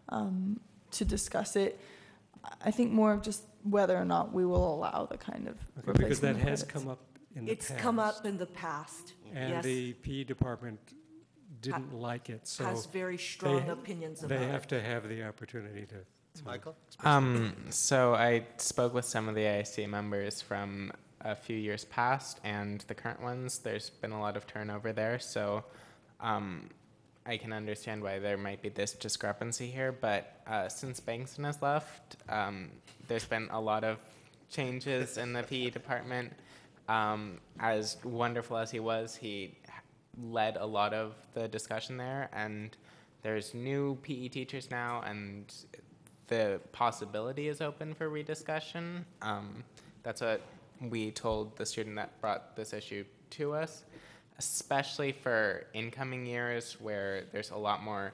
to discuss it. I think more of just whether or not we will allow the kind of Okay, because that replacement has credits. come up in the past. It's come up in the past. And yes. the PE department didn't like it, so. Has very strong opinions about it. They have to have the opportunity to. Michael? So I spoke with some of the IIC members from a few years past and the current ones. There's been a lot of turnover there, so I can understand why there might be this discrepancy here, but since Bankson has left, there's been a lot of changes in the PE department. As wonderful as he led a lot of the discussion there, and there's new PE teachers now, and the possibility is open for rediscussion. That's what we told the student that brought this issue to us, especially for incoming years where there's a lot more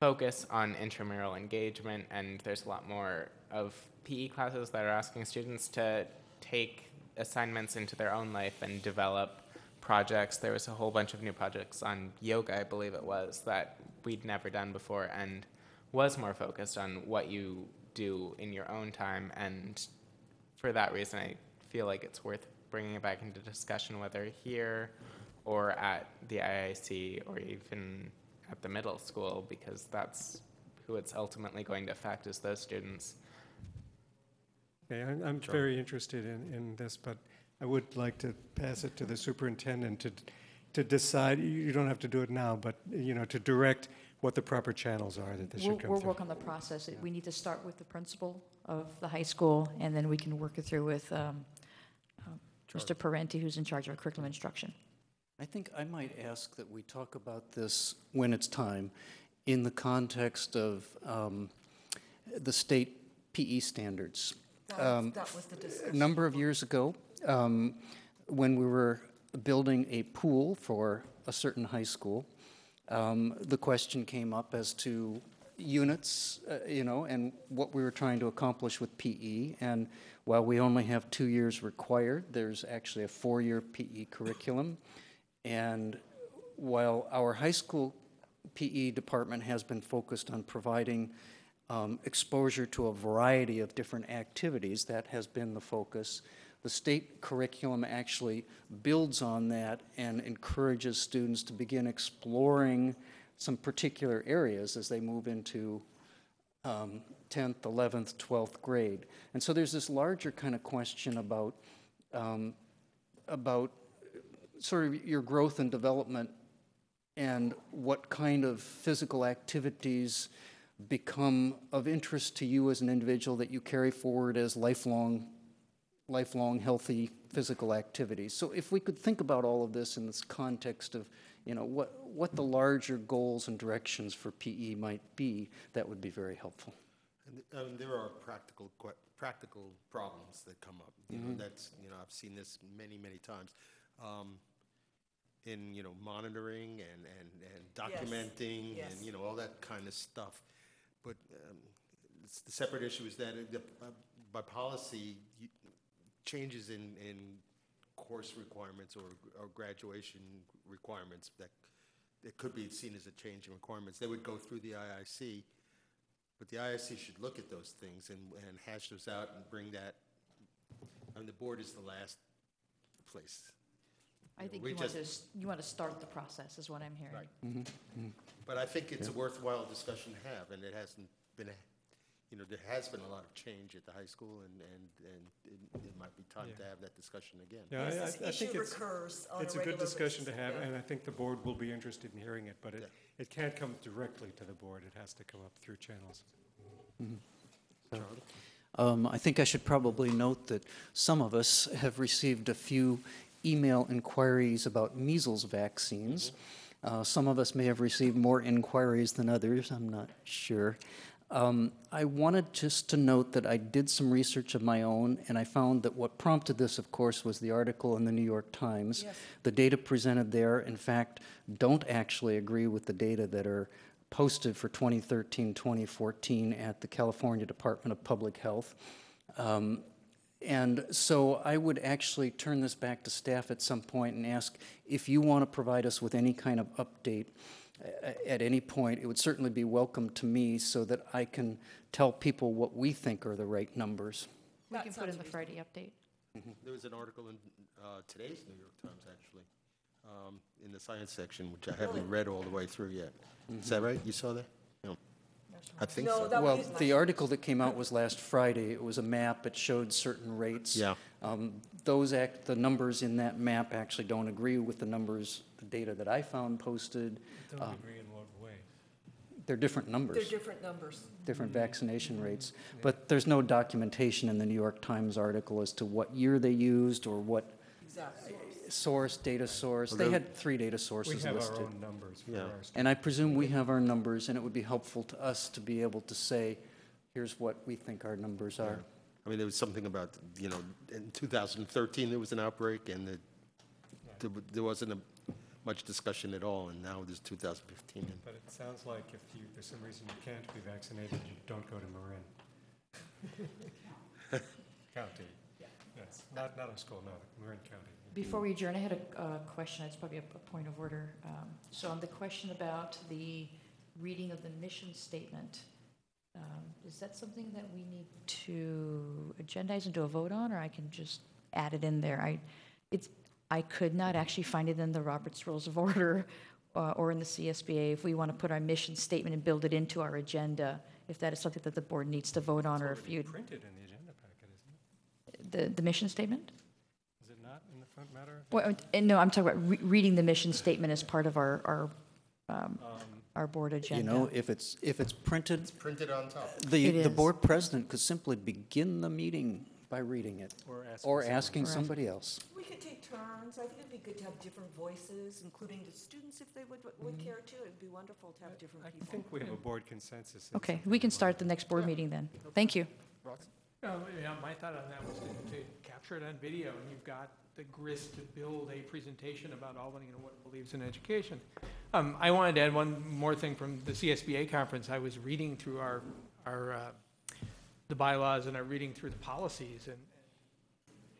focus on intramural engagement, and there's a lot more of PE classes that are asking students to take assignments into their own life and develop projects. There was a whole bunch of new projects on yoga, I believe it was, that we'd never done before, and was more focused on what you do in your own time. And for that reason, I feel like it's worth bringing it back into discussion, whether here or at the IIC or even at the middle school, because that's who it's ultimately going to affect, is those students. Okay, I'm very interested in this, but I would like to pass it to the superintendent to decide. You don't have to do it now, but to direct what the proper channels are that this should come We'll through. work on the process. We need to start with the principal of the high school, and then we can work it through with Mr. Parenti, who's in charge of curriculum instruction. I think I might ask that we talk about this when it's time in the context of the state PE standards. That was the discussion. A number of years ago, when we were building a pool for a certain high school, the question came up as to units, and what we were trying to accomplish with PE. And while we only have 2 years required, there's actually a 4-year PE curriculum. And while our high school PE department has been focused on providing exposure to a variety of different activities, that has been the focus. The state curriculum actually builds on that and encourages students to begin exploring some particular areas as they move into 10th, 11th, 12th grade. And so there's this larger kind of question about sort of your growth and development and what kind of physical activities become of interest to you as an individual that you carry forward as lifelong healthy physical activities. So if we could think about all of this in this context of, what the larger goals and directions for PE might be, that would be very helpful. And there are practical problems that come up. I've seen this many, many times. In monitoring and documenting Yes. and all that kind of stuff. But the separate issue is that by policy, changes in course requirements or graduation requirements that it could be seen as a change in requirements, they would go through the IIC. But the IIC should look at those things and hash those out and bring that. The board is the last place. I think you want to start the process, is what I'm hearing. Right. Mm-hmm. But I think it's a worthwhile discussion to have, and it hasn't been, there has been a lot of change at the high school, and it might be time to have that discussion again. Yeah, This I issue think recurs on a it's a regular good discussion to basis. have, Yeah. and I think the board will be interested in hearing it, but it can't come directly to the board. It has to come up through channels. I think I should probably note that some of us have received a few email inquiries about measles vaccines. Some of us may have received more inquiries than others, I'm not sure. I wanted just to note that I did some research of my own, and I found that what prompted this, of course, was the article in the New York Times. Yes. The data presented there, in fact, don't actually agree with the data that are posted for 2013-2014 at the California Department of Public Health. And so I would actually turn this back to staff at some point and ask if you want to provide us with any kind of update at any point. It would certainly be welcome to me so that I can tell people what we think are the right numbers. We can put in the Friday update. There was an article in today's New York Times, actually, in the science section, which I haven't read all the way through yet. Is that right? You saw that? No. I think No, so. that Well, was the article that came out was last Friday. It was a map. It showed certain rates. Yeah. The numbers in that map actually don't agree with the numbers, the data that I found posted. Don't agree in what way? They're different numbers. They're different numbers. Different vaccination rates. But there's no documentation in the New York Times article as to what year they used or what Exactly. source, data source. Well, They they're- had 3 data sources We have listed. our own numbers for Yeah. our students. And I presume we have our numbers, and it would be helpful to us to be able to say, here's what we think our numbers are. I mean, there was something about, in 2013, there was an outbreak, and there wasn't much discussion at all, and now there's 2015. But it sounds like if there's some reason you can't be vaccinated, you don't go to Marin. County. Yes, not a school, no, Marin County. Before we adjourn, I had a question. It's probably a point of order. So on the question about the reading of the mission statement, is that something that we need to agendize and do a vote on, or I can just add it in there? I could not actually find it in the Robert's Rules of Order or in the CSBA. If we want to put our mission statement and build it into our agenda, if that is something that the board needs to vote on, or if you Printed in the agenda packet, isn't it? the mission statement. Is it not in the front matter? Well, no, I'm talking about reading the mission statement as part of our board agenda. If it's printed, Printed on top. the It is. board president could simply begin the meeting by reading it. Or asking asking someone. somebody else. We could take turns. I think it'd be good to have different voices, including the students if they would care to. It'd be wonderful to have different people. I think we have a board consensus. It's Okay, something we can wanna start the next board meeting then. Thank you. Yeah, my thought on that was to capture it on video, and you've got the grist to build a presentation about Albany and what it believes in education. I wanted to add one more thing from the CSBA conference. I was reading through the bylaws, and I'm reading through the policies, and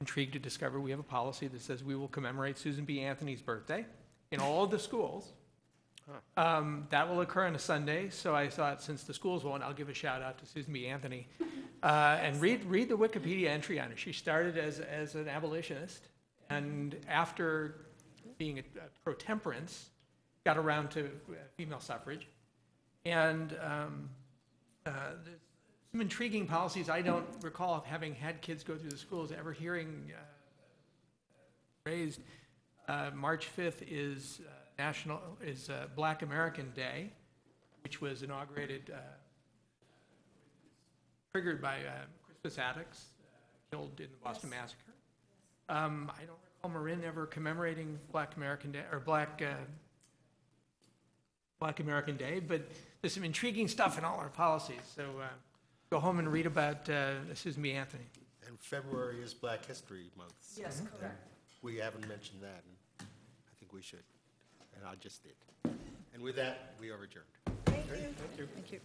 intrigued to discover we have a policy that says we will commemorate Susan B. Anthony's birthday in all of the schools. That will occur on a Sunday, so I thought since the schools won't, I'll give a shout out to Susan B. Anthony. And read the Wikipedia entry on her. She started as an abolitionist, and after being a pro-temperance, got around to female suffrage. And some intriguing policies. I don't recall of having had kids go through the schools ever hearing raised. March 5th is Black American Day, which was inaugurated, triggered by Crispus Attucks, killed in the Boston Massacre. I don't recall Marin ever commemorating Black American Day or Black American Day, but there's some intriguing stuff in all our policies. So go home and read about Susan B. Anthony. And February is Black History Month. So Yes, correct. we haven't mentioned that, and I think we should. And I just did. And with that, we are adjourned. Thank you. Thank you. Thank you.